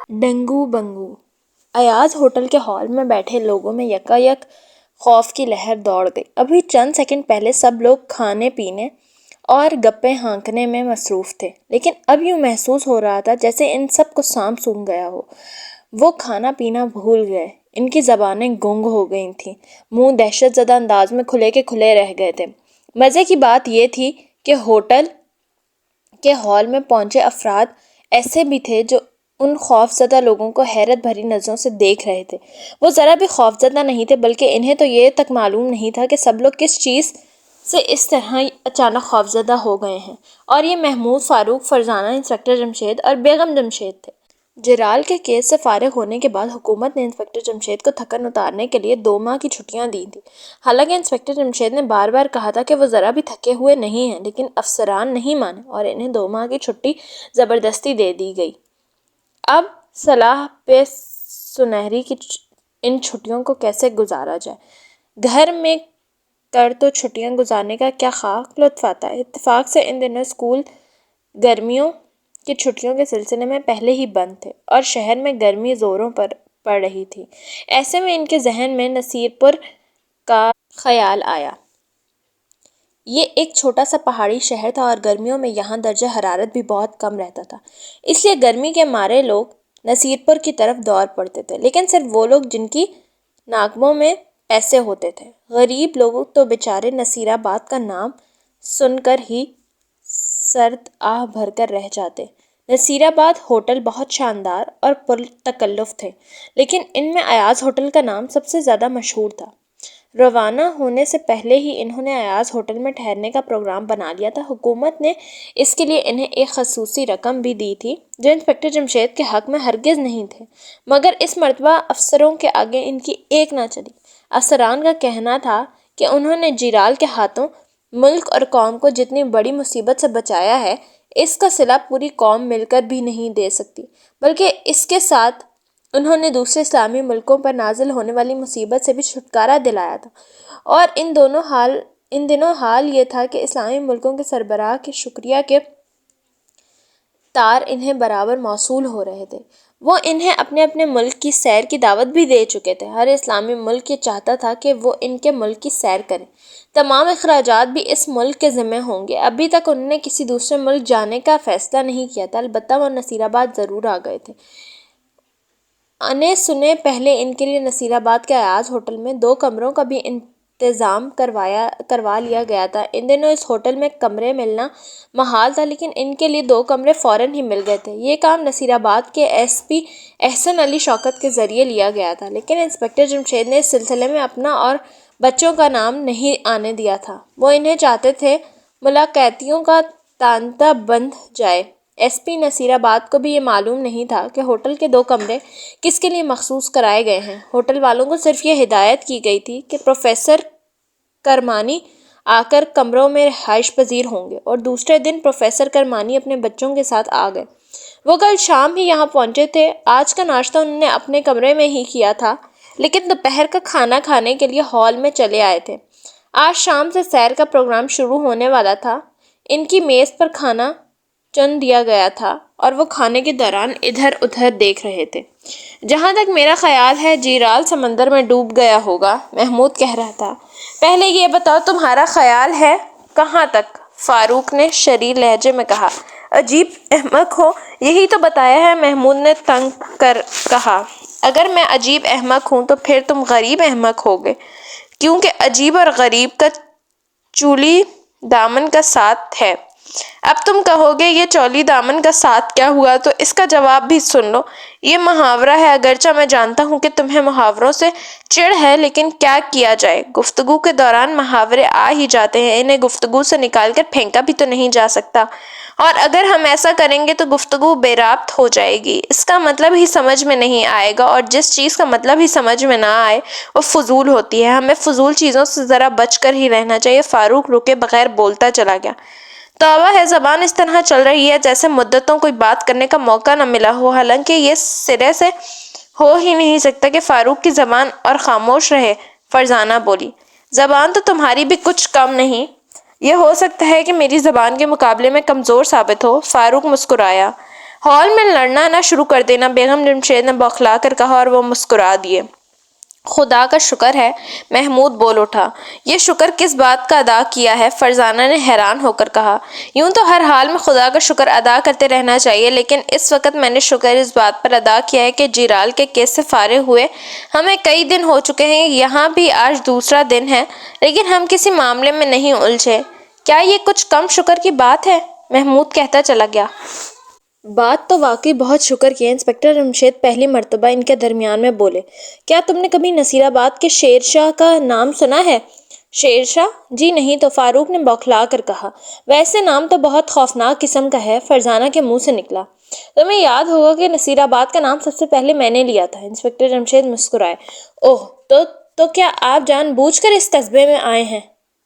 ڈنگو Bingo. Ayaz hotel کے hall میں بیٹھے لوگوں میں یکا یک خوف کی لہر دوڑ گئی۔ ابھی چند سیکنڈ پہلے سب لوگ کھانے پینے اور گپے ہانکنے میں مصروف تھے، لیکن اب یوں محسوس ہو رہا تھا جیسے ان سب کو سانپ سونگھ گیا ہو۔ وہ کھانا پینا بھول گئے، ان کی زبانیں گنگ ہو گئی تھیں، منہ دہشت زدہ انداز میں کھلے کے کھلے رہ گئے تھے۔ مزے کی بات یہ تھی کہ ہوٹل کے ہال میں پہنچے افراد ایسے بھی تھے جو ان خوف زدہ لوگوں کو حیرت بھری نظروں سے دیکھ رہے تھے۔ وہ ذرا بھی خوف زدہ نہیں تھے، بلکہ انہیں تو یہ تک معلوم نہیں تھا کہ سب لوگ کس چیز سے اس طرح اچانک خوف زدہ ہو گئے ہیں، اور یہ محمود، فاروق، فرزانہ، انسپکٹر جمشید اور بیگم جمشید تھے۔ جلال کے کیس سے فارغ ہونے کے بعد حکومت نے انسپکٹر جمشید کو تھکن اتارنے کے لیے 2 ماہ کی چھٹیاں دی تھیں۔ حالانکہ انسپکٹر جمشید نے بار بار کہا تھا کہ وہ ذرا بھی تھکے ہوئے نہیں ہیں، لیکن افسران نہیں مانے اور انہیں 2 ماہ کی چھٹی زبردستی دے دی گئی۔ اب صلاح پہ سنہری کی ان چھٹیوں کو کیسے گزارا جائے؟ گھر میں کر تو چھٹیاں گزارنے کا کیا خاک لطف آتا ہے۔ اتفاق سے ان دنوں اسکول گرمیوں کی چھٹیوں کے سلسلے میں پہلے ہی بند تھے اور شہر میں گرمی زوروں پر پڑ رہی تھی۔ ایسے میں ان کے ذہن میں نصیر پور کا خیال آیا۔ یہ ایک چھوٹا سا پہاڑی شہر تھا اور گرمیوں میں یہاں درجہ حرارت بھی بہت کم رہتا تھا، اس لیے گرمی کے مارے لوگ نصیر پور کی طرف دوڑ پڑتے تھے، لیکن صرف وہ لوگ جن کی ناکبوں میں پیسے ہوتے تھے۔ غریب لوگ تو بیچارے نصیر آباد کا نام سن کر ہی سرد آہ بھر کر رہ جاتے۔ نصیر آباد ہوٹل بہت شاندار اور پرتکلف تھے، لیکن ان میں ایاز ہوٹل کا نام سب سے زیادہ مشہور تھا۔ روانہ ہونے سے پہلے ہی انہوں نے ایاز ہوٹل میں ٹھہرنے کا پروگرام بنا لیا تھا۔ حکومت نے اس کے لیے انہیں ایک خصوصی رقم بھی دی تھی جو انسپکٹر جمشید کے حق میں ہرگز نہیں تھے، مگر اس مرتبہ افسروں کے آگے ان کی ایک نہ چلی۔ افسران کا کہنا تھا کہ انہوں نے جیرال کے ہاتھوں ملک اور قوم کو جتنی بڑی مصیبت سے بچایا ہے، اس کا صلہ پوری قوم مل کر بھی نہیں دے سکتی، بلکہ اس کے ساتھ انہوں نے دوسرے اسلامی ملکوں پر نازل ہونے والی مصیبت سے بھی چھٹکارا دلایا تھا۔ اور ان دنوں حال یہ تھا کہ اسلامی ملکوں کے سربراہ کے شکریہ کے تار انہیں برابر موصول ہو رہے تھے۔ وہ انہیں اپنے اپنے ملک کی سیر کی دعوت بھی دے چکے تھے۔ ہر اسلامی ملک یہ چاہتا تھا کہ وہ ان کے ملک کی سیر کریں۔ تمام اخراجات بھی اس ملک کے ذمہ ہوں گے۔ ابھی تک انہوں نے کسی دوسرے ملک جانے کا فیصلہ نہیں کیا تھا، البتہ وہ نصیر آباد ضرور آ گئے تھے۔ انے سنے پہلے ان کے لیے نصیر آباد کے ایاز ہوٹل میں 2 کمروں کا بھی انتظام کروا لیا گیا تھا۔ ان دنوں اس ہوٹل میں کمرے ملنا محال تھا، لیکن ان کے لیے 2 کمرے فوراً ہی مل گئے تھے۔ یہ کام نصیر آباد کے ایس پی احسن علی شوکت کے ذریعے لیا گیا تھا، لیکن انسپکٹر جمشید نے اس سلسلے میں اپنا اور بچوں کا نام نہیں آنے دیا تھا۔ وہ انہیں چاہتے تھے ملاقاتیوں کا تانتا بندھ جائے۔ ایس پی نصیر آباد کو بھی یہ معلوم نہیں تھا کہ ہوٹل کے 2 کمرے کس کے لیے مخصوص کرائے گئے ہیں۔ ہوٹل والوں کو صرف یہ ہدایت کی گئی تھی کہ پروفیسر کرمانی آ کر کمروں میں رہائش پذیر ہوں گے، اور دوسرے دن پروفیسر کرمانی اپنے بچوں کے ساتھ آ گئے۔ وہ کل شام ہی یہاں پہنچے تھے۔ آج کا ناشتہ انہوں نے اپنے کمرے میں ہی کیا تھا، لیکن دوپہر کا کھانا کھانے کے لیے ہال میں چلے آئے تھے۔ آج شام سے سیر کا پروگرام شروع ہونے والا تھا۔ ان کی میز پر کھانا چن دیا گیا تھا اور وہ کھانے کے دوران ادھر ادھر دیکھ رہے تھے۔ جہاں تک میرا خیال ہے جیرال سمندر میں ڈوب گیا ہوگا، محمود کہہ رہا تھا۔ پہلے یہ بتاؤ تمہارا خیال ہے کہاں تک؟ فاروق نے شریر لہجے میں کہا۔ عجیب احمق ہو، یہی تو بتایا ہے، محمود نے تنگ کر کہا۔ اگر میں عجیب احمق ہوں تو پھر تم غریب احمق ہوگے، کیونکہ عجیب اور غریب کا چولی دامن کا ساتھ ہے۔ اب تم کہو گے یہ چولی دامن کا ساتھ کیا ہوا، تو اس کا جواب بھی سن لو۔ یہ محاورہ ہے، اگرچہ میں جانتا ہوں کہ تمہیں محاوروں سے چڑ ہے، لیکن کیا کیا جائے، گفتگو کے دوران محاورے آ ہی جاتے ہیں، انہیں گفتگو سے نکال کر پھینکا بھی تو نہیں جا سکتا، اور اگر ہم ایسا کریں گے تو گفتگو بے ربط ہو جائے گی، اس کا مطلب ہی سمجھ میں نہیں آئے گا، اور جس چیز کا مطلب ہی سمجھ میں نہ آئے وہ فضول ہوتی ہے۔ ہمیں فضول چیزوں سے ذرا بچ کر ہی رہنا چاہیے۔ فاروق رکے بغیر بولتا چلا گیا۔ توبہ ہے، زبان اس طرح چل رہی ہے جیسے مدتوں کوئی بات کرنے کا موقع نہ ملا ہو، حالانکہ یہ سرے سے ہو ہی نہیں سکتا کہ فاروق کی زبان اور خاموش رہے۔ فرزانہ بولی۔ زبان تو تمہاری بھی کچھ کم نہیں، یہ ہو سکتا ہے کہ میری زبان کے مقابلے میں کمزور ثابت ہو۔ فاروق مسکرایا۔ ہال میں لڑنا نہ شروع کر دینا، بیگم جمشید نے بوکھلا کر کہا اور وہ مسکرا دیے۔ خدا کا شکر ہے، محمود بول اٹھا۔ یہ شکر کس بات کا ادا کیا ہے؟ فرزانہ نے حیران ہو کر کہا۔ یوں تو ہر حال میں خدا کا شکر ادا کرتے رہنا چاہیے، لیکن اس وقت میں نے شکر اس بات پر ادا کیا ہے کہ جیرال کے کیس سے فارغ ہوئے ہمیں کئی دن ہو چکے ہیں، یہاں بھی آج دوسرا دن ہے، لیکن ہم کسی معاملے میں نہیں الجھے۔ کیا یہ کچھ کم شکر کی بات ہے؟ محمود کہتا چلا گیا۔ بات تو واقعی بہت شکر کی ہے۔ انسپکٹر جمشید پہلی مرتبہ ان کے درمیان میں بولے۔ کیا تم نے کبھی نصیر آباد کے شیر شاہ کا نام سنا ہے؟ شیر شاہ؟ جی نہیں تو، فاروق نے بوکھلا کر کہا۔ ویسے نام تو بہت خوفناک قسم کا ہے، فرزانہ کے منہ سے نکلا۔ تمہیں یاد ہوگا کہ نصیر آباد کا نام سب سے پہلے میں نے لیا تھا۔ انسپکٹر جمشید مسکرائے۔ اوہ، تو کیا آپ جان بوجھ کر اس قصبے میں آئے ہیں؟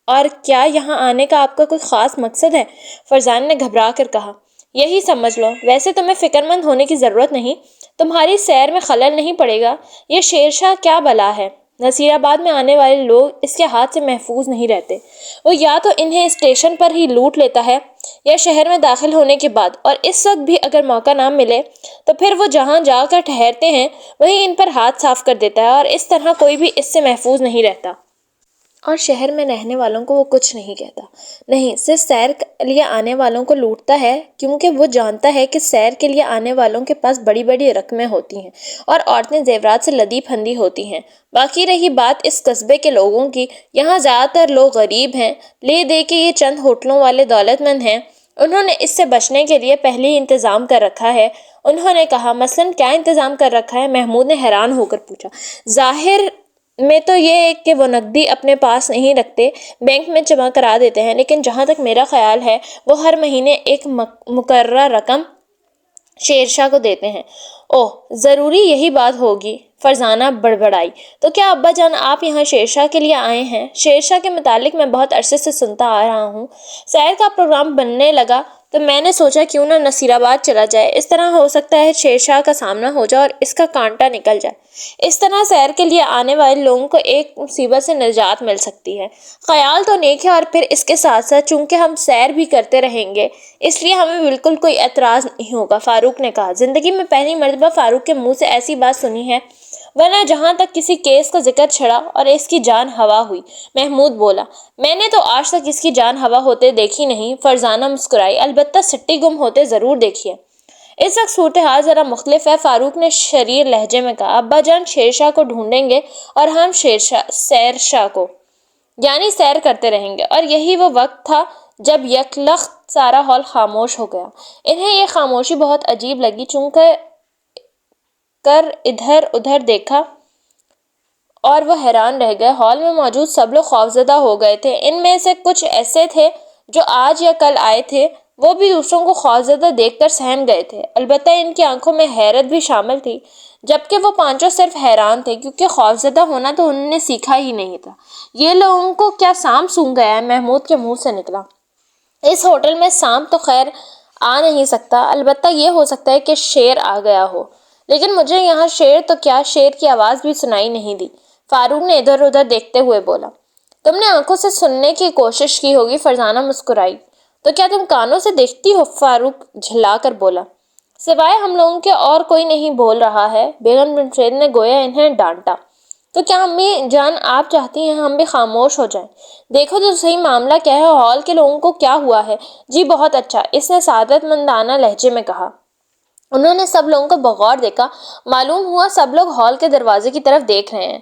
اور کیا یہاں آنے کا آپ کا کوئی خاص مقصد ہے؟ فرزانہ نے گھبرا کر کہا۔ یہی سمجھ لو۔ ویسے تمہیں فکر مند ہونے کی ضرورت نہیں، تمہاری سیر میں خلل نہیں پڑے گا۔ یہ شیر شاہ کیا بلا ہے؟ نصیر آباد میں آنے والے لوگ اس کے ہاتھ سے محفوظ نہیں رہتے۔ وہ یا تو انہیں اسٹیشن پر ہی لوٹ لیتا ہے یا شہر میں داخل ہونے کے بعد، اور اس وقت بھی اگر موقع نہ ملے تو پھر وہ جہاں جا کر ٹھہرتے ہیں وہیں ان پر ہاتھ صاف کر دیتا ہے، اور اس طرح کوئی بھی اس سے محفوظ نہیں رہتا۔ اور شہر میں رہنے والوں کو وہ کچھ نہیں کہتا، نہیں، صرف سیر کے لیے آنے والوں کو لوٹتا ہے، کیونکہ وہ جانتا ہے کہ سیر کے لیے آنے والوں کے پاس بڑی بڑی رقمیں ہوتی ہیں اور عورتیں زیورات سے لدی پھندی ہوتی ہیں۔ باقی رہی بات اس قصبے کے لوگوں کی، یہاں زیادہ تر لوگ غریب ہیں، لے دے کے یہ چند ہوٹلوں والے دولت مند ہیں، انہوں نے اس سے بچنے کے لیے پہلے ہی انتظام کر رکھا ہے۔ انہوں نے کہا۔ مثلاً کیا انتظام کر رکھا ہے؟ محمود نے حیران ہو کر پوچھا۔ ظاہر میں تو یہ کہ وہ نقدی اپنے پاس نہیں رکھتے، بینک میں جمع کرا دیتے ہیں، لیکن جہاں تک میرا خیال ہے وہ ہر مہینے ایک مقررہ رقم شیر شاہ کو دیتے ہیں۔ اوہ، ضروری یہی بات ہوگی، فرزانہ بڑبڑائی۔ تو کیا ابا جان آپ یہاں شیر شاہ کے لیے آئے ہیں؟ شیر شاہ کے متعلق میں بہت عرصے سے سنتا آ رہا ہوں، سیر کا پروگرام بننے لگا تو میں نے سوچا کیوں نہ نصیر آباد چلا جائے، اس طرح ہو سکتا ہے شیر شاہ کا سامنا ہو جائے اور اس کا کانٹا نکل جائے، اس طرح سیر کے لیے آنے والے لوگوں کو ایک مصیبت سے نجات مل سکتی ہے۔ خیال تو نیک ہے، اور پھر اس کے ساتھ ساتھ چونکہ ہم سیر بھی کرتے رہیں گے اس لیے ہمیں بالکل کوئی اعتراض نہیں ہوگا، فاروق نے کہا۔ زندگی میں پہلی مرتبہ فاروق کے منہ سے ایسی بات سنی ہے، ورنہ جہاں تک کسی کیس کا ذکر چھڑا اور اس کی جان ہوا ہوئی۔ محمود بولا۔ میں نے تو آج تک اس کی جان ہوا ہوتے دیکھی نہیں، فرزانہ مسکرائی، البتہ سٹی گم ہوتے ضرور دیکھی ہے۔ اس وقت صورتحال ذرا مختلف ہے، فاروق نے شریر لہجے میں کہا۔ ابا جان شیر شاہ کو ڈھونڈیں گے اور ہم سیر شاہ کو، یعنی سیر کرتے رہیں گے، اور یہی وہ وقت تھا جب یکلخت سارا ہال خاموش ہو گیا۔ انہیں یہ خاموشی بہت عجیب لگی، چونکہ کر ادھر ادھر دیکھا اور وہ حیران رہ گئے۔ ہال میں موجود سب لوگ خوفزدہ ہو گئے تھے، ان میں سے کچھ ایسے تھے جو آج یا کل آئے تھے، وہ بھی دوسروں کو خوفزدہ دیکھ کر سہم گئے تھے، البتہ ان کی آنکھوں میں حیرت بھی شامل تھی، جبکہ وہ پانچوں صرف حیران تھے، کیونکہ خوفزدہ ہونا تو انہوں نے سیکھا ہی نہیں تھا۔ یہ لوگوں کو کیا سانپ سونگھ گیا ہے؟ محمود کے منہ سے نکلا۔ اس ہوٹل میں سانپ تو خیر آ نہیں سکتا، البتہ یہ ہو سکتا ہے کہ شیر آ گیا ہو، لیکن مجھے یہاں شیر تو کیا، شیر کی آواز بھی سنائی نہیں دی، فاروق نے ادھر ادھر دیکھتے ہوئے بولا۔ تم نے آنکھوں سے سننے کی کوشش کی ہوگی، فرزانہ مسکرائی۔ تو کیا تم کانوں سے دیکھتی ہو؟ فاروق جھلا کر بولا۔ سوائے ہم لوگوں کے اور کوئی نہیں بول رہا ہے، بیگم جمشید نے گویا انہیں ڈانٹا۔ تو کیا امی جان آپ چاہتی ہیں ہم بھی خاموش ہو جائیں؟ دیکھو تو صحیح معاملہ کیا ہے، ہال کے لوگوں کو کیا ہوا ہے؟ جی بہت اچھا، اس نے سعادت مندانہ لہجے میں کہا۔ انہوں نے سب لوگوں کو بغور دیکھا، معلوم ہوا سب لوگ ہال کے دروازے کی طرف دیکھ رہے ہیں۔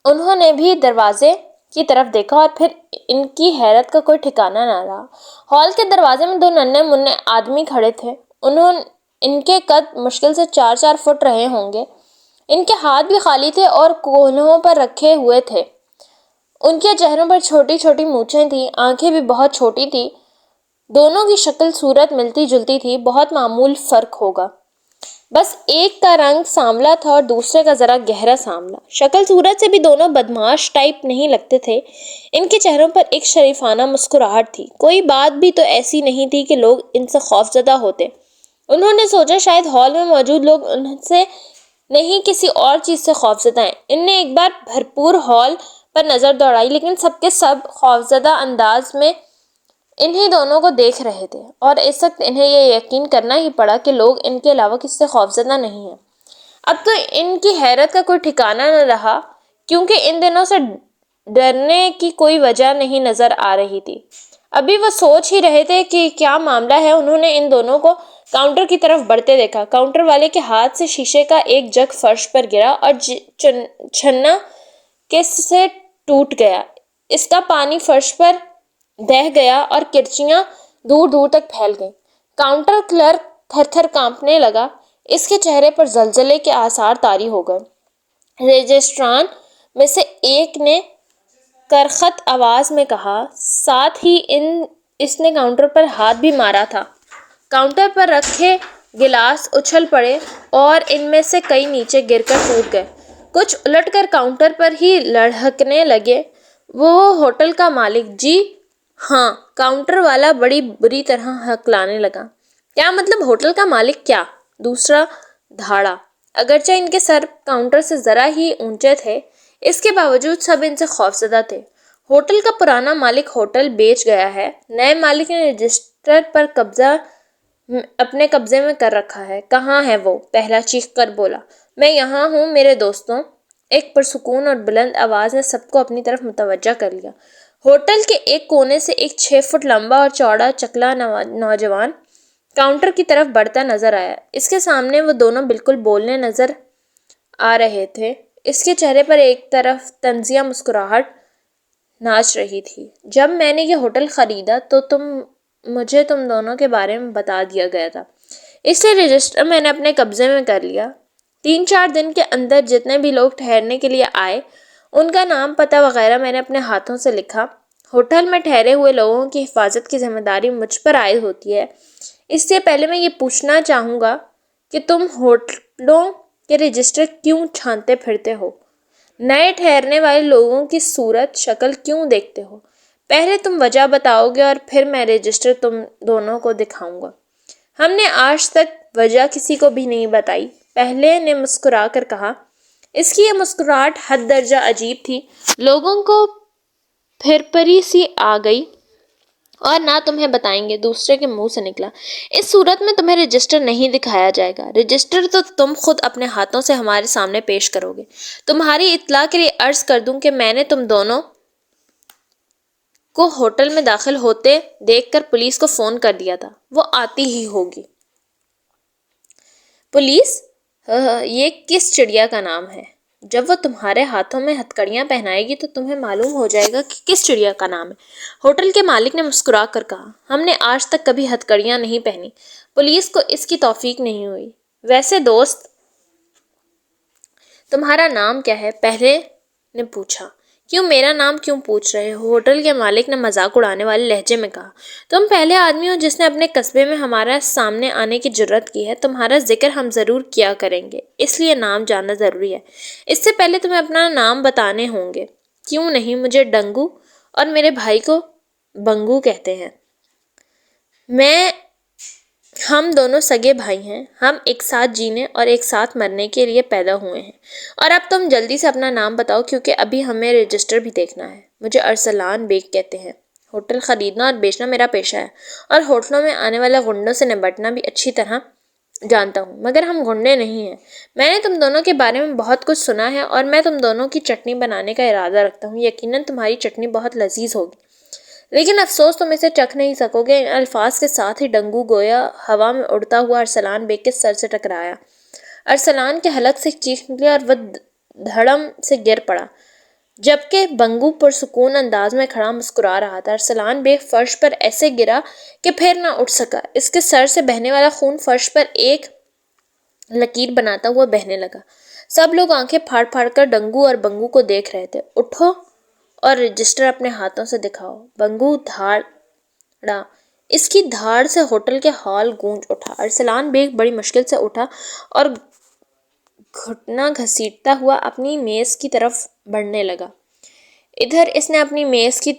انہوں نے بھی دروازے کی طرف دیکھا اور پھر ان کی حیرت کا کوئی ٹھکانہ نہ رہا۔ ہال کے دروازے میں دو ننھے منھے آدمی کھڑے تھے، ان کے قد مشکل سے 4 فٹ رہے ہوں گے، ان کے ہاتھ بھی خالی تھے اور کولہوں پر رکھے ہوئے تھے، ان کے چہروں پر چھوٹی چھوٹی مونچھیں تھیں، آنکھیں بھی بہت چھوٹی تھیں، دونوں کی شکل صورت ملتی جلتی تھی، بہت معمول فرق ہوگا، بس ایک کا رنگ سانولا تھا اور دوسرے کا ذرا گہرا سانولا۔ شکل صورت سے بھی دونوں بدمعاش ٹائپ نہیں لگتے تھے، ان کے چہروں پر ایک شریفانہ مسکراہٹ تھی، کوئی بات بھی تو ایسی نہیں تھی کہ لوگ ان سے خوفزدہ ہوتے۔ انہوں نے سوچا شاید ہال میں موجود لوگ ان سے نہیں کسی اور چیز سے خوفزدہ ہیں۔ ان نے ایک بار بھرپور ہال پر نظر دوڑائی، لیکن سب کے سب خوفزدہ انداز میں انہی دونوں کو دیکھ رہے تھے اور اس وقت انہیں یہ یقین کرنا ہی پڑا کہ لوگ ان کے علاوہ کسی سے خوفزدہ نہیں ہیں۔ اب تو ان کی حیرت کا کوئی ٹھکانہ نہ رہا، کیونکہ ان دنوں سے ڈرنے کی کوئی وجہ نہیں نظر آ رہی تھی۔ ابھی وہ سوچ ہی رہے تھے کہ کیا معاملہ ہے، انہوں نے ان دونوں کو کاؤنٹر کی طرف بڑھتے دیکھا۔ کاؤنٹر والے کے ہاتھ سے شیشے کا ایک جگ فرش پر گرا اور چھنا سے ٹوٹ گیا۔ اس کا پانی فرش پر بہہ گیا اور کرچیاں دور دور تک پھیل گئیں۔ کاؤنٹر کلرک تھر تھر کانپنے لگا، اس کے چہرے پر زلزلے کے آثار طاری ہو گئے۔ رجسٹران میں سے ایک نے کرخت آواز میں کہا، ساتھ ہی اس نے کاؤنٹر پر ہاتھ بھی مارا تھا۔ کاؤنٹر پر رکھے گلاس اچھل پڑے اور ان میں سے کئی نیچے گر کر ٹوٹ گئے۔ کچھ الٹ کر کاؤنٹر پر ہی لڑھکنے لگے۔ وہ ہوٹل کا مالک؟ جی ہاں، کاؤنٹر والا بڑی بری طرح ہکلانے لگا۔ کیا مطلب ہوٹل کا مالک کیا؟ دوسرا دھاڑا۔ اگرچہ ان کے سر کاؤنٹر سے ذرا ہی اونچے تھے، اس کے باوجود سب ان سے خوفزدہ تھے۔ ہوٹل کا پرانا مالک ہوٹل بیچ گیا ہے، نئے مالک نے رجسٹر پر قبضہ اپنے قبضے میں کر رکھا ہے۔ کہاں ہے وہ؟ پہلا چیخ کر بولا۔ میں یہاں ہوں میرے دوستوں، ایک پرسکون اور بلند آواز نے سب کو اپنی طرف متوجہ کر لیا۔ ہوٹل کے ایک کونے سے ایک 6 فٹ لمبا اور چوڑا چکلا نوجوان کاؤنٹر کی طرف بڑھتا نظر آیا۔ اس کے سامنے وہ دونوں بالکل بولنے نظر آ رہے تھے۔ اس کے چہرے پر ایک طرف طنزیہ مسکراہٹ ناچ رہی تھی۔ جب میں نے یہ ہوٹل خریدا تو مجھے تم دونوں کے بارے میں بتا دیا گیا تھا، اس لیے رجسٹر میں نے اپنے قبضے میں کر لیا۔ 3-4 دن کے اندر جتنے بھی لوگ ٹھہرنے کے لیے آئے، ان کا نام، پتہ وغیرہ میں نے اپنے ہاتھوں سے لکھا۔ ہوٹل میں ٹھہرے ہوئے لوگوں کی حفاظت کی ذمہ داری مجھ پر عائد ہوتی ہے۔ اس سے پہلے میں یہ پوچھنا چاہوں گا کہ تم ہوٹلوں کے رجسٹر کیوں چھانتے پھرتے ہو؟ نئے ٹھہرنے والے لوگوں کی صورت شکل کیوں دیکھتے ہو؟ پہلے تم وجہ بتاؤ گے اور پھر میں رجسٹر تم دونوں کو دکھاؤں گا۔ ہم نے آج تک وجہ کسی کو بھی نہیں بتائی، پہلے نے مسکرا کر کہا۔ اس کی یہ مسکراہٹ حد درجہ عجیب تھی۔ لوگوں کو پھرپری سی آ گئی۔ اور نہ تمہیں بتائیں گے، دوسرے کے منہ سے نکلا۔ اس صورت میں تمہیں رجسٹر نہیں دکھایا جائے گا۔ رجسٹر تو تم خود اپنے ہاتھوں سے ہمارے سامنے پیش کرو گے۔ تمہاری اطلاع کے لیے عرض کر دوں کہ میں نے تم دونوں کو ہوٹل میں داخل ہوتے دیکھ کر پولیس کو فون کر دیا تھا، وہ آتی ہی ہوگی۔ پولیس؟ یہ کس چڑیا کا نام ہے؟ جب وہ تمہارے ہاتھوں میں ہتھکڑیاں پہنائے گی تو تمہیں معلوم ہو جائے گا کہ کس چڑیا کا نام ہے، ہوٹل کے مالک نے مسکرا کر کہا۔ ہم نے آج تک کبھی ہتھکڑیاں نہیں پہنی، پولیس کو اس کی توفیق نہیں ہوئی۔ ویسے دوست، تمہارا نام کیا ہے؟ پہلے نے پوچھا۔ کیوں میرا نام کیوں پوچھ رہے ہو؟ ہوٹل کے مالک نے مذاق اڑانے والے لہجے میں کہا۔ تم پہلے آدمی ہو جس نے اپنے قصبے میں ہمارے سامنے آنے کی جرات کی ہے۔ تمہارا ذکر ہم ضرور کیا کریں گے، اس لیے نام جاننا ضروری ہے۔ اس سے پہلے تمہیں اپنا نام بتانے ہوں گے۔ کیوں نہیں، مجھے ڈنگو اور میرے بھائی کو بنگو کہتے ہیں۔ ہم دونوں سگے بھائی ہیں، ہم ایک ساتھ جینے اور ایک ساتھ مرنے کے لیے پیدا ہوئے ہیں۔ اور اب تم جلدی سے اپنا نام بتاؤ کیونکہ ابھی ہمیں رجسٹر بھی دیکھنا ہے۔ مجھے ارسلان بیگ کہتے ہیں۔ ہوٹل خریدنا اور بیچنا میرا پیشہ ہے اور ہوٹلوں میں آنے والے غنڈوں سے نمٹنا بھی اچھی طرح جانتا ہوں، مگر ہم غنڈے نہیں ہیں۔ میں نے تم دونوں کے بارے میں بہت کچھ سنا ہے اور میں تم دونوں کی چٹنی بنانے کا ارادہ رکھتا ہوں۔ یقیناً تمہاری چٹنی بہت لذیذ ہوگی، لیکن افسوس تم اسے چکھ نہیں سکو گے۔ ان الفاظ کے ساتھ ہی ڈنگو گویا ہوا میں اڑتا ہوا ارسلان بیگ کے سر سے ٹکرایا۔ ارسلان کے حلق سے ایک چیخ نکلی اور وہ دھڑم سے گر پڑا، جبکہ بنگو پرسکون انداز میں کھڑا مسکرا رہا تھا۔ ارسلان بیگ فرش پر ایسے گرا کہ پھر نہ اٹھ سکا۔ اس کے سر سے بہنے والا خون فرش پر ایک لکیر بناتا ہوا بہنے لگا۔ سب لوگ آنکھیں پھاڑ پھاڑ کر ڈنگو اور بنگو کو دیکھ رہے تھے۔ اٹھو اور رجسٹر اپنے ہاتھوں سے دکھاؤ۔ بنگو دھاڑا۔ اس کی دھاڑ سے ہوٹل کے ہال گونج اٹھا۔ ارسلان بیگ بڑی مشکل سے اٹھا اور گھٹنا گھسیٹتا ہوا اپنی میز کی طرف بڑھنے لگا۔ ادھر اس نے اپنی میز کی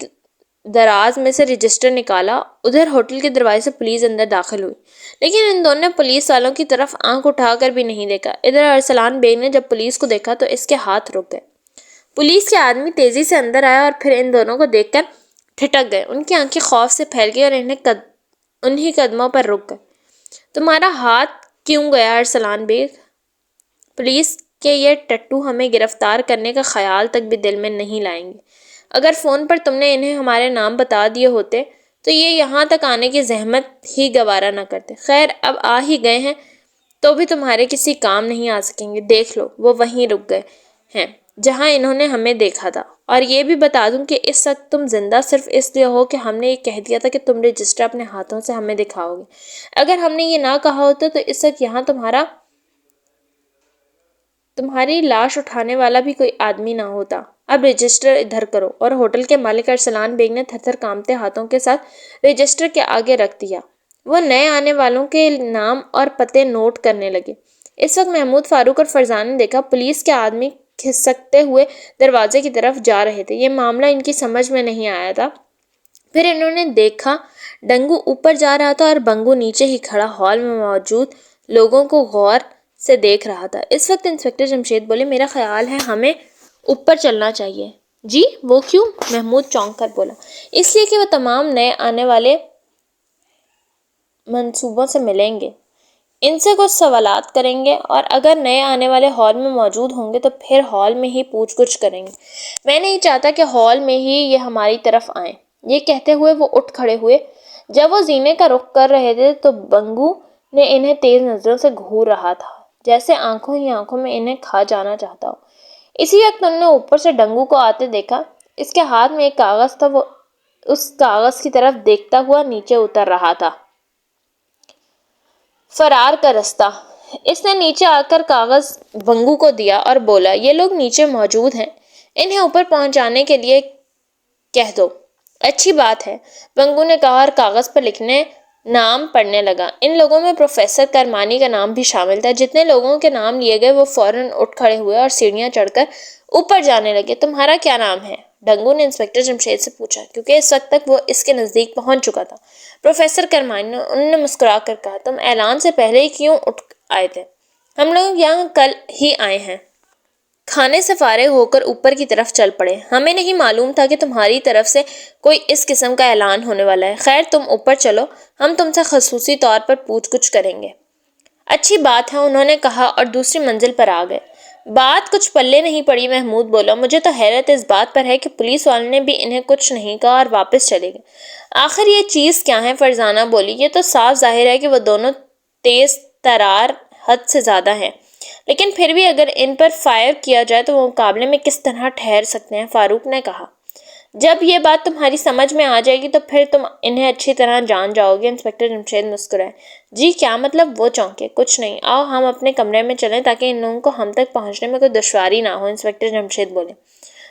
دراز میں سے رجسٹر نکالا، ادھر ہوٹل کے دروازے سے پولیس اندر داخل ہوئی، لیکن ان دونوں نے پولیس والوں کی طرف آنکھ اٹھا کر بھی نہیں دیکھا۔ ادھر ارسلان بیگ نے جب پولیس کو دیکھا تو اس کے ہاتھ رک گئے۔ پولیس کے آدمی تیزی سے اندر آیا اور پھر ان دونوں کو دیکھ کر ٹھٹک گئے، ان کی آنکھیں خوف سے پھیل گئی اور انہیں قدموں پر رک گئے۔ تمہارا ہاتھ کیوں گیا ارسلان بیگ؟ پولیس کے یہ ٹٹو ہمیں گرفتار کرنے کا خیال تک بھی دل میں نہیں لائیں گے۔ اگر فون پر تم نے انہیں ہمارے نام بتا دیے ہوتے تو یہ یہاں تک آنے کی زحمت ہی گوارا نہ کرتے۔ خیر اب آ ہی گئے ہیں تو بھی تمہارے کسی کام نہیں آ سکیں گے۔ دیکھ لو وہ وہیں رک گئے ہیں جہاں انہوں نے ہمیں دیکھا تھا۔ اور یہ بھی بتا دوں کہ اس وقت تم زندہ صرف اس لیے ہو کہ ہم نے یہ کہہ دیا تھا کہ تم رجسٹر اپنے ہاتھوں سے ہمیں دکھاؤ گے۔ اگر ہم نے یہ نہ کہا ہوتا تو اس وقت یہاں تمہاری لاش اٹھانے والا بھی کوئی آدمی نہ ہوتا۔ اب رجسٹر ادھر کرو۔ اور ہوٹل کے مالک ارسلان بیگ نے تھر تھر کانپتے ہاتھوں کے ساتھ رجسٹر کے آگے رکھ دیا۔ وہ نئے آنے والوں کے نام اور پتے نوٹ کرنے لگے۔ اس وقت محمود، فاروق اور فرزانہ نے دیکھا پولیس کے آدمی کھسکتے ہوئے دروازے کی طرف جا رہے تھے۔ یہ معاملہ ان کی سمجھ میں نہیں آیا تھا۔ پھر انہوں نے دیکھا ڈنگو اوپر جا رہا تھا اور بنگو نیچے ہی کھڑا ہال میں موجود لوگوں کو غور سے دیکھ رہا تھا۔ اس وقت انسپکٹر جمشید بولے، میرا خیال ہے ہمیں اوپر چلنا چاہیے۔ جی وہ کیوں؟ محمود چونک کر بولا۔ اس لیے کہ وہ تمام نئے آنے والے منصوبوں سے ملیں گے، ان سے کچھ سوالات کریں گے اور اگر نئے آنے والے ہال میں موجود ہوں گے تو پھر ہال میں ہی پوچھ گچھ کریں گے۔ میں نہیں چاہتا کہ ہال میں ہی یہ ہماری طرف آئیں۔ یہ کہتے ہوئے وہ اٹھ کھڑے ہوئے۔ جب وہ زینے کا رخ کر رہے تھے تو بنگو نے انہیں تیز نظروں سے گھور رہا تھا، جیسے آنکھوں ہی آنکھوں میں انہیں کھا جانا چاہتا ہو۔ اسی وقت انہوں نے اوپر سے ڈنگو کو آتے دیکھا۔ اس کے ہاتھ میں ایک کاغذ تھا، وہ اس کاغذ کی طرف دیکھتا ہوا نیچے اتر رہا تھا۔ فرار کا رستہ۔ اس نے نیچے آ کر کاغذ بنگو کو دیا اور بولا، یہ لوگ نیچے موجود ہیں، انہیں اوپر پہنچانے کے لیے کہہ دو۔ اچھی بات ہے، بنگو نے کہا اور کاغذ پر لکھنے نام پڑھنے لگا۔ ان لوگوں میں پروفیسر کرمانی کا نام بھی شامل تھا۔ جتنے لوگوں کے نام لیے گئے وہ فوراً اٹھ کھڑے ہوئے اور سیڑھیاں چڑھ کر اوپر جانے لگے۔ تمہارا کیا نام ہے؟ ڈنگو نے انسپکٹر جمشید سے پوچھا، کیونکہ اس وقت تک وہ اس کے نزدیک پہنچ چکا تھا۔ پروفیسر کرمانی، انہوں نے مسکرا کر کہا، تم اعلان سے پہلے ہی کیوں اٹھ آئے تھے؟ ہم لوگ یہاں کل ہی آئے ہیں۔ کھانے سے فارغ ہو کر اوپر کی طرف چل پڑے۔ ہمیں نہیں معلوم تھا کہ تمہاری طرف سے کوئی اس قسم کا اعلان ہونے والا ہے۔ خیر تم اوپر چلو، ہم تم سے خصوصی طور پر پوچھ گچھ کریں گے۔ اچھی بات ہے، انہوں نے کہا اور دوسری منزل پر آ گئے۔ بات کچھ پلے نہیں پڑی۔ محمود بولا، مجھے تو حیرت اس بات پر ہے کہ پولیس والوں نے بھی انہیں کچھ نہیں کہا اور واپس چلے گئے۔ آخر یہ چیز کیا ہے؟ فرزانہ بولی، یہ تو صاف ظاہر ہے کہ وہ دونوں تیز ترار حد سے زیادہ ہیں، لیکن پھر بھی اگر ان پر فائر کیا جائے تو وہ مقابلے میں کس طرح ٹھہر سکتے ہیں؟ فاروق نے کہا، جب یہ بات تمہاری سمجھ میں آ جائے گی تو پھر تم انہیں اچھی طرح جان جاؤ گے۔ انسپکٹر جمشید مسکرائے۔ جی کیا مطلب؟ وہ چونکے۔ کچھ نہیں، آؤ ہم اپنے کمرے میں چلیں تاکہ ان لوگوں کو ہم تک پہنچنے میں کوئی دشواری نہ ہو۔ انسپکٹر جمشید بولے،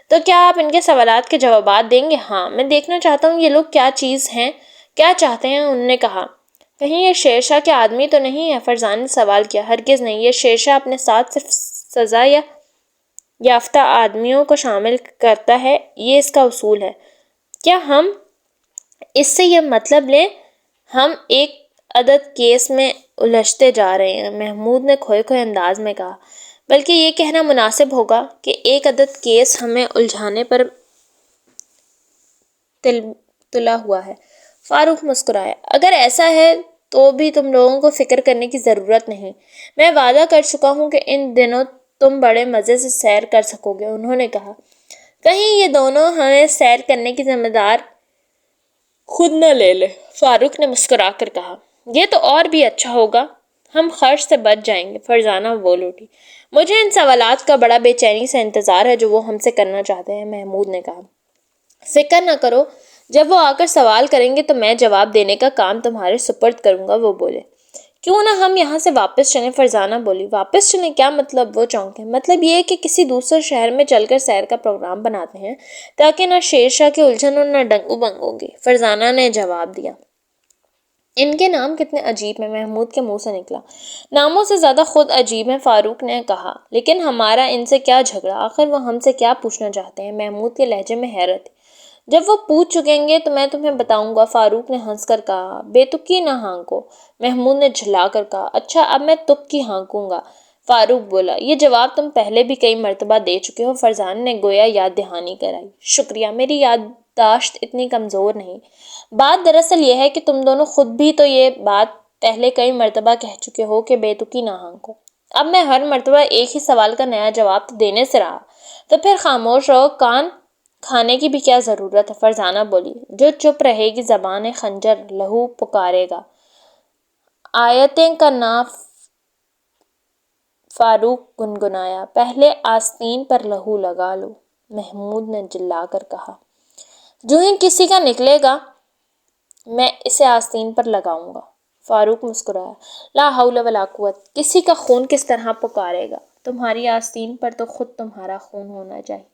تو کیا آپ ان کے سوالات کے جوابات دیں گے؟ ہاں، میں دیکھنا چاہتا ہوں یہ لوگ کیا چیز ہیں، کیا چاہتے ہیں۔ انہوں نے کہا، کہیں یہ شیرشاہ کے آدمی تو نہیں ہے؟ فرزانہ نے سوال کیا۔ ہرگز نہیں، یہ شیرشاہ اپنے ساتھ صرف سزا یافتہ آدمیوں کو شامل کرتا ہے، یہ اس کا اصول ہے۔ کیا ہم اس سے یہ مطلب لیں ہم ایک عدد کیس میں الجھتے جا رہے ہیں؟ محمود نے کھوئے کھوئے انداز میں کہا، بلکہ یہ کہنا مناسب ہوگا کہ ایک عدد کیس ہمیں الجھانے پر تلا ہوا ہے۔ فاروق مسکرایا، اگر ایسا ہے تو بھی تم لوگوں کو فکر کرنے کی ضرورت نہیں۔ میں وعدہ کر چکا ہوں کہ ان دنوں تم بڑے مزے سے سیر کر سکو گے۔ انہوں نے کہا، کہیں یہ دونوں ہمیں سیر کرنے کی ذمہ داری خود نہ لے لیں۔ فاروق نے مسکرا کر کہا، یہ تو اور بھی اچھا ہوگا، ہم خرچ سے بچ جائیں گے۔ فرزانہ بول اٹھی، مجھے ان سوالات کا بڑا بے چینی سے انتظار ہے جو وہ ہم سے کرنا چاہتے ہیں۔ محمود نے کہا، فکر نہ کرو، جب وہ آ کر سوال کریں گے تو میں جواب دینے کا کام تمہارے سپرد کروں گا۔ وہ بولے، کیوں نہ ہم یہاں سے واپس چلیں؟ فرزانہ بولی، واپس چلیں؟ کیا مطلب؟ وہ چونکے۔ مطلب یہ کہ کسی دوسرے شہر میں چل کر سیر کا پروگرام بناتے ہیں تاکہ نہ شیرشاہ کی الجھن اور نہ ڈنگو بنگو کی۔ فرزانہ نے جواب دیا، ان کے نام کتنے عجیب ہیں۔ محمود کے منہ سے نکلا، ناموں سے زیادہ خود عجیب ہیں۔ فاروق نے کہا، لیکن ہمارا ان سے کیا جھگڑا؟ آخر وہ ہم سے کیا پوچھنا چاہتے ہیں؟ محمود کے لہجے میں حیرت تھی۔ جب وہ پوچھ چکیں گے تو میں تمہیں بتاؤں گا۔ فاروق نے ہنس کر کہا، بے تکی نہ ہانکو۔ محمود نے جھلا کر کہا، اچھا اب میں تک کی ہانکوں گا۔ فاروق بولا، یہ تم پہلے بھی کئی مرتبہ دے چکے ہو۔ فرزانہ نے گویا یاد دہانی کرائی، شکریہ، میری یاد یادداشت اتنی کمزور نہیں۔ بات دراصل یہ ہے کہ تم دونوں خود بھی تو یہ بات پہلے کئی مرتبہ کہہ چکے ہو کہ بے تکی نہ ہانکو۔ اب میں ہر مرتبہ ایک ہی سوال کا نیا جواب تو دینے سے رہا، تو پھر خاموش رہو، کان کھانے کی بھی کیا ضرورت ہے؟ فرزانہ بولی۔ جو چپ رہے گی زبان خنجر لہو پکارے گا۔ آیتیں کا نا فاروق گنگنایا۔ پہلے آستین پر لہو لگا لو، محمود نے جلا کر کہا۔ جو ہی کسی کا نکلے گا میں اسے آستین پر لگاؤں گا۔ فاروق مسکرایا۔ لا حول ولا قوت، کسی کا خون کس طرح پکارے گا؟ تمہاری آستین پر تو خود تمہارا خون ہونا چاہیے۔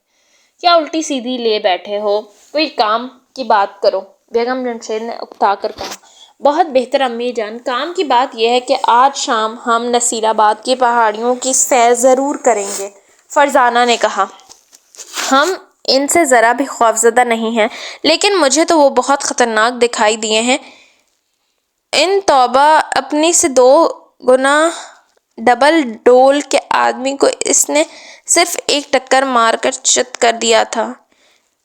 کیا الٹی سیدھی لے بیٹھے ہو؟ کوئی کام کی بات کرو، بیگم جمشید نے اکتا کر کہا۔ بہت بہتر امی جان، کام کی بات یہ ہے کہ آج شام ہم نصیر آباد کی پہاڑیوں کی سیر ضرور کریں گے، فرزانہ نے کہا۔ ہم ان سے ذرا بھی خوفزدہ نہیں ہیں، لیکن مجھے تو وہ بہت خطرناک دکھائی دیے ہیں۔ ان توبہ اپنی سے 2 گنا ڈبل ڈول کے آدمی کو اس نے صرف ایک ٹکر مار کر چت کر دیا تھا۔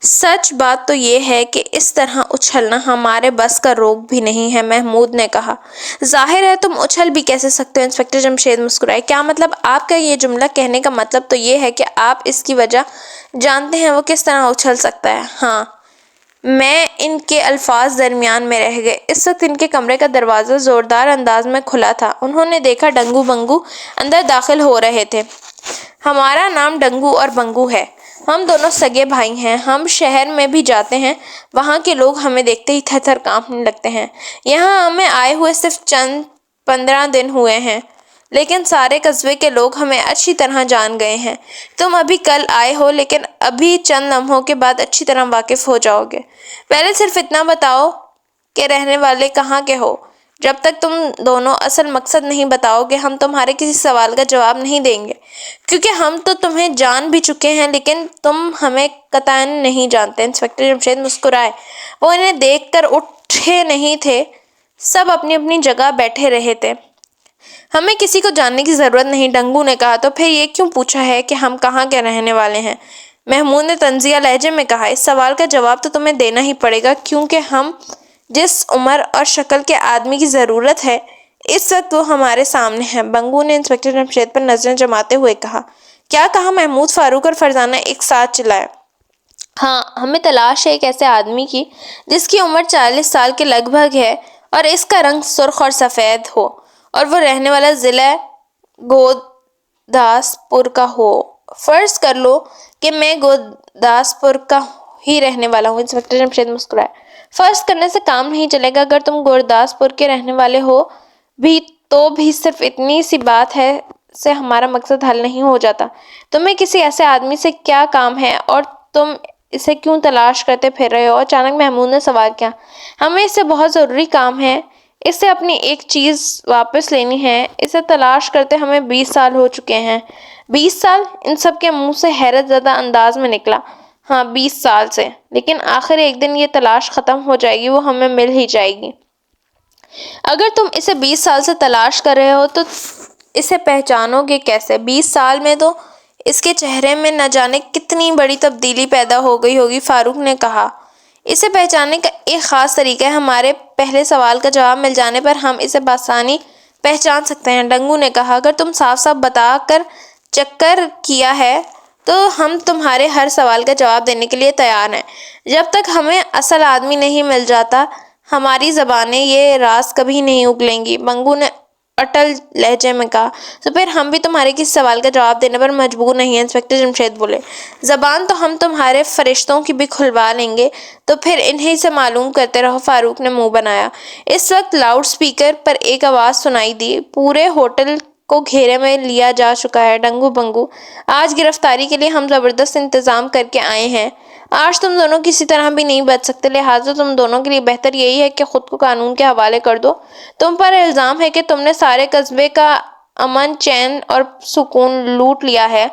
سچ بات تو یہ ہے کہ اس طرح اچھلنا ہمارے بس کا روگ بھی نہیں ہے، محمود نے کہا۔ ظاہر ہے تم اچھل بھی کیسے سکتے ہو؟ انسپکٹر جمشید مسکرائے۔ کیا مطلب؟ آپ کا یہ جملہ کہنے کا مطلب تو یہ ہے کہ آپ اس کی وجہ جانتے ہیں وہ کس طرح اچھل سکتا ہے؟ ہاں۔ میں ان کے الفاظ درمیان میں رہ گئے۔ اس وقت ان کے کمرے کا دروازہ زوردار انداز میں کھلا تھا۔ انہوں نے دیکھا ڈنگو بنگو اندر داخل ہو رہے تھے۔ ہمارا نام ڈنگو اور بنگو ہے، ہم دونوں سگے بھائی ہیں، ہم شہر میں بھی جاتے ہیں، وہاں کے لوگ ہمیں دیکھتے ہی تھر تھر کانپنے لگتے ہیں۔ یہاں ہمیں آئے ہوئے صرف 15 دن ہوئے ہیں، لیکن سارے قصبے کے لوگ ہمیں اچھی طرح جان گئے ہیں۔ تم ابھی کل آئے ہو، لیکن ابھی چند لمحوں کے بعد اچھی طرح واقف ہو جاؤ گے۔ پہلے صرف اتنا بتاؤ کہ رہنے والے کہاں کے ہو۔ جب تک تم دونوں اصل مقصد نہیں بتاؤ گے ہم تمہارے کسی سوال کا جواب نہیں دیں گے، کیونکہ ہم تو تمہیں جان بھی چکے ہیں لیکن تم ہمیں قطعاً نہیں جانتے۔ انسپکٹر جمشید مسکرائے۔ وہ انہیں دیکھ کر اٹھے نہیں تھے، سب اپنی اپنی جگہ بیٹھے رہے تھے۔ ہمیں کسی کو جاننے کی ضرورت نہیں، ڈنگو نے کہا۔ تو پھر یہ کیوں پوچھا ہے کہ ہم کہاں کے رہنے والے ہیں؟ محمود نے طنزیہ لہجے میں کہا۔ اس سوال کا جواب تو تمہیں دینا ہی پڑے گا، کیونکہ ہم جس عمر اور شکل کے آدمی کی ضرورت ہے اس وقت وہ ہمارے سامنے ہے، بنگو نے انسپکٹر جمشید پر نظریں جماتے ہوئے کہا۔ کیا کہا؟ محمود، فاروق اور فرزانہ ایک ساتھ چلائے۔ ہاں، ہمیں تلاش ہے ایک ایسے آدمی کی جس کی عمر 40 سال کے لگ بھگ ہے اور اس کا رنگ سرخ اور سفید ہو، اور وہ رہنے والا ضلع گورداس پور کا ہو۔ فرض کر لو کہ میں گورداس پور کا ہی رہنے والا ہوں۔ انسپکٹر جمشید مسکرائے۔ فرض کرنے سے کام نہیں چلے گا، اگر تم گورداس پور کے رہنے والے ہو بھی تو بھی صرف اتنی سی بات ہے سے ہمارا مقصد حل نہیں ہو جاتا۔ تمہیں کسی ایسے آدمی سے کیا کام ہے اور تم اسے کیوں تلاش کرتے پھر رہے ہو؟ اچانک محمود نے سوال کیا۔ ہمیں اس سے بہت ضروری کام ہے، اس سے اپنی ایک چیز واپس لینی ہے، اسے تلاش کرتے ہمیں 20 سال ہو چکے ہیں۔ 20 سال؟ ان سب کے منہ سے حیرت زدہ انداز میں نکلا۔ ہاں، 20 سال سے، لیکن آخر ایک دن یہ تلاش ختم ہو جائے گی، وہ ہمیں مل ہی جائے گی۔ اگر تم اسے 20 سال سے تلاش کر رہے ہو تو اسے پہچانو گے کیسے؟ 20 سال میں تو اس کے چہرے میں نہ جانے کتنی بڑی تبدیلی پیدا ہو گئی ہوگی، فاروق نے کہا۔ اسے پہچاننے کا ایک خاص طریقہ ہے، ہمارے پہلے سوال کا جواب مل جانے پر ہم اسے بآسانی پہچان سکتے ہیں، ڈنگو نے کہا۔ اگر تم صاف صاف بتا کر چکر کیا ہے تو ہم تمہارے ہر سوال کا جواب دینے کے لیے تیار ہیں۔ جب تک ہمیں اصل آدمی نہیں مل جاتا ہماری زبانیں یہ راز کبھی نہیں اگلیں گی، بنگو نے اٹل لہجے میں کہا۔ تو پھر ہم بھی تمہارے کسی سوال کا جواب دینے پر مجبور نہیں ہیں، انسپکٹر جمشید بولے۔ زبان تو ہم تمہارے فرشتوں کی بھی کھلوا لیں گے، تو پھر انہی سے معلوم کرتے رہو، فاروق نے منہ بنایا۔ اس وقت لاؤڈ سپیکر پر ایک آواز سنائی دی۔ پورے ہوٹل کو گھیرے میں لیا جا چکا ہے، ڈنگو بنگو، آج گرفتاری کے لیے ہم زبردست انتظام کر کے آئے ہیں۔ آج تم دونوں کسی طرح بھی نہیں بچ سکتے، لہٰذا تم دونوں کے لیے بہتر یہی ہے کہ خود کو قانون کے حوالے کر دو۔ تم پر الزام ہے کہ تم نے سارے قصبے کا امن، چین اور سکون لوٹ لیا ہے۔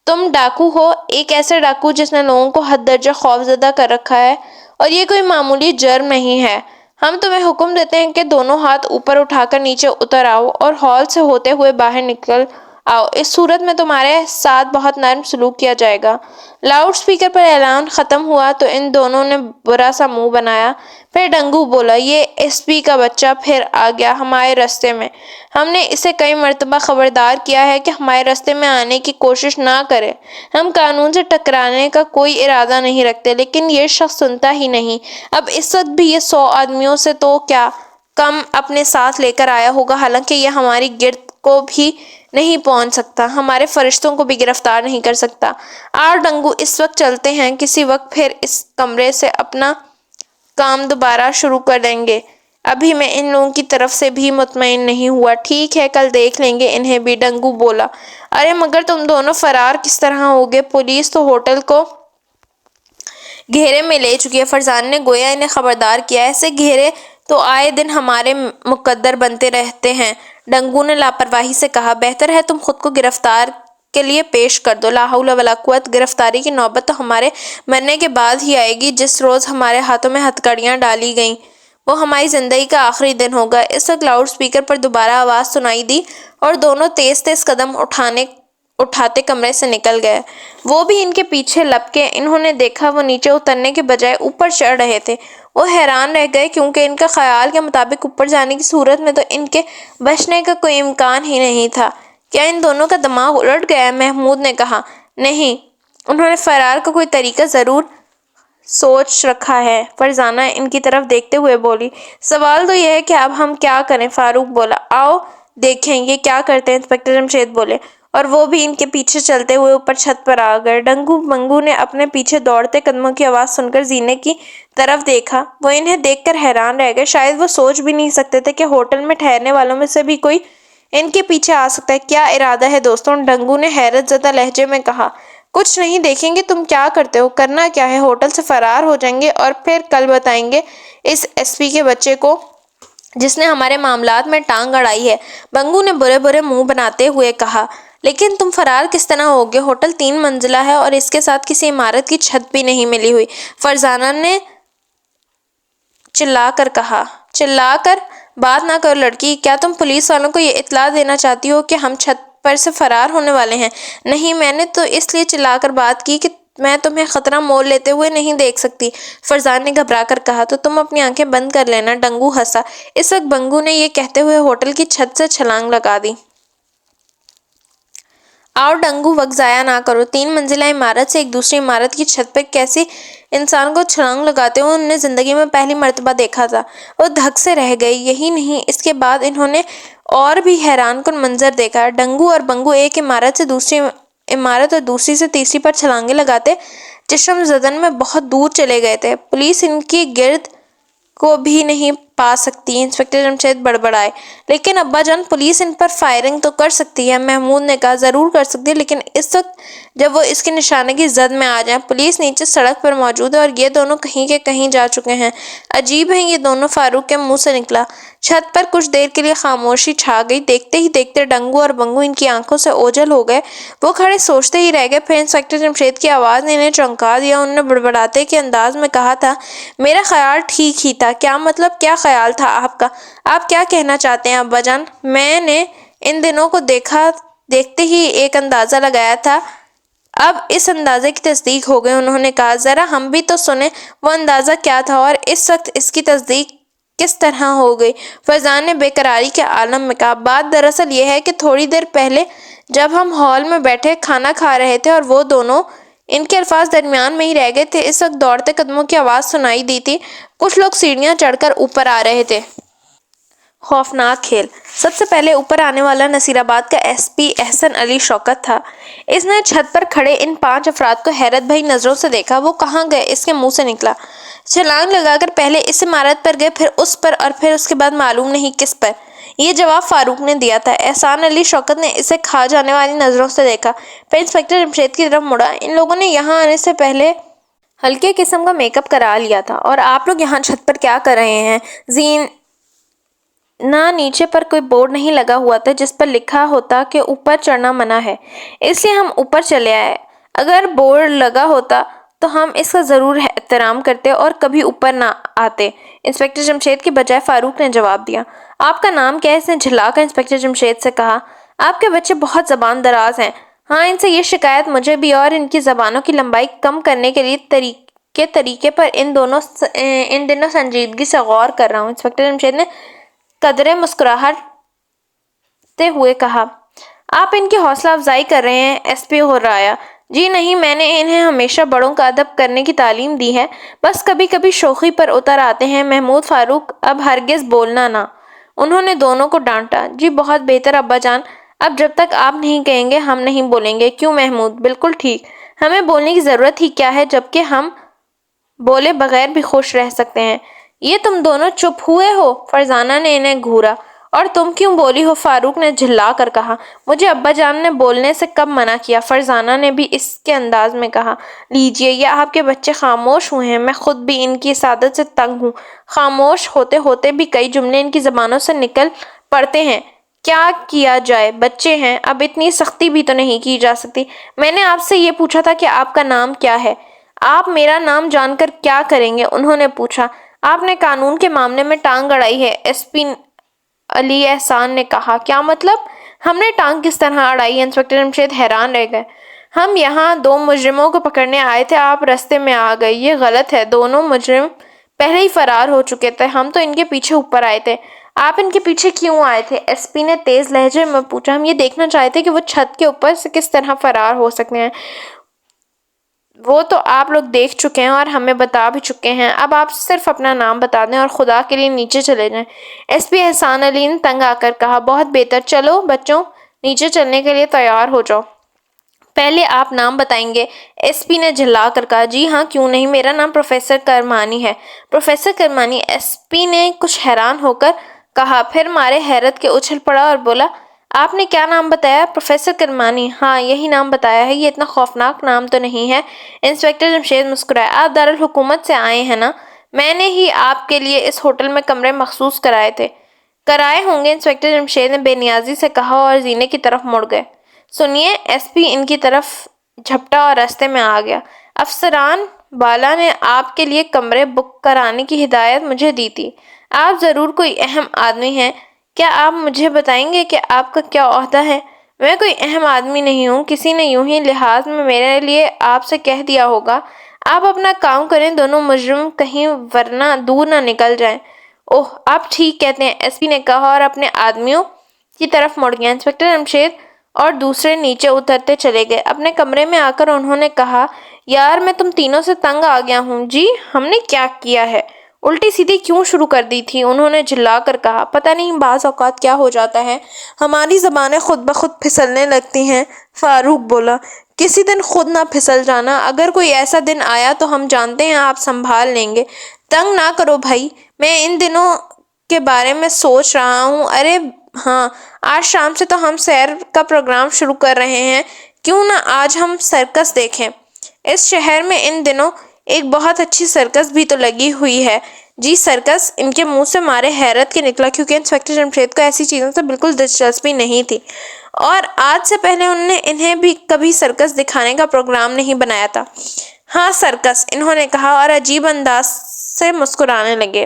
تم ڈاکو ہو، ایک ایسے ڈاکو جس نے لوگوں کو حد درجہ خوفزدہ کر رکھا ہے، اور یہ کوئی معمولی جرم نہیں ہے۔ ہم تمہیں حکم دیتے ہیں کہ دونوں ہاتھ اوپر اٹھا کر نیچے اتر آؤ اور ہال سے ہوتے ہوئے باہر نکل آؤ اس صورت میں تمہارے ساتھ بہت نرم سلوک کیا جائے گا۔ لاؤڈ سپیکر پر اعلان ختم ہوا تو ان دونوں نے برا سا منہ بنایا۔ پھر ڈنگو بولا، یہ ایس پی کا بچہ پھر آ گیا ہمارے راستے میں۔ ہم نے اسے کئی مرتبہ خبردار کیا ہے کہ ہمارے راستے میں آنے کی کوشش نہ کرے۔ ہم قانون سے ٹکرانے کا کوئی ارادہ نہیں رکھتے، لیکن یہ شخص سنتا ہی نہیں۔ اب اس وقت بھی یہ 100 آدمیوں سے تو کیا کم اپنے ساتھ لے کر آیا ہوگا، حالانکہ یہ ہماری گرد کو بھی نہیں پہنچ سکتا، ہمارے فرشتوں کو بھی گرفتار نہیں کر سکتا۔ آؤ ڈنگو اس وقت چلتے ہیں، کسی وقت پھر اس کمرے سے اپنا کام دوبارہ شروع کر دیں گے۔ ابھی میں ان لوگوں کی طرف سے بھی مطمئن نہیں ہوا۔ ٹھیک ہے، کل دیکھ لیں گے انہیں بھی، ڈنگو بولا۔ ارے مگر تم دونوں فرار کس طرح ہوگے؟ پولیس تو ہوٹل کو گھیرے میں لے چکی ہے، فرزانہ نے گویا انہیں خبردار کیا۔ ایسے گھیرے تو آئے دن ہمارے مقدر بنتے رہتے ہیں، ڈنگو نے لاپرواہی سے کہا۔ بہتر ہے تم خود کو گرفتار کے لیے پیش کر دو۔ لا حول ولا قوت، گرفتاری کی نوبت تو ہمارے مرنے کے بعد ہی آئے گی۔ جس روز ہمارے ہاتھوں میں ہتھکڑیاں ڈالی گئیں وہ ہماری زندگی کا آخری دن ہوگا۔ اس وقت لاؤڈ سپیکر پر دوبارہ آواز سنائی دی اور دونوں تیز تیز قدم اٹھاتے کمرے سے نکل گئے، وہ بھی ان کے پیچھے لپکے۔ انہوں نے دیکھا وہ نیچے اترنے کے بجائے اوپر چڑھ رہے تھے۔ وہ حیران رہ گئے کیونکہ ان کے خیال کے مطابق اوپر جانے کی صورت میں تو ان کے بچنے کا کوئی امکان ہی نہیں تھا۔ کیا ان دونوں کا دماغ الٹ گیا ہے؟ محمود نے کہا۔ نہیں، انہوں نے فرار کا کوئی طریقہ ضرور سوچ رکھا ہے، فرزانہ ان کی طرف دیکھتے ہوئے بولی۔ سوال تو یہ ہے کہ اب ہم کیا کریں؟ فاروق بولا۔ آؤ دیکھیں یہ کیا کرتے ہیں، انسپکٹر جمشید بولے، اور وہ بھی ان کے پیچھے چلتے ہوئے اوپر چھت پر آ گئے۔ ڈنگو منگو نے اپنے پیچھے دوڑتے قدموں کی آواز سن کر زینے کی طرف دیکھا۔ وہ انہیں دیکھ کر حیران رہ گئے، شاید وہ سوچ بھی نہیں سکتے تھے کہ ہوٹل میں ٹھہرنے والوں میں سے بھی کوئی ان کے پیچھے آ سکتا ہے۔ کیا ارادہ ہے دوستوں؟ ڈنگو نے حیرت زدہ لہجے میں کہا۔ کچھ نہیں، دیکھیں گے تم کیا کرتے ہو۔ کرنا کیا ہے؟ ہوٹل سے فرار ہو جائیں گے اور پھر کل بتائیں گے اس ایس پی کے بچے کو جس نے ہمارے معاملات میں ٹانگ اڑائی ہے، بنگو نے برے برے منہ بناتے ہوئے کہا۔ لیکن تم فرار کس طرح ہوگے؟ ہوٹل 3 منزلہ ہے اور اس کے ساتھ کسی عمارت کی چھت بھی نہیں ملی ہوئی، فرزانہ نے چلا کر کہا۔ چلا کر بات نہ کرو لڑکی، کیا تم پولیس والوں کو یہ اطلاع دینا چاہتی ہو کہ ہم چھت پر سے فرار ہونے والے ہیں؟ نہیں، میں نے تو اس لیے چلا کر بات کی کہ میں تمہیں خطرہ مول لیتے ہوئے نہیں دیکھ سکتی، فرزانہ نے گھبرا کر کہا۔ تو تم اپنی آنکھیں بند کر لینا، ڈنگو ہنسا۔ اس وقت بنگو نے یہ کہتے ہوئے ہوٹل کی چھت سے چھلانگ لگا دی۔ آؤ ڈنگو، وقت ضائع نہ کرو۔ 3 منزلہ عمارت سے ایک دوسری عمارت کی چھت پہ کسی انسان کو چھلانگ لگاتے ہوئے انہوں نے زندگی میں پہلی مرتبہ دیکھا تھا۔ وہ دھک سے رہ گئی۔ یہی نہیں، اس کے بعد انہوں نے اور بھی حیران کن منظر دیکھا۔ ڈنگو اور بنگو ایک عمارت سے دوسری عمارت اور دوسری سے تیسری پر چھلانگیں لگاتے چشم زدن میں بہت دور چلے گئے تھے۔ پولیس ان کی گرد کو بھی نہیں پا سکتی، انسپکٹر جمشید بڑبڑائے۔ لیکن ابا جان، پولیس ان پر فائرنگ تو کر سکتی ہے، محمود نے کہا۔ ضرور کر سکتی ہے، لیکن اس وقت جب وہ اس کی نشانگی زد میں آ جائیں۔ پولیس نیچے سڑک پر موجود ہے اور یہ دونوں کہیں کے کہیں جا چکے ہیں۔ عجیب ہیں یہ دونوں، فاروق کے منہ سے نکلا۔ چھت پر کچھ دیر کے لیے خاموشی چھا گئی۔ دیکھتے ہی دیکھتے ڈنگو اور بنگو ان کی آنکھوں سے اوجھل ہو گئے۔ وہ کھڑے سوچتے ہی رہ گئے۔ پھر انسپکٹر جمشید کی آواز نے انہیں چونکا دیا۔ انہوں نے بڑبڑاتے کے انداز میں کہا تھا، میرا خیال ٹھیک ہی تھا۔ کیا مطلب؟ کیا خیال تھا آپ کا؟ آپ کیا کہنا چاہتے ہیں ابا جان؟ میں نے ان دونوں کو دیکھتے ہی ایک اندازہ لگایا تھا، اب اس اندازے کی تصدیق ہو گئی۔ انہوں نے کہا، ذرا ہم بھی تو سنیں، وہ اندازہ کیا تھا اور اس وقت اس کی تصدیق کس طرح ہو گئی؟ فرزانہ نے بے قراری کے عالم میں کہا۔ بات دراصل یہ ہے کہ تھوڑی دیر پہلے جب ہم ہال میں بیٹھے کھانا کھا رہے تھے اور وہ دونوں، ان کے الفاظ درمیان میں ہی رہ گئے تھے، اس وقت دوڑتے قدموں کی آواز سنائی دی تھی۔ کچھ لوگ سیڑھیاں چڑھ کر اوپر آ رہے تھے۔ خوفناک کھیل۔ سب سے پہلے اوپر آنے والا نصیر آباد کا ایس پی احسن علی شوکت تھا۔ اس نے چھت پر کھڑے ان 5 افراد کو حیرت بھری نظروں سے دیکھا۔ وہ کہاں گئے؟ اس کے منہ سے نکلا۔ چھلانگ لگا کر پہلے اس عمارت پر گئے، پھر اس پر اور پھر اس کے بعد معلوم نہیں کس پر۔ یہ جواب فاروق نے دیا تھا۔ احسان علی شوکت نے اسے کھا جانے والی نظروں سے دیکھا، پھر انسپکٹر جمشید کی طرف مڑا۔ ان لوگوں نے یہاں آنے سے پہلے ہلکے قسم کا میک اپ کرا لیا تھا، اور آپ لوگ یہاں چھت پر کیا کر رہے ہیں؟ نہ نیچے پر کوئی بورڈ نہیں لگا ہوا تھا جس پر لکھا ہوتا کہ اوپر چڑھنا منع ہے، اس لیے ہم اوپر چلے آئے۔ اگر بورڈ لگا ہوتا تو ہم اس کا ضرور احترام کرتے اور کبھی اوپر نہ آتے، انسپکٹر جمشید کی بجائے فاروق نے جواب دیا۔ آپ کا نام کیا ہے؟ اس نے جھلا کر انسپکٹر جمشید سے کہا۔ آپ کے بچے بہت زبان دراز ہیں۔ ہاں، ان سے یہ شکایت مجھے بھی، اور ان کی زبانوں کی لمبائی کم کرنے کے لیے طریقے پر ان دنوں سنجیدگی سے غور کر رہا ہوں۔ انسپکٹر جمشید نے قدرے مسکراتے ہوئے کہا۔ آپ ان کی حوصلہ افزائی کر رہے ہیں؟ S P غرایا۔ جی نہیں، میں نے انہیں ہمیشہ بڑوں کا ادب کرنے کی تعلیم دی ہے، بس کبھی کبھی شوخی پر اتر آتے ہیں۔ محمود فاروق، اب ہرگز بولنا نہ۔ انہوں نے دونوں کو ڈانٹا۔ جی بہت بہتر ابا جان، اب جب تک آپ نہیں کہیں گے ہم نہیں بولیں گے۔ کیوں محمود؟ بالکل ٹھیک، ہمیں بولنے کی ضرورت ہی کیا ہے جبکہ ہم بولے بغیر بھی خوش رہ سکتے ہیں۔ یہ تم دونوں چپ ہوئے ہو؟ فرزانہ نے انہیں گھورا۔ اور تم کیوں بولی ہو؟ فاروق نے جھلا کر کہا۔ مجھے ابا جان نے بولنے سے کب منع کیا؟ فرزانہ نے بھی اس کے انداز میں کہا۔ لیجئے، یہ آپ کے بچے خاموش ہوئے ہیں، میں خود بھی ان کی اس عادت سے تنگ ہوں۔ خاموش ہوتے ہوتے بھی کئی جملے ان کی زبانوں سے نکل پڑتے ہیں۔ کیا کیا جائے، بچے ہیں، اب اتنی سختی بھی تو نہیں کی جا سکتی۔ میں نے آپ سے یہ پوچھا تھا کہ آپ کا نام کیا ہے؟ آپ میرا نام جان کر کیا کریں گے؟ انہوں نے پوچھا۔ آپ نے قانون کے معاملے میں ٹانگ اڑائی ہے، ایس پی علی احسان نے کہا۔ کیا مطلب؟ ہم نے ٹانگ کس طرح اڑائی ہے؟ انسپکٹر جمشید حیران رہ گئے۔ ہم یہاں 2 مجرموں کو پکڑنے آئے تھے، آپ رستے میں آ گئے۔ یہ غلط ہے، دونوں مجرم پہلے ہی فرار ہو چکے تھے، ہم تو ان کے پیچھے اوپر آئے تھے۔ آپ ان کے پیچھے کیوں آئے تھے؟ ایس پی نے تیز لہجے میں پوچھا۔ ہم یہ دیکھنا چاہتے تھے کہ وہ چھت کے اوپر سے کس طرح فرار ہو سکتے ہیں۔ وہ تو آپ لوگ دیکھ چکے ہیں اور ہمیں بتا بھی چکے ہیں، اب آپ صرف اپنا نام بتا دیں اور خدا کے لیے نیچے چلے جائیں۔ ایس پی احسان علی نے تنگ آ کر کہا۔ بہت بہتر، چلو بچوں، نیچے چلنے کے لیے تیار ہو جاؤ۔ پہلے آپ نام بتائیں گے؟ ایس پی نے جھلا کر کہا۔ جی ہاں، کیوں نہیں، میرا نام پروفیسر کرمانی ہے۔ پروفیسر کرمانی؟ ایس پی نے کچھ حیران ہو کر کہا، پھر مارے حیرت کے اچھل پڑا اور بولا، آپ نے کیا نام بتایا؟ پروفیسر کرمانی۔ ہاں، یہی نام بتایا ہے، یہ اتنا خوفناک نام تو نہیں ہے۔ انسپکٹر جمشید مسکرائے۔ آپ دارالحکومت سے آئے ہیں نا؟ میں نے ہی آپ کے لیے اس ہوٹل میں کمرے مخصوص کرائے تھے۔ کرائے ہوں گے، انسپکٹر جمشید نے بے نیازی سے کہا اور زینے کی طرف مڑ گئے۔ سنیے، ایس پی ان کی طرف جھپٹا اور راستے میں آ گیا۔ افسران بالا نے آپ کے لیے کمرے بک کرانے کی ہدایت مجھے دی تھی۔ آپ ضرور کوئی اہم آدمی ہیں، کیا آپ مجھے بتائیں گے کہ آپ کا کیا عہدہ ہے؟ میں کوئی اہم آدمی نہیں ہوں، کسی نے یوں ہی لحاظ میں میرے لیے آپ سے کہہ دیا ہوگا۔ آپ اپنا کام کریں، دونوں مجرم کہیں ورنہ دور نہ نکل جائیں۔ اوہ، آپ ٹھیک کہتے ہیں، ایس پی نے کہا اور اپنے آدمیوں کی طرف مڑ گیا۔ انسپکٹر جمشید اور دوسرے نیچے اترتے چلے گئے۔ اپنے کمرے میں آ کر انہوں نے کہا، یار میں تم تینوں سے تنگ آ گیا ہوں۔ جی ہم نے کیا کیا ہے؟ الٹی سیدھی کیوں شروع کر دی تھی؟ انہوں نے جھلا کر کہا۔ پتہ نہیں بعض اوقات کیا ہو جاتا ہے، ہماری زبانیں خود بخود پھسلنے لگتی ہیں۔ فاروق بولا۔ کسی دن خود نہ پھسل جانا، اگر کوئی ایسا دن آیا تو ہم جانتے ہیں آپ سنبھال لیں گے۔ تنگ نہ کرو بھائی، میں ان دنوں کے بارے میں سوچ رہا ہوں۔ ارے ہاں، آج شام سے تو ہم سیر کا پروگرام شروع کر رہے ہیں، کیوں نہ آج ہم سرکس دیکھیں؟ اس شہر میں ان دنوں ایک بہت اچھی سرکس بھی تو لگی ہوئی ہے۔ جی سرکس؟ ان کے منہ سے مارے حیرت کے نکلا، کیونکہ انسپکٹر جمشید کو ایسی چیزوں سے بالکل دلچسپی نہیں تھی اور آج سے پہلے انہیں بھی کبھی سرکس دکھانے کا پروگرام نہیں بنایا تھا۔ ہاں سرکس، انہوں نے کہا اور عجیب انداز سے مسکرانے لگے۔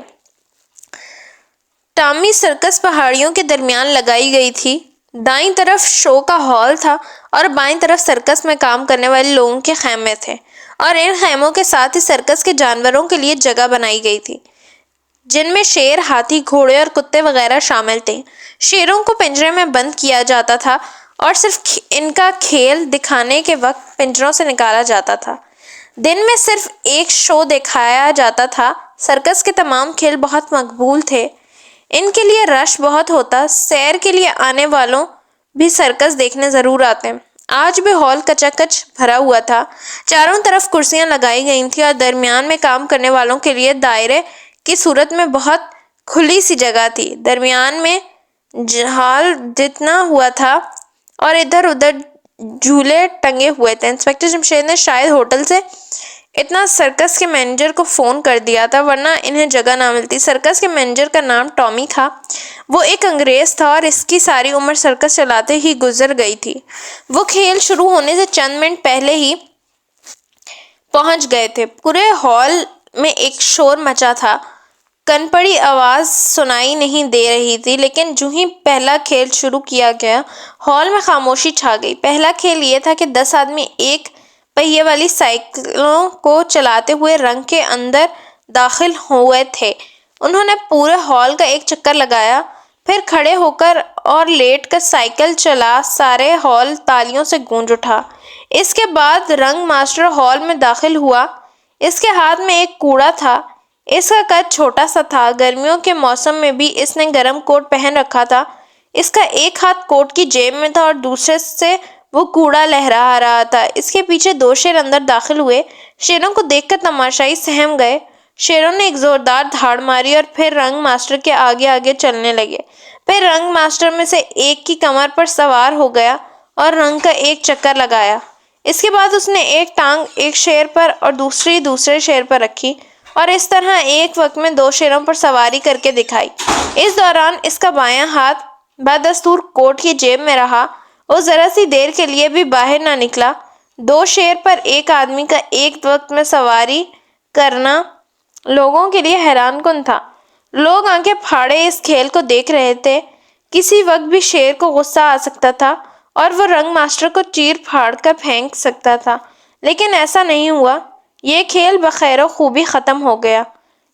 ٹامی سرکس پہاڑیوں کے درمیان لگائی گئی تھی۔ دائیں طرف شو کا ہال تھا اور بائیں طرف سرکس میں کام کرنے والے لوگوں کے خیمے تھے، اور ان خیموں کے ساتھ ہی سرکس کے جانوروں کے لیے جگہ بنائی گئی تھی، جن میں شیر، ہاتھی، گھوڑے اور کتے وغیرہ شامل تھے۔ شیروں کو پنجرے میں بند کیا جاتا تھا اور صرف ان کا کھیل دکھانے کے وقت پنجروں سے نکالا جاتا تھا۔ دن میں صرف ایک شو دکھایا جاتا تھا۔ سرکس کے تمام کھیل بہت مقبول تھے، ان کے لیے رش بہت ہوتا، سیر کے لیے آنے والوں بھی سرکس دیکھنے ضرور آتے۔ آج بھی ہال کچا کچ بھرا ہوا تھا، چاروں طرف کرسیاں لگائی گئی تھیں اور درمیان میں کام کرنے والوں کے لیے دائرے کی صورت میں بہت کھلی سی جگہ تھی۔ درمیان میں ہال جتنا ہوا تھا اور ادھر ادھر جھولے ٹنگے ہوئے تھے۔ انسپکٹر جمشید نے شاید ہوٹل سے اتنا سرکس کے مینیجر کو فون کر دیا تھا ورنہ انہیں جگہ نہ ملتی۔ سرکس کے مینیجر کا نام ٹامی تھا، وہ ایک انگریز تھا اور اس کی ساری عمر سرکس چلاتے ہی گزر گئی تھی۔ وہ کھیل شروع ہونے سے چند منٹ پہلے ہی پہنچ گئے تھے۔ پورے ہال میں ایک شور مچا تھا، کنپڑی آواز سنائی نہیں دے رہی تھی، لیکن جو ہی پہلا کھیل شروع کیا گیا ہال میں خاموشی چھا گئی۔ پہلا کھیل یہ تھا کہ 10 آدمی ایک پہیے والی سائیکلوں کو چلاتے ہوئے رنگ کے اندر داخل ہوئے تھے۔ انہوں نے پورے ہال کا ایک چکر لگایا، پھر کھڑے ہو کر اور لیٹ کر سائیکل چلا۔ سارے ہال تالیوں سے گونج اٹھا۔ اس کے بعد رنگ ماسٹر ہال میں داخل ہوا۔ اس کے ہاتھ میں ایک کوڑا تھا۔ اس کا قد چھوٹا سا تھا۔ گرمیوں کے موسم میں بھی اس نے گرم کوٹ پہن رکھا تھا۔ اس کا ایک ہاتھ کوٹ کی جیب میں تھا اور دوسرے سے وہ کوڑا لہرا رہا تھا۔ اس کے پیچھے 2 شیر اندر داخل ہوئے۔ شیروں کو دیکھ کر تماشائی سہم گئے۔ شیروں نے ایک زوردار دھاڑ ماری اور پھر رنگ ماسٹر کے آگے آگے چلنے لگے۔ پھر رنگ ماسٹر میں سے ایک کی کمر پر سوار ہو گیا اور رنگ کا ایک چکر لگایا۔ اس کے بعد اس نے ایک ٹانگ ایک شیر پر اور دوسری دوسرے شیر پر رکھی اور اس طرح ایک وقت میں 2 شیروں پر سواری کر کے دکھائی۔ اس دوران اس کا بایاں ہاتھ بدستور کوٹ کی جیب میں رہا۔ وہ ذرا سی دیر کے لیے بھی باہر نہ نکلا۔ 2 شیر پر ایک آدمی کا ایک وقت میں سواری کرنا لوگوں کے لیے حیران کن تھا۔ لوگ آنکھیں پھاڑے اس کھیل کو دیکھ رہے تھے۔ کسی وقت بھی شیر کو غصہ آ سکتا تھا اور وہ رنگ ماسٹر کو چیر پھاڑ کر پھینک سکتا تھا، لیکن ایسا نہیں ہوا۔ یہ کھیل بخیر و خوبی ختم ہو گیا۔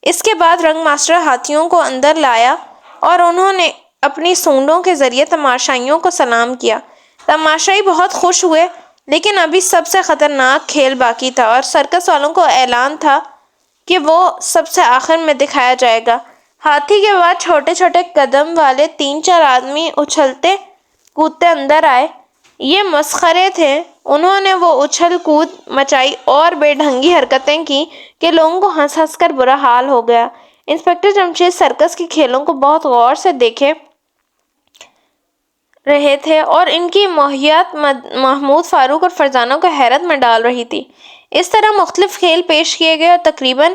اس کے بعد رنگ ماسٹر ہاتھیوں کو اندر لایا اور انہوں نے اپنی سونڈوں کے ذریعے تماشائیوں کو سلام کیا۔ تماشائی بہت خوش ہوئے، لیکن ابھی سب سے خطرناک کھیل باقی تھا اور سرکس والوں کو اعلان تھا کہ وہ سب سے آخر میں دکھایا جائے گا۔ ہاتھی کے بعد چھوٹے چھوٹے قدم والے 3-4 آدمی اچھلتے کودتے اندر آئے۔ یہ مسخرے تھے۔ انہوں نے وہ اچھل کود مچائی اور بے ڈھنگی حرکتیں کی کہ لوگوں کو ہنس ہنس کر برا حال ہو گیا۔ انسپکٹر جمشید سرکس کے کھیلوں کو بہت غور سے دیکھے رہے تھے اور ان کی ماہیت محمود، فاروق اور فرزانہ کو حیرت میں ڈال رہی تھی۔ اس طرح مختلف کھیل پیش کیے گئے اور تقریباً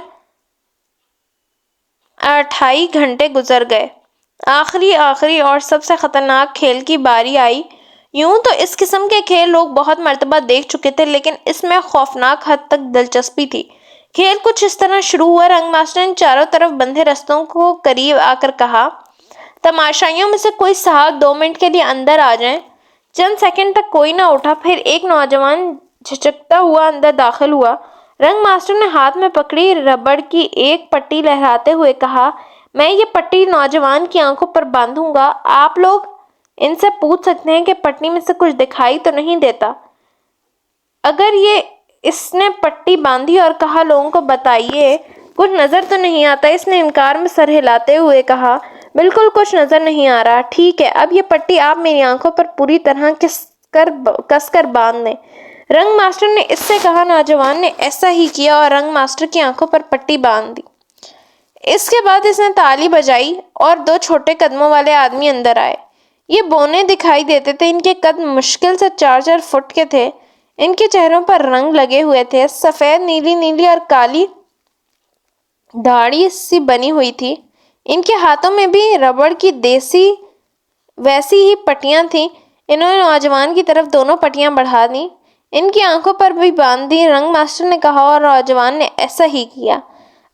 28 گھنٹے گزر گئے۔ آخری اور سب سے خطرناک کھیل کی باری آئی۔ یوں تو اس قسم کے کھیل لوگ بہت مرتبہ دیکھ چکے تھے، لیکن اس میں خوفناک حد تک دلچسپی تھی۔ کھیل کچھ اس طرح شروع ہوا۔ رنگ ماسٹر نے چاروں طرف بندھے رستوں کو قریب آ کر کہا، تماشائیوں میں سے کوئی صاحب 2 منٹ کے لیے اندر آ جائیں۔ چند سیکنڈ تک کوئی نہ اٹھا۔ پھر ایک نوجوان جھجکتا ہوا اندر داخل ہوا۔ رنگ ماسٹر نے ہاتھ میں پکڑی ربڑ کی ایک پٹی لہراتے ہوئے کہا، میں یہ پٹی نوجوان کی آنکھوں پر باندھوں گا۔ آپ لوگ ان سے پوچھ سکتے ہیں کہ پٹی میں سے کچھ دکھائی تو نہیں دیتا؟ اگر یہ اس نے پٹی باندھی اور کہا، لوگوں کو بتائیے کچھ نظر تو نہیں آتا؟ اس نے انکار میں سر ہلاتے ہوئے کہا، بالکل کچھ نظر نہیں آ رہا۔ ٹھیک ہے، اب یہ پٹی آپ میری آنکھوں پر پوری طرح کس کر باندھ دیں۔ رنگ ماسٹر نے اس سے کہا۔ نوجوان نے ایسا ہی کیا اور رنگ ماسٹر کی آنکھوں پر پٹی باندھ دی۔ اس کے بعد اس نے تالی بجائی اور 2 چھوٹے قدموں والے آدمی اندر آئے۔ یہ بونے دکھائی دیتے تھے۔ ان کے قد مشکل سے 4-4 فٹ کے تھے۔ ان کے چہروں پر رنگ لگے ہوئے تھے۔ سفید، نیلی اور کالی داڑھی سی بنی ہوئی تھی۔ ان کے ہاتھوں میں بھی ربڑ کی ویسی ہی پٹیاں تھیں۔ انہوں نے نوجوان کی طرف دونوں پٹیاں بڑھا دیں، ان کی آنکھوں پر بھی باندھ دی۔ رنگ ماسٹر نے کہا اور نوجوان نے ایسا ہی کیا۔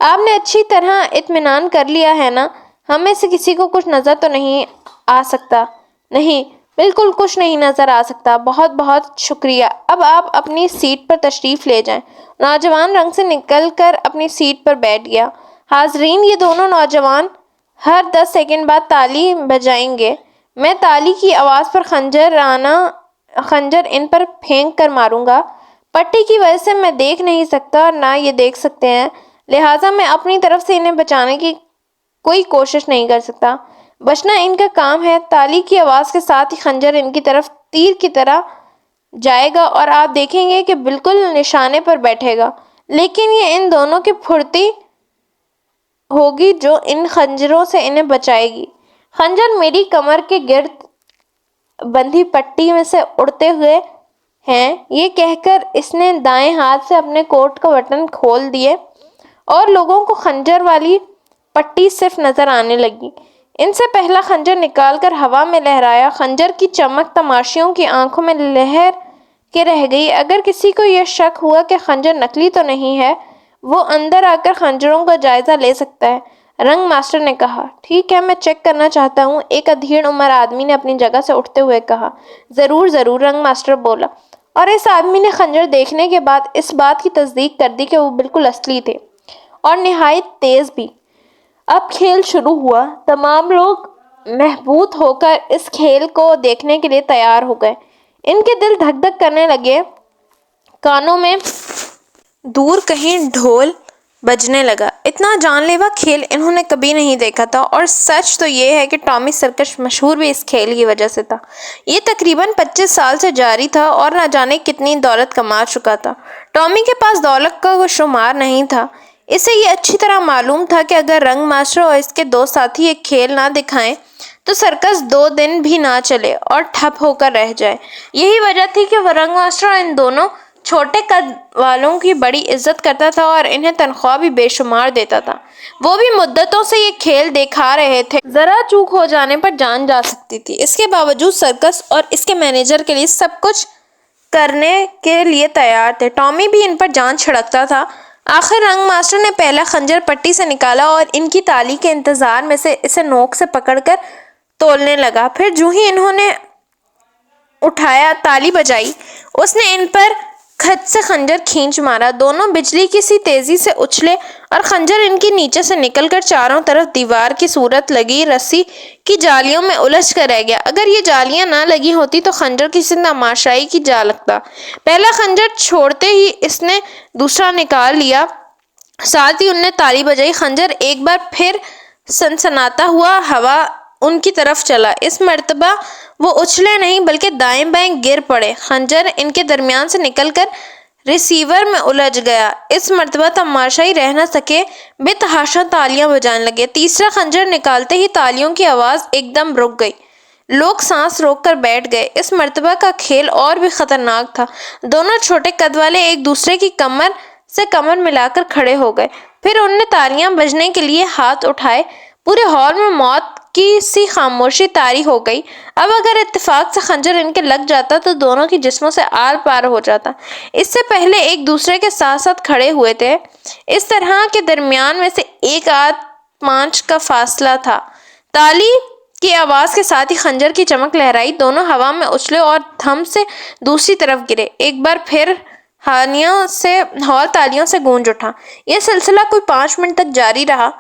آپ نے اچھی طرح اطمینان کر لیا ہے نا؟ ہم میں سے کسی کو کچھ نظر تو نہیں آ سکتا؟ نہیں، بالکل کچھ نہیں نظر آ سکتا۔ بہت بہت شکریہ۔ اب آپ اپنی سیٹ پر تشریف لے جائیں۔ نوجوان رنگ سے نکل کر اپنی سیٹ پر بیٹھ گیا۔ حاضرین، یہ دونوں نوجوان ہر 10 سیکنڈ بعد تالی بجائیں گے۔ میں تالی کی آواز پر خنجر ان پر پھینک کر ماروں گا۔ پٹی کی وجہ سے میں دیکھ نہیں سکتا اور نہ یہ دیکھ سکتے ہیں، لہٰذا میں اپنی طرف سے انہیں بچانے کی کوئی کوشش نہیں کر سکتا۔ بچنا ان کا کام ہے۔ تالی کی آواز کے ساتھ ہی خنجر ان کی طرف تیر کی طرح جائے گا اور آپ دیکھیں گے کہ بالکل نشانے پر بیٹھے گا، لیکن یہ ان دونوں کی پھرتی ہوگی جو ان خنجروں سے انہیں بچائے گی۔ خنجر میری کمر کے گرد بندھی پٹی میں سے اڑتے ہوئے ہیں۔ یہ کہہ کر اس نے دائیں ہاتھ سے اپنے کوٹ کا بٹن کھول دیے اور لوگوں کو خنجر والی پٹی صرف نظر آنے لگی۔ ان سے پہلا خنجر نکال کر ہوا میں لہرایا۔ خنجر کی چمک تماشائیوں کی آنکھوں میں لہر کے رہ گئی۔ اگر کسی کو یہ شک ہوا کہ خنجر نکلی تو نہیں ہے، وہ اندر آ کر خنجروں کا جائزہ لے سکتا ہے۔ رنگ ماسٹر نے کہا۔ ٹھیک ہے، میں چیک کرنا چاہتا ہوں، ایک ادھیڑ عمر آدمی نے اپنی جگہ سے اٹھتے ہوئے کہا۔ ضرور ضرور، رنگ ماسٹر بولا، اور اس آدمی نے خنجر دیکھنے کے بعد اس بات کی تصدیق کر دی کہ وہ بالکل اصلی تھے اور نہایت تیز بھی۔ اب کھیل شروع ہوا۔ تمام لوگ محبوط ہو کر اس کھیل کو دیکھنے کے لیے تیار ہو گئے۔ ان کے دل دھک دھک کرنے لگے، کانوں میں دور کہیں ڈھول بجنے لگا۔ اتنا جان لیوا کھیل انہوں نے کبھی نہیں دیکھا تھا، اور سچ تو یہ ہے کہ ٹامی سرکش مشہور بھی اس کھیل کی وجہ سے تھا۔ یہ تقریباً 25 سال سے جاری تھا اور نہ جانے کتنی دولت کما چکا تھا۔ ٹامی کے پاس دولت کا کوئی شمار نہیں تھا۔ اسے یہ اچھی طرح معلوم تھا کہ اگر رنگ ماسٹر اور اس کے دو ساتھی یہ کھیل نہ دکھائیں تو سرکس 2 دن بھی نہ چلے اور ٹھپ ہو کر رہ جائے۔ یہی وجہ تھی کہ وہ رنگ ماسٹر اور ان دونوں چھوٹے قد والوں کی بڑی عزت کرتا تھا اور انہیں تنخواہ بھی بے شمار دیتا تھا۔ وہ بھی مدتوں سے یہ کھیل دیکھا رہے تھے، ذرا چوک ہو جانے پر جان جا سکتی تھی۔ اس کے باوجود سرکس اور اس کے مینیجر کے لیے سب کچھ کرنے کے لیے تیار تھے۔ ٹامی بھی ان پر جان چھڑکتا تھا۔ آخر رنگ ماسٹر نے پہلا خنجر پٹی سے نکالا اور ان کی تالی کے انتظار میں سے اسے نوک سے پکڑ کر تولنے لگا۔ پھر جو ہی انہوں نے اٹھایا، تالی بجائی، اس نے ان پر کھچ سے خنجر کھینچ مارا۔ دونوں بجلی کی سی تیزی سے اچھلے اور خنجر ان کے نیچے سے نکل کر چاروں طرف دیوار کی صورت لگی رسی کی جالیوں میں الجھ کر رہ گیا۔ اگر یہ جالیاں نہ لگی ہوتی تو خنجر کسی تماشائی کی جا لگتا۔ پہلا خنجر چھوڑتے ہی اس نے دوسرا نکال لیا، ساتھ ہی ان نے تالی بجائی۔ خنجر ایک بار پھر سنسناتا ہوا ہوا ان کی طرف چلا۔ اس مرتبہ وہ اچھلے نہیں بلکہ دائیں بائیں گر پڑے۔ خنجر ان کے درمیان سے نکل کر ریسیور میں الجھ گیا۔ اس مرتبہ تماشائی رہ نہ سکے، بے تحاشا تالیاں بجانے لگے۔ تیسرا خنجر نکالتے ہی تالیوں کی آواز ایک دم رک گئی۔ لوگ سانس روک کر بیٹھ گئے۔ اس مرتبہ کا کھیل اور بھی خطرناک تھا۔ دونوں چھوٹے قد والے ایک دوسرے کی کمر سے کمر ملا کر کھڑے ہو گئے۔ پھر ان نے تالیاں بجنے کے لیے ہاتھ اٹھائے۔ پورے ہال میں موت کی سی خاموشی طاری ہو گئی۔ اب اگر اتفاق سے خنجر ان کے لگ جاتا تو دونوں کے جسموں سے آر پار ہو جاتا۔ اس سے پہلے ایک دوسرے کے ساتھ ساتھ کھڑے ہوئے تھے، اس طرح کے درمیان میں سے ایک آدھ پانچ کا فاصلہ تھا۔ تالی کی آواز کے ساتھ ہی خنجر کی چمک لہرائی، دونوں ہوا میں اچھلے اور تھم سے دوسری طرف گرے۔ ایک بار پھر ہال تالیوں سے گونج اٹھا۔ یہ سلسلہ کوئی 5 منٹ تک جاری رہا۔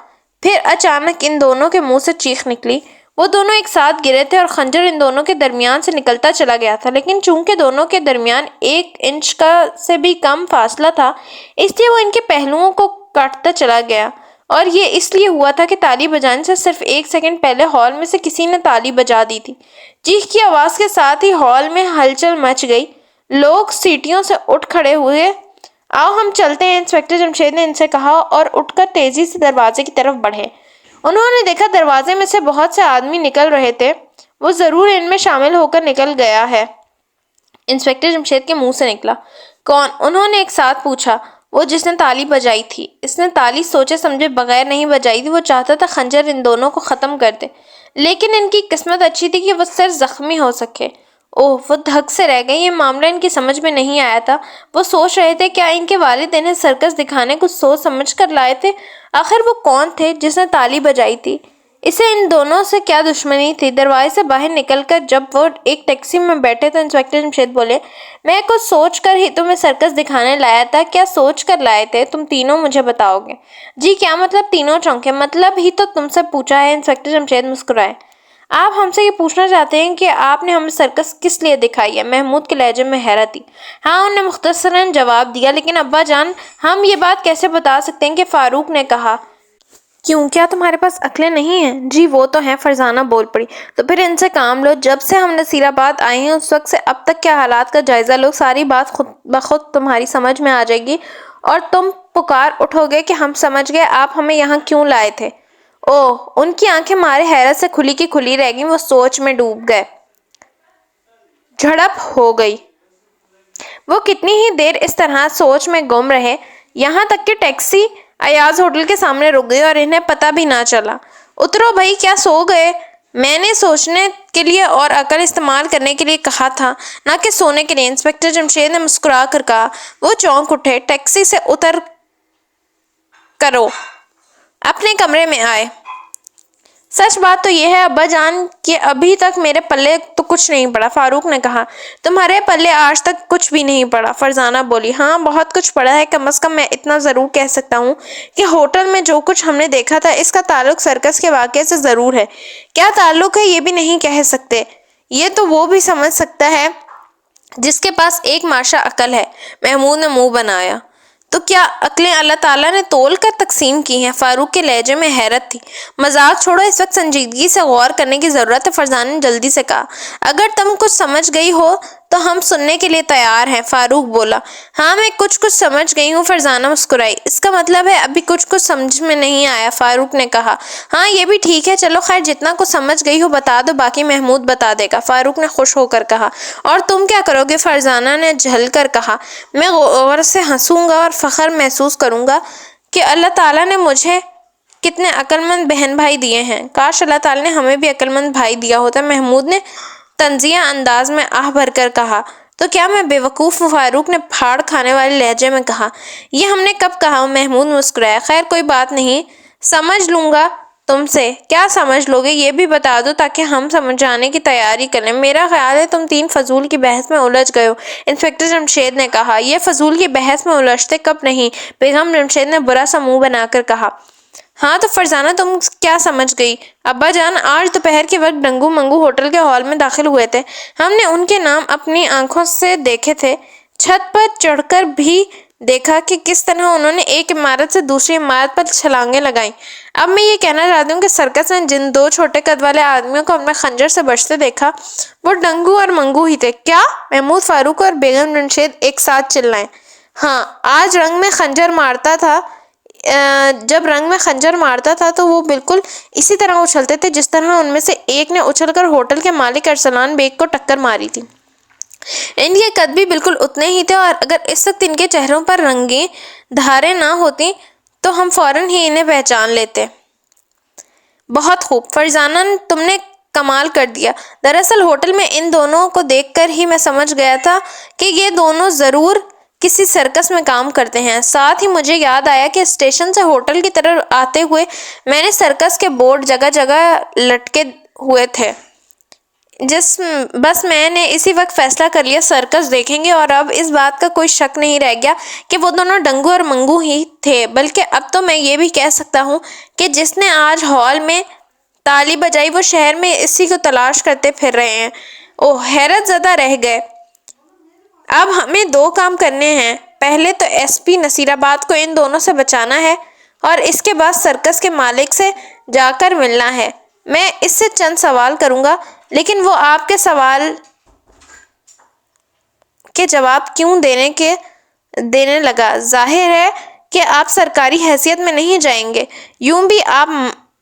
پھر اچانک ان دونوں کے منہ سے چیخ نکلی۔ وہ دونوں ایک ساتھ گرے تھے اور خنجر ان دونوں کے درمیان سے نکلتا چلا گیا تھا، لیکن چونکہ دونوں کے درمیان 1 انچ کا سے بھی کم فاصلہ تھا، اس لیے وہ ان کے پہلوؤں کو کاٹتا چلا گیا۔ اور یہ اس لیے ہوا تھا کہ تالی بجانے سے صرف 1 سیکنڈ پہلے ہال میں سے کسی نے تالی بجا دی تھی۔ چیخ کی آواز کے ساتھ ہی ہال میں ہلچل مچ گئی۔ لوگ سیٹیوں سے اٹھ کھڑے ہوئے۔ آؤ ہم چلتے ہیں، انسپکٹر جمشید نے ان سے کہا، اور اٹھ کر تیزی سے دروازے کی طرف بڑھے۔ انہوں نے دیکھا دروازے میں سے بہت سے آدمی نکل رہے تھے۔ وہ ضرور ان میں شامل ہو کر نکل گیا ہے، انسپکٹر جمشید کے منہ سے نکلا۔ کون؟ انہوں نے ایک ساتھ پوچھا۔ وہ جس نے تالی بجائی تھی۔ اس نے تالی سوچے سمجھے بغیر نہیں بجائی تھی، وہ چاہتا تھا خنجر ان دونوں کو ختم کر دے، لیکن ان کی قسمت اچھی تھی کہ وہ صرف زخمی ہو سکے۔ اوہ، وہ دھک سے رہ گئے۔ یہ معاملہ ان کی سمجھ میں نہیں آیا تھا۔ وہ سوچ رہے تھے کیا ان کے والد انہیں سرکس دکھانے کچھ سوچ سمجھ کر لائے تھے؟ آخر وہ کون تھے جس نے تالی بجائی تھی؟ اسے ان دونوں سے کیا دشمنی تھی؟ دروازے سے باہر نکل کر جب وہ ایک ٹیکسی میں بیٹھے تو انسپکٹر جمشید بولے، میں کچھ سوچ کر ہی تمہیں سرکس دکھانے لایا تھا۔ کیا سوچ کر لائے تھے؟ تم تینوں مجھے بتاؤ گے؟ جی کیا مطلب؟ تینوں چونکے۔ مطلب ہی تو تم سے پوچھا ہے، انسپکٹر جمشید مسکرائے۔ آپ ہم سے یہ پوچھنا چاہتے ہیں کہ آپ نے ہمیں سرکس کس لیے دکھائی ہے؟ محمود کے لہجے میں حیرت تھی۔ ہاں، انہوں نے مختصراً جواب دیا، لیکن ابا جان ہم یہ بات کیسے بتا سکتے ہیں کہ فاروق نے کہا۔ کیوں، کیا تمہارے پاس عقلیں نہیں ہیں؟ جی وہ تو ہیں، فرزانہ بول پڑی۔ تو پھر ان سے کام لو۔ جب سے ہم نصیر آباد آئے ہیں اس وقت سے اب تک کے حالات کا جائزہ لو، ساری بات خود بخود تمہاری سمجھ میں آ جائے گی اور تم پکار اٹھو گے کہ ہم سمجھ گئے، آپ ہمیں یہاں کیوں لائے تھے۔ اوہ، ان کی آنکھیں مارے حیرت سے کھلی کی کھلی رہ گئیں۔ وہ سوچ میں ڈوب گئے۔ جھڑپ ہو گئی۔ وہ کتنی ہی دیر اس طرح سوچ میں گم رہے، یہاں تک کہ ٹیکسی ایاز ہوٹل کے سامنے رک گئی اور انہیں پتہ بھی نہ چلا۔ اترو بھائی، کیا سو گئے؟ میں نے سوچنے کے لیے اور عقل استعمال کرنے کے لیے کہا تھا، نہ کہ سونے کے لیے، انسپکٹر جمشید نے مسکرا کر کہا۔ وہ چونک اٹھے۔ ٹیکسی سے اتر کرو، اپنے کمرے میں آئے۔ سچ بات تو یہ ہے ابا جان کہ ابھی تک میرے پلے تو کچھ نہیں پڑا، فاروق نے کہا۔ تمہارے پلے آج تک کچھ بھی نہیں پڑا، فرزانہ بولی۔ ہاں بہت کچھ پڑا ہے، کم از کم میں اتنا ضرور کہہ سکتا ہوں کہ ہوٹل میں جو کچھ ہم نے دیکھا تھا اس کا تعلق سرکس کے واقعے سے ضرور ہے۔ کیا تعلق ہے یہ بھی نہیں کہہ سکتے، یہ تو وہ بھی سمجھ سکتا ہے جس کے پاس ایک ماشا عقل ہے۔ محمود نے منہ بنایا۔ تو کیا عقلیں اللہ تعالیٰ نے تول کر تقسیم کی ہیں؟ فاروق کے لہجے میں حیرت تھی۔ مذاق چھوڑو، اس وقت سنجیدگی سے غور کرنے کی ضرورت ہے، فرزانہ نے جلدی سے کہا۔ اگر تم کچھ سمجھ گئی ہو تو ہم سننے کے لیے تیار ہیں، فاروق بولا۔ ہاں میں کچھ سمجھ گئی ہوں، فرزانہ مسکرائی۔ اس کا مطلب ہے ابھی کچھ سمجھ میں نہیں آیا، فاروق نے کہا۔ ہاں یہ بھی ٹھیک ہے، چلو خیر جتنا کچھ سمجھ گئی ہو بتا دو، باقی محمود بتا دے گا، فاروق نے خوش ہو کر کہا۔ اور تم کیا کرو گے؟ فرزانہ نے جھل کر کہا۔ میں غور سے ہنسوں گا اور فخر محسوس کروں گا کہ اللہ تعالیٰ نے مجھے کتنے عقل مند بہن بھائی دیے ہیں، کاش اللہ تعالیٰ نے ہمیں بھی عقل مند بھائی دیا ہوتا، محمود نے طنزیہ انداز میں آہ بھر کر کہا۔ تو کیا میں بے وقوف ہوں؟ فاروق نے پھاڑ کھانے والے لہجے میں کہا۔ یہ ہم نے کب کہا؟ محمود مسکرایا۔ خیر کوئی بات نہیں، سمجھ لوں گا تم سے۔ کیا سمجھ لو گے یہ بھی بتا دو تاکہ ہم سمجھانے کی تیاری کریں۔ میرا خیال ہے تم تین فضول کی بحث میں الجھ گئے ہو، انسپکٹر جمشید نے کہا۔ یہ فضول کی بحث میں الجھتے کب نہیں، بیگم جمشید نے برا سا منہ بنا کر کہا۔ ہاں تو فرزانہ تم کیا سمجھ گئی؟ ابا جان آج دوپہر کے وقت ڈنگو منگو ہوٹل کے ہال میں داخل ہوئے تھے، ہم نے ان کے نام اپنی آنکھوں سے دیکھے تھے، چھت پر چڑھ کر بھی دیکھا کہ کس طرح انہوں نے ایک عمارت سے دوسری عمارت پر چھلانگیں لگائیں۔ اب میں یہ کہنا چاہتی ہوں کہ سرکس نے جن دو چھوٹے قد والے آدمیوں کو اپنے خنجر سے بچتے دیکھا وہ ڈنگو اور منگو ہی تھے۔ کیا؟ محمود، فاروق اور بیگم جمشید ایک ساتھ چلائے۔ ہاں، آج رنگ میں خنجر مارتا تھا، جب رنگ میں خنجر مارتا تھا تو وہ بالکل اسی طرح اچھلتے تھے جس طرح ان میں سے ایک نے اچھل کر ہوٹل کے مالک ارسلان بیگ کو ٹکر ماری تھی۔ ان کے قد بھی بالکل اتنے ہی تھے اور اگر اس وقت ان کے چہروں پر رنگیں دھاریں نہ ہوتی تو ہم فوراً ہی انہیں پہچان لیتے۔ بہت خوب فرزانہ، تم نے کمال کر دیا۔ دراصل ہوٹل میں ان دونوں کو دیکھ کر ہی میں سمجھ گیا تھا کہ یہ دونوں ضرور کسی سرکس میں کام کرتے ہیں۔ ساتھ ہی مجھے یاد آیا کہ اسٹیشن سے ہوٹل کی طرف آتے ہوئے میں نے سرکس کے بورڈ جگہ جگہ لٹکے ہوئے تھے، بس میں نے اسی وقت فیصلہ کر لیا سرکس دیکھیں گے، اور اب اس بات کا کوئی شک نہیں رہ گیا کہ وہ دونوں ڈنگو اور منگو ہی تھے، بلکہ اب تو میں یہ بھی کہہ سکتا ہوں کہ جس نے آج ہال میں تالی بجائی وہ شہر میں اسی کو تلاش کرتے پھر رہے ہیں۔ اوہ، حیرت زدہ رہ گئے۔ اب ہمیں دو کام کرنے ہیں، پہلے تو ایس پی نصیر آباد کو ان دونوں سے بچانا ہے اور اس کے بعد سرکس کے مالک سے جا کر ملنا ہے۔ میں اس سے چند سوال کروں گا، لیکن وہ آپ کے سوال کے جواب کیوں دینے لگا؟ ظاہر ہے کہ آپ سرکاری حیثیت میں نہیں جائیں گے، یوں بھی آپ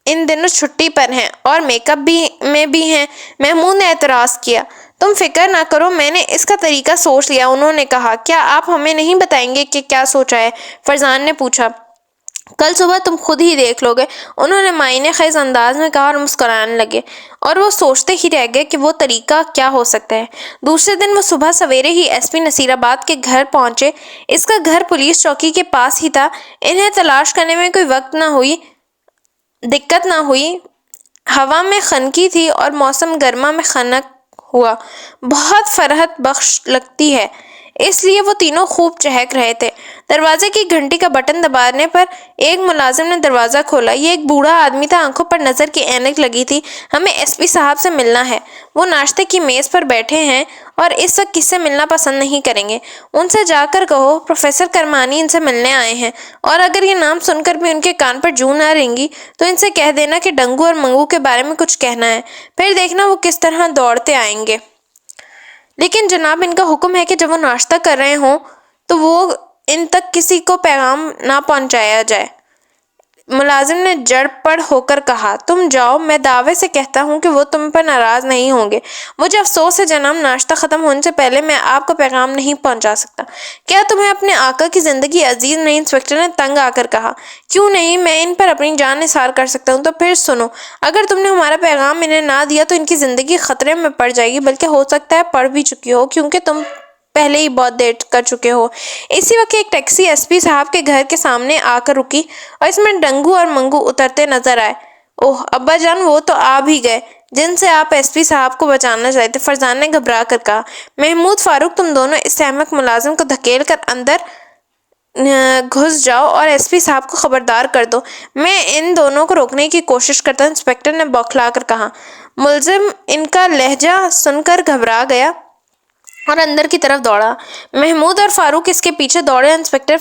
ان دنوں چھٹی پر ہیں اور میک اپ میں بھی ہیں، محمود نے اعتراض کیا۔ تم فکر نہ کرو، میں نے اس کا طریقہ سوچ لیا، انہوں نے کہا۔ کیا آپ ہمیں نہیں بتائیں گے کہ کیا سوچا ہے؟ فرزان نے پوچھا۔ کل صبح تم خود ہی دیکھ لو گے، انہوں نے معنی خیز انداز میں کہا اور مسکرانے لگے، اور وہ سوچتے ہی رہ گئے کہ وہ طریقہ کیا ہو سکتا ہے۔ دوسرے دن وہ صبح سویرے ہی ایس پی نصیر آباد کے گھر پہنچے۔ اس کا گھر پولیس چوکی کے پاس ہی تھا۔ انہیں تلاش کرنے میں کوئی دقت نہ ہوئی۔ ہوا میں خنکی تھی اور موسم گرما میں خنک ہوا بہت فرحت بخش لگتی ہے، اس لیے وہ تینوں خوب چہک رہے تھے۔ دروازے کی گھنٹی کا بٹن دبانے پر ایک ملازم نے دروازہ کھولا۔ یہ ایک بوڑھا آدمی تھا، آنکھوں پر نظر کی اینک لگی تھی۔ ہمیں ایس پی صاحب سے ملنا ہے، وہ ناشتے کی میز پر بیٹھے ہیں اور اس وقت کس سے ملنا پسند نہیں کریں گے۔ ان سے جا کر کہو پروفیسر کرمانی ان سے ملنے آئے ہیں، اور اگر یہ نام سن کر بھی ان کے کان پر جوں نہ رینگی تو ان سے کہہ دینا کہ ڈنگو اور منگو کے بارے میں کچھ کہنا ہے، پھر دیکھنا وہ کس طرح دوڑتے آئیں گے۔ لیکن جناب ان کا حکم ہے کہ جب وہ ناشتہ کر رہے ہوں تو وہ ان تک کسی کو پیغام نہ پہنچایا جائے۔ ملازم نے جڑ پڑ ہو کر کہا۔ تم جاؤ، میں دعوے سے کہتا ہوں کہ وہ تم پر ناراض نہیں ہوں گے۔ مجھے افسوس ہے جناب، ناشتہ ختم ہونے سے پہلے میں آپ کو پیغام نہیں پہنچا سکتا۔ کیا تمہیں اپنے آقا کی زندگی عزیز نہیں؟ انسپکٹر نے تنگ آ کر کہا۔ کیوں نہیں، میں ان پر اپنی جان نثار کر سکتا ہوں۔ تو پھر سنو، اگر تم نے ہمارا پیغام انہیں نہ دیا تو ان کی زندگی خطرے میں پڑ جائے گی، بلکہ ہو سکتا ہے پڑ بھی چکی ہو، کیونکہ تم پہلے ہی بہت دیر کر چکے ہو۔ اسی وقت ایک ٹیکسی ایس پی صاحب کے گھر کے سامنے آ کر رکی اور اس میں ڈنگو اور منگو اترتے نظر آئے۔ اوہ ابا جان، وہ تو آ بھی گئے جن سے آپ ایس پی صاحب کو بچانا چاہتے، فرزانہ نے گھبرا کر کہا۔ محمود، فاروق، تم دونوں اس احمق ملازم کو دھکیل کر اندر گھس جاؤ اور ایس پی صاحب کو خبردار کر دو، میں ان دونوں کو روکنے کی کوشش کرتا ہوں، انسپکٹر نے بوکھلا کر کہا۔ ملزم ان کا لہجہ سن کر گھبرا گیا اور اندر کی طرف دوڑا۔ محمود اور فاروق اس کے پیچھے دوڑے۔ انسپکٹر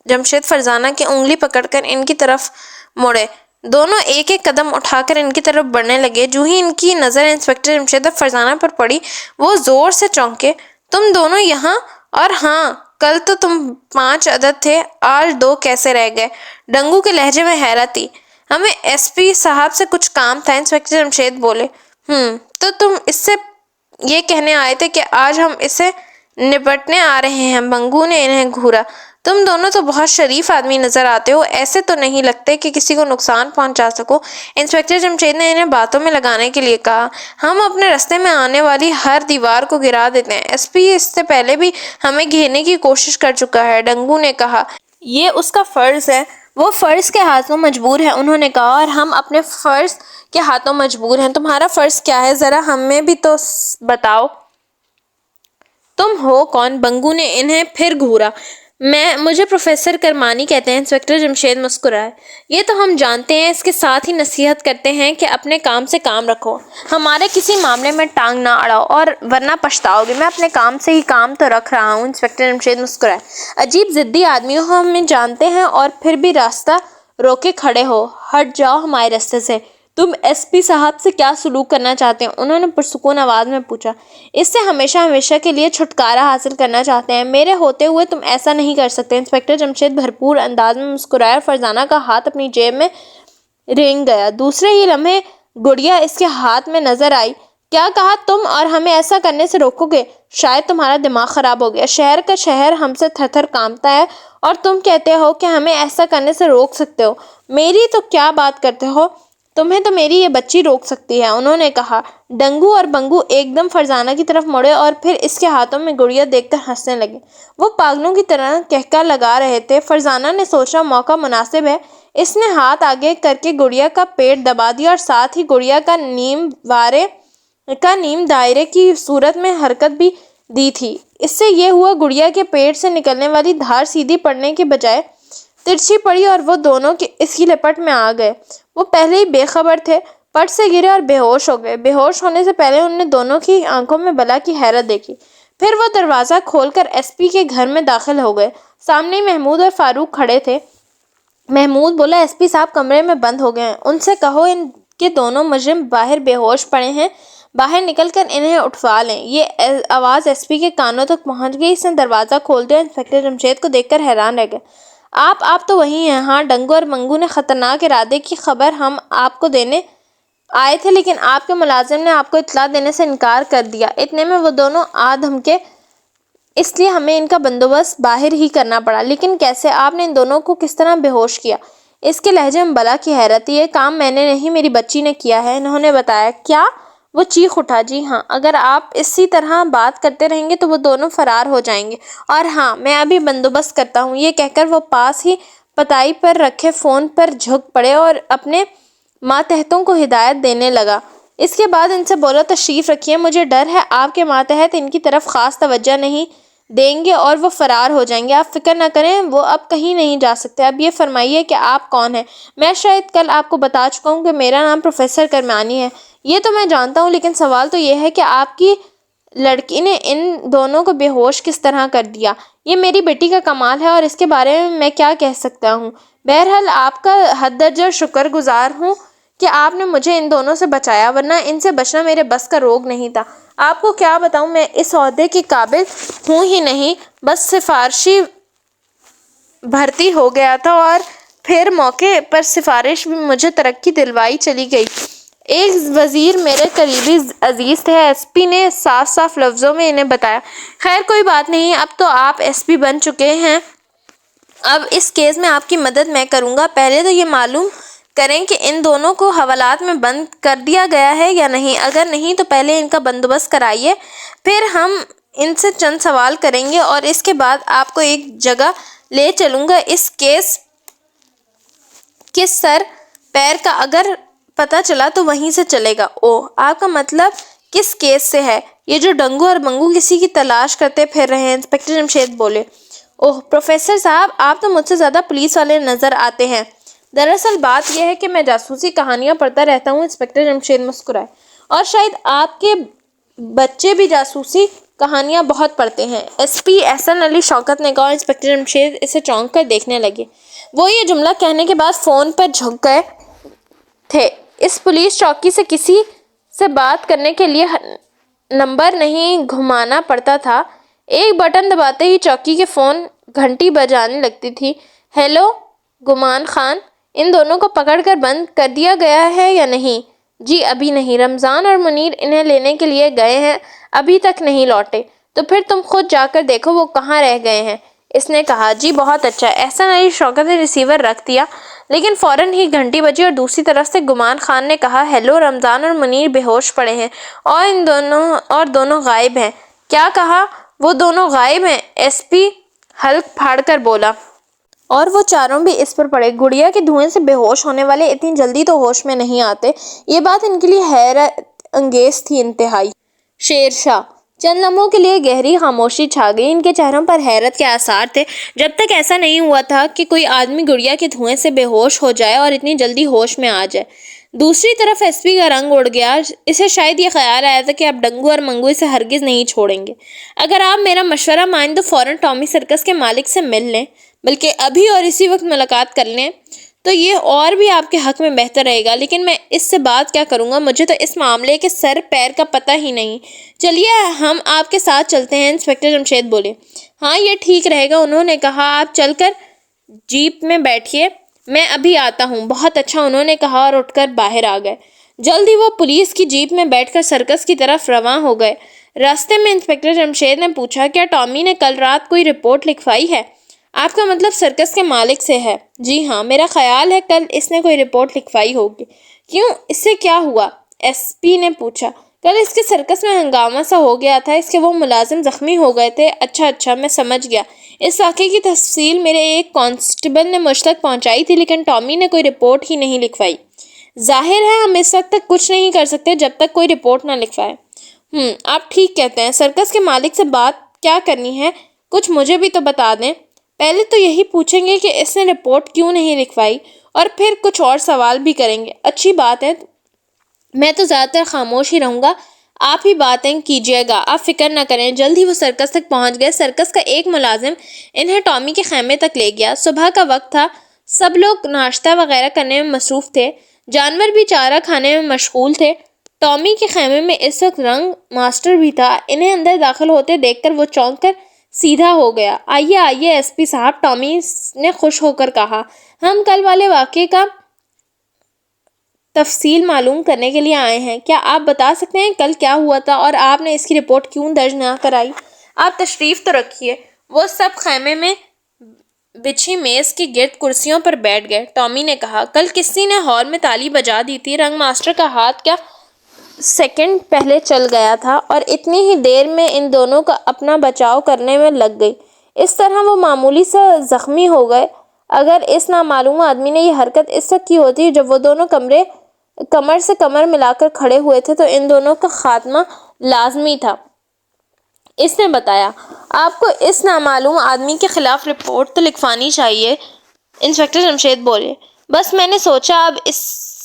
جمشید فرزانہ کی انگلی پکڑ کر ان کی طرف موڑے۔ دونوں ایک ایک قدم اٹھا کر ان کی طرف بڑھنے لگے۔ جو ہی ان کی نظر انسپکٹر جمشید اور فرزانہ پر پڑی، وہ زور سے چونکے۔ تم دونوں یہاں؟ اور ہاں، کل تو تم 5 عدد تھے، آج 2 کیسے رہ گئے؟ ڈنگو کے لہجے میں حیرت تھی۔ ہمیں ایس پی صاحب سے کچھ کام تھا، انسپکٹر جمشید بولے۔ تو تم اس سے یہ کہنے آئے تھے کہ آج ہم اس سے نپٹنے آ رہے ہیں؟ منگو نے انہیں گھورا۔ تم دونوں تو بہت شریف آدمی نظر آتے ہو، ایسے تو نہیں لگتے کہ کسی کو نقصان پہنچا سکو، انسپکٹر جمشید نے انہیں باتوں میں لگانے کے لیے کہا۔ ہم اپنے راستے میں آنے والی ہر دیوار کو گرا دیتے ہیں، ایس پی اس سے پہلے بھی ہمیں گھیرنے کی کوشش کر چکا ہے، ڈنگو نے کہا۔ یہ اس کا فرض ہے، وہ فرض کے ہاتھوں مجبور ہے، انہوں نے کہا، اور ہم اپنے فرض کے ہاتھوں مجبور ہیں۔ تمہارا فرض کیا ہے، ذرا ہمیں بھی تو بتاؤ۔ تم ہو کون؟ بنگو نے انہیں پھر گھورا۔ مجھے پروفیسر کرمانی کہتے ہیں، انسپکٹر جمشید مسکرائے۔ یہ تو ہم جانتے ہیں، اس کے ساتھ ہی نصیحت کرتے ہیں کہ اپنے کام سے کام رکھو، ہمارے کسی معاملے میں ٹانگ نہ اڑاؤ، اور ورنہ پچھتاؤ گے۔ میں اپنے کام سے ہی کام تو رکھ رہا ہوں، انسپکٹر جمشید مسکرائے۔ عجیب ضدی آدمی ہو، ہم جانتے ہیں، اور پھر بھی راستہ روکے کھڑے ہو۔ ہٹ جاؤ ہمارے راستے سے۔ تم ایس پی صاحب سے کیا سلوک کرنا چاہتے ہیں؟ انہوں نے پرسکون آواز میں پوچھا۔ اس سے ہمیشہ ہمیشہ کے لیے چھٹکارا حاصل کرنا چاہتے ہیں، میرے ہوتے ہوئے تم ایسا نہیں کر سکتے، انسپکٹر جمشید بھرپور انداز میں مسکرائے اور فرزانہ کا ہاتھ اپنی جیب میں رینگ گیا۔ دوسرے ہی لمحے گڑیا اس کے ہاتھ میں نظر آئی۔ کیا کہا تم؟ اور ہمیں ایسا کرنے سے روکو گے؟ شاید تمہارا دماغ خراب ہو گیا، شہر کا شہر ہم سے تھر تھر کانپتا ہے، اور تم کہتے ہو کہ ہمیں ایسا کرنے سے روک سکتے ہو؟ میری تو کیا بات کرتے ہو، تمہیں تو میری یہ بچی روک سکتی ہے، انہوں نے کہا۔ ڈنگو اور بنگو ایک دم فرزانہ کی طرف مڑے اور پھر اس کے ہاتھوں میں گڑیا دیکھ کر ہنسنے لگے۔ وہ پاگلوں کی طرح کہکہ لگا رہے تھے۔ فرزانہ نے سوچا موقع مناسب ہے، اس نے ہاتھ آگے کر کے گڑیا کا پیٹ دبا دیا اور ساتھ ہی گڑیا کا نیم دائرے کی صورت میں حرکت بھی دی تھی۔ اس سے یہ ہوا، گڑیا کے پیٹ سے نکلنے والی دھار سیدھی پڑنے کے بجائے ترچھی پڑی اور وہ دونوں اس کی لپٹ میں آ گئے۔ وہ پہلے ہی بے خبر تھے، پٹ سے گرے اور بے ہوش ہو گئے۔ بے ہوش ہونے سے پہلے انہوں نے دونوں کی آنکھوں میں بلا کی حیرت دیکھی۔ پھر وہ دروازہ کھول کر ایس پی کے گھر میں داخل ہو گئے۔ سامنے محمود اور فاروق کھڑے تھے۔ محمود بولا، ایس پی صاحب کمرے میں بند ہو گئے ہیں، ان سے کہو ان کے دونوں مجرم باہر بے ہوش پڑے ہیں، باہر نکل کر انہیں اٹھوا لیں۔ یہ آواز ایس پی کے کانوں تک پہنچ گئی، اس نے دروازہ کھول دیا۔ انسپکٹر جمشید کو دیکھ کر حیران رہ گئے۔ آپ تو وہی ہیں؟ ہاں، ڈنگو اور منگو نے خطرناک ارادے کی خبر ہم آپ کو دینے آئے تھے، لیکن آپ کے ملازم نے آپ کو اطلاع دینے سے انکار کر دیا۔ اتنے میں وہ دونوں آ دھمکے، اس لیے ہمیں ان کا بندوبست باہر ہی کرنا پڑا۔ لیکن کیسے؟ آپ نے ان دونوں کو کس طرح بے ہوش کیا؟ اس کے لہجے میں بلا کی حیرت تھی۔ یہ کام میں نے نہیں، میری بچی نے کیا ہے، انہوں نے بتایا۔ کیا؟ وہ چیخ اٹھا۔ جی ہاں، اگر آپ اسی طرح بات کرتے رہیں گے تو وہ دونوں فرار ہو جائیں گے، اور ہاں، میں ابھی بندوبست کرتا ہوں۔ یہ کہہ کر وہ پاس ہی پتائی پر رکھے فون پر جھک پڑے اور اپنے ماتحتوں کو ہدایت دینے لگا۔ اس کے بعد ان سے بولا، تشریف رکھیے، مجھے ڈر ہے آپ کے ماتحت ان کی طرف خاص توجہ نہیں دیں گے اور وہ فرار ہو جائیں گے۔ آپ فکر نہ کریں، وہ اب کہیں نہیں جا سکتے۔ اب یہ فرمائیے کہ آپ کون ہیں؟ میں شاید کل آپ کو بتا چکا ہوں کہ میرا نام پروفیسر کرمانی ہے۔ یہ تو میں جانتا ہوں، لیکن سوال تو یہ ہے کہ آپ کی لڑکی نے ان دونوں کو بے ہوش کس طرح کر دیا؟ یہ میری بیٹی کا کمال ہے، اور اس کے بارے میں کیا کہہ سکتا ہوں؟ بہرحال آپ کا حد درجہ شکر گزار ہوں کہ آپ نے مجھے ان دونوں سے بچایا، ورنہ ان سے بچنا میرے بس کا روگ نہیں تھا۔ آپ کو کیا بتاؤں، میں اس عہدے کی قابل ہوں ہی نہیں، بس سفارشی بھرتی ہو گیا تھا، اور پھر موقع پر سفارش بھی مجھے ترقی دلوائی چلی گئی۔ ایک وزیر میرے قریبی عزیز تھے، ایس پی نے صاف صاف لفظوں میں انہیں بتایا۔ خیر کوئی بات نہیں، اب تو آپ ایس پی بن چکے ہیں، اب اس کیس میں آپ کی مدد میں کروں گا۔ پہلے تو یہ معلوم کریں کہ ان دونوں کو حوالات میں بند کر دیا گیا ہے یا نہیں۔ اگر نہیں تو پہلے ان کا بندوبست کرائیے، پھر ہم ان سے چند سوال کریں گے اور اس کے بعد آپ کو ایک جگہ لے چلوں گا۔ اس کیس کے سر پیر کا اگر پتہ چلا تو وہیں سے چلے گا۔ اوہ، آپ کا مطلب کس کیس سے ہے؟ یہ جو ڈنگو اور منگو کسی کی تلاش کرتے پھر رہے ہیں، انسپکٹر جمشید بولے۔ اوہ پروفیسر صاحب، آپ تو مجھ سے زیادہ پولیس والے نظر آتے ہیں۔ دراصل بات یہ ہے کہ میں جاسوسی کہانیاں پڑھتا رہتا ہوں، انسپکٹر جمشید مسکرائے۔ اور شاید آپ کے بچے بھی جاسوسی کہانیاں بہت پڑھتے ہیں، ایس پی احسن علی شوکت نے کہا۔ انسپکٹر جمشید اسے چونک کر دیکھنے لگے۔ وہ یہ جملہ کہنے کے بعد فون پر جھک گئے تھے۔ اس پولیس چوکی سے کسی سے بات کرنے کے لیے نمبر نہیں گھمانا پڑتا تھا، ایک بٹن دباتے ہی چوکی کے فون گھنٹی بجانے لگتی تھی۔ ہیلو گمان خان، ان دونوں کو پکڑ کر بند کر دیا گیا ہے یا نہیں؟ جی ابھی نہیں، رمضان اور منیر انہیں لینے کے لیے گئے ہیں، ابھی تک نہیں لوٹے۔ تو پھر تم خود جا کر دیکھو وہ کہاں رہ گئے ہیں، اس نے کہا۔ جی بہت اچھا۔ احسن علی شوکت نے ریسیور رکھ دیا، لیکن فوراً ہی گھنٹی بجی اور دوسری طرف سے گمان خان نے کہا، ہیلو، رمضان اور منیر بے ہوش پڑے ہیں اور دونوں غائب ہیں۔ کیا کہا؟ وہ دونوں غائب ہیں، ایس پی حلق پھاڑ کر بولا۔ اور وہ چاروں بھی اس پر پڑے۔ گڑیا کے دھوئیں سے بے ہوش ہونے والے اتنی جلدی تو ہوش میں نہیں آتے۔ یہ بات ان کے لیے حیرت انگیز تھی انتہائی۔ شیرشاہ۔ چند لمحوں کے لیے گہری خاموشی چھا گئی۔ ان کے چہروں پر حیرت کے آثار تھے۔ جب تک ایسا نہیں ہوا تھا کہ کوئی آدمی گڑیا کے دھوئیں سے بے ہوش ہو جائے اور اتنی جلدی ہوش میں آ جائے۔ دوسری طرف ایس پی کا رنگ اڑ گیا۔ اسے شاید یہ خیال آیا تھا کہ اب ڈنگو اور منگو اسے ہرگز نہیں چھوڑیں گے۔ اگر آپ میرا مشورہ مانیں تو فوراً ٹامی سرکس کے مالک سے مل لیں، بلکہ ابھی اور اسی وقت ملاقات کر لیں تو یہ اور بھی آپ کے حق میں بہتر رہے گا۔ لیکن میں اس سے بات کیا کروں گا؟ مجھے تو اس معاملے کے سر پیر کا پتہ ہی نہیں۔ چلیے ہم آپ کے ساتھ چلتے ہیں، انسپکٹر جمشید بولے۔ ہاں یہ ٹھیک رہے گا، انہوں نے کہا۔ آپ چل کر جیپ میں بیٹھیے، میں ابھی آتا ہوں۔ بہت اچھا، انہوں نے کہا اور اٹھ کر باہر آ گئے۔ جلد ہی وہ پولیس کی جیپ میں بیٹھ کر سرکس کی طرف رواں ہو گئے۔ راستے میں انسپکٹر جمشید نے پوچھا، کیا ٹامی نے کل رات کوئی رپورٹ لکھوائی ہے؟ آپ کا مطلب سرکس کے مالک سے ہے؟ جی ہاں، میرا خیال ہے کل اس نے کوئی رپورٹ لکھوائی ہوگی۔ کیوں، اس سے کیا ہوا؟ ایس پی نے پوچھا۔ کل اس کے سرکس میں ہنگامہ سا ہو گیا تھا، اس کے وہ ملازم زخمی ہو گئے تھے۔ اچھا، میں سمجھ گیا۔ اس واقعے کی تفصیل میرے ایک کانسٹیبل نے مجھ تک پہنچائی تھی، لیکن ٹامی نے کوئی رپورٹ ہی نہیں لکھوائی۔ ظاہر ہے ہم اس وقت تک کچھ نہیں کر سکتے جب تک کوئی رپورٹ نہ لکھوائے۔ آپ ٹھیک کہتے ہیں۔ سرکس کے مالک سے بات کیا کرنی ہے، کچھ مجھے بھی تو بتا دیں۔ پہلے تو یہی پوچھیں گے کہ اس نے رپورٹ کیوں نہیں لکھوائی، اور پھر کچھ اور سوال بھی کریں گے۔ اچھی بات ہے، میں تو زیادہ تر خاموش ہی رہوں گا، آپ ہی باتیں کیجیے گا۔ آپ فکر نہ کریں۔ جلد ہی وہ سرکس تک پہنچ گئے۔ سرکس کا ایک ملازم انہیں ٹامی کے خیمے تک لے گیا۔ صبح کا وقت تھا، سب لوگ ناشتہ وغیرہ کرنے میں مصروف تھے، جانور بھی چارہ کھانے میں مشغول تھے۔ ٹامی کے خیمے میں اس وقت رنگ ماسٹر بھی تھا۔ انہیں اندر داخل ہوتے دیکھ کر وہ چونک کر سیدھا ہو گیا۔ آئیے ایس پی صاحب، ٹامی نے خوش ہو کر کہا۔ ہم کل والے واقعے کا تفصیل معلوم کرنے کے لیے آئے ہیں۔ کیا آپ بتا سکتے ہیں کل کیا ہوا تھا اور آپ نے اس کی رپورٹ کیوں درج نہ کرائی؟ آپ تشریف تو رکھیے۔ وہ سب خیمے میں بچھی میز کے گرد کرسیوں پر بیٹھ گئے۔ ٹامی نے کہا، کل کسی نے ہال میں تالی بجا دی تھی، رنگ ماسٹر کا ہاتھ کیا سیکنڈ پہلے چل گیا تھا اور اتنی ہی دیر میں ان دونوں کا اپنا بچاؤ کرنے میں لگ گئی۔ اس طرح وہ معمولی سا زخمی ہو گئے۔ اگر اس نامعلوم آدمی نے یہ حرکت اس وقت کی ہوتی جب وہ دونوں کمر سے کمر ملا کر کھڑے ہوئے تھے تو ان دونوں کا خاتمہ لازمی تھا۔ اس نے بتایا، آپ کو اس نامعلوم آدمی کے خلاف رپورٹ تو لکھوانی چاہیے، انسپکٹر جمشید بولے۔ بس میں نے سوچا اب اس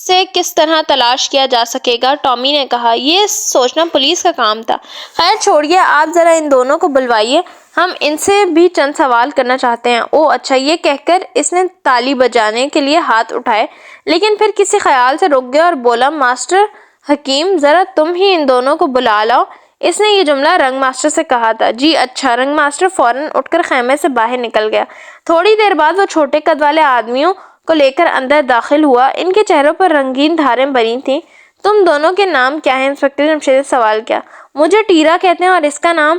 سے کس طرح تلاش کیا جا سکے گا، ٹامی نے کہا۔ یہ سوچنا پولیس کا کام تھا۔ خیر چھوڑیے، آپ ذرا ان دونوں کو بلوائیے، ہم ان سے بھی چند سوال کرنا چاہتے ہیں۔ اوہ اچھا، یہ کہہ کر اس نے تالی بجانے کے لیے ہاتھ اٹھائے، لیکن پھر کسی خیال سے رک گیا اور بولا، ماسٹر حکیم، ذرا تم ہی ان دونوں کو بلا لاؤ۔ اس نے یہ جملہ رنگ ماسٹر سے کہا تھا۔ جی اچھا۔ رنگ ماسٹر فوراً اٹھ کر خیمے سے باہر نکل گیا۔ تھوڑی دیر بعد وہ چھوٹے قد والے آدمیوں کو لے کر اندر داخل ہوا۔ ان کے چہروں پر رنگین دھاریں بنی تھیں۔ تم دونوں کے نام کیا ہیں؟ انسپکٹر جمشید نے سوال کیا۔ مجھے ٹیرا کہتے ہیں اور اس کا نام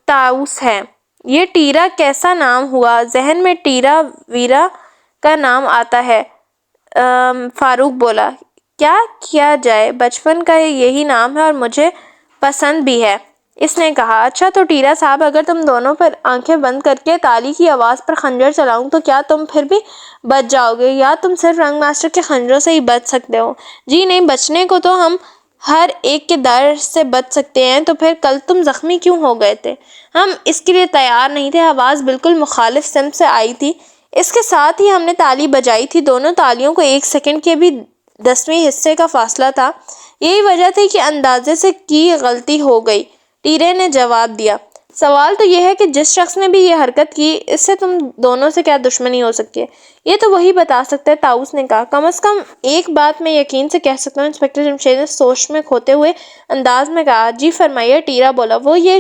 طاؤس ہے۔ یہ ٹیرا کیسا نام ہوا؟ ذہن میں ٹیرا ویرا کا نام آتا ہے، فاروق بولا۔ کیا کیا جائے، بچپن کا یہی نام ہے اور مجھے پسند بھی ہے۔ اس نے کہا۔ اچھا تو ٹیرا صاحب، اگر تم دونوں پر آنکھیں بند کر کے تالی کی آواز پر خنجر چلاؤں تو کیا تم پھر بھی بچ جاؤ گے، یا تم صرف رنگ ماسٹر کے خنجروں سے ہی بچ سکتے ہو؟ جی نہیں، بچنے کو تو ہم ہر ایک کے ڈر سے بچ سکتے ہیں، تو پھر کل تم زخمی کیوں ہو گئے تھے؟ ہم اس کے لیے تیار نہیں تھے۔ آواز بالکل مخالف سمت سے آئی تھی، اس کے ساتھ ہی ہم نے تالی بجائی تھی۔ دونوں تالیوں کو 1 سیکنڈ کے بھی 10ویں حصے کا فاصلہ تھا۔ یہی وجہ تھی کہ اندازے سے کی غلطی ہو گئی، ٹیرے نے جواب دیا۔ سوال تو یہ ہے کہ جس شخص نے بھی یہ حرکت کی، اس سے تم دونوں سے کیا دشمنی ہو سکتی ہے؟ یہ تو وہی بتا سکتا ہے، طاؤس نے کہا۔ کم از کم ایک بات میں یقین سے کہہ سکتا ہوں، انسپکٹر جمشید نے سوچ میں کھوتے ہوئے انداز میں کہا۔ جی فرمائیے، ٹیرا بولا۔ وہ یہ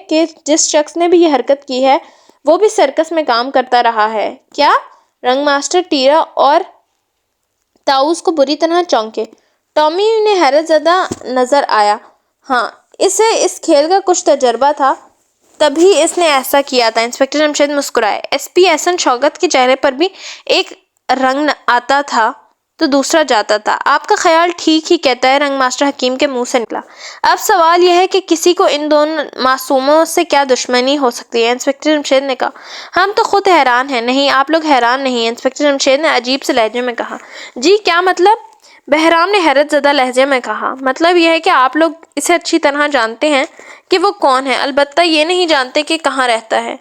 کہ جس شخص نے بھی یہ حرکت کی ہے وہ بھی سرکس میں کام کرتا رہا ہے۔ کیا؟ رنگ ماسٹر، ٹیرا اور طاؤس کو بری طرح چونکے۔ ٹامی نے حیرت زدہ نظر آیا۔ ہاں، اسے اس کھیل کا کچھ تجربہ تھا، تبھی اس نے ایسا کیا تھا۔ انسپکٹر جمشید مسکرائے۔ ایس پی احسن شوکت کے چہرے پر بھی ایک رنگ آتا تھا تو دوسرا جاتا تھا۔ آپ کا خیال ٹھیک ہی کہتا ہے، رنگ ماسٹر حکیم کے منہ سے نکلا۔ اب سوال یہ ہے کہ کسی کو ان دونوں معصوموں سے کیا دشمنی ہو سکتی ہے؟ انسپکٹر جمشید نے کہا۔ ہم تو خود حیران ہیں۔ نہیں، آپ لوگ حیران نہیں ہیں، انسپکٹر جمشید نے عجیب سے لہجے میں کہا۔ جی کیا مطلب؟ بہرام نے حیرت زدہ لہجے میں کہا۔ مطلب یہ ہے کہ آپ لوگ اسے اچھی طرح جانتے ہیں کہ وہ کون ہے، البتہ یہ نہیں جانتے کہ کہاں رہتا ہے۔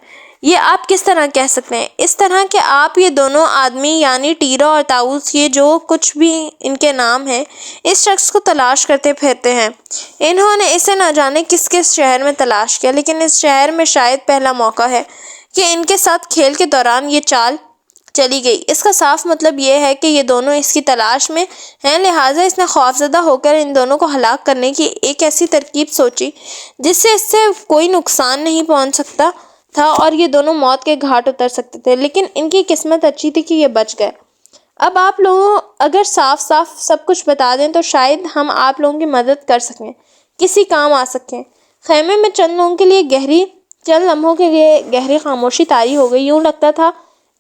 یہ آپ کس طرح کہہ سکتے ہیں؟ اس طرح کہ آپ یہ دونوں آدمی، یعنی ٹیرا اور طاؤس، یہ جو کچھ بھی ان کے نام ہیں، اس شخص کو تلاش کرتے پھرتے ہیں۔ انہوں نے اسے نہ جانے کس کس شہر میں تلاش کیا، لیکن اس شہر میں شاید پہلا موقع ہے کہ ان کے ساتھ کھیل کے دوران یہ چال چلی گئی۔ اس کا صاف مطلب یہ ہے کہ یہ دونوں اس کی تلاش میں ہیں، لہٰذا اس نے خوفزدہ ہو کر ان دونوں کو ہلاک کرنے کی ایک ایسی ترکیب سوچی جس سے اس سے کوئی نقصان نہیں پہنچ سکتا تھا اور یہ دونوں موت کے گھاٹ اتر سکتے تھے، لیکن ان کی قسمت اچھی تھی کہ یہ بچ گئے۔ اب آپ لوگوں اگر صاف صاف سب کچھ بتا دیں تو شاید ہم آپ لوگوں کی مدد کر سکیں، کسی کام آ سکیں۔ خیمے میں چند لمحوں کے لیے گہری خاموشی طاری ہو گئی۔ یوں لگتا تھا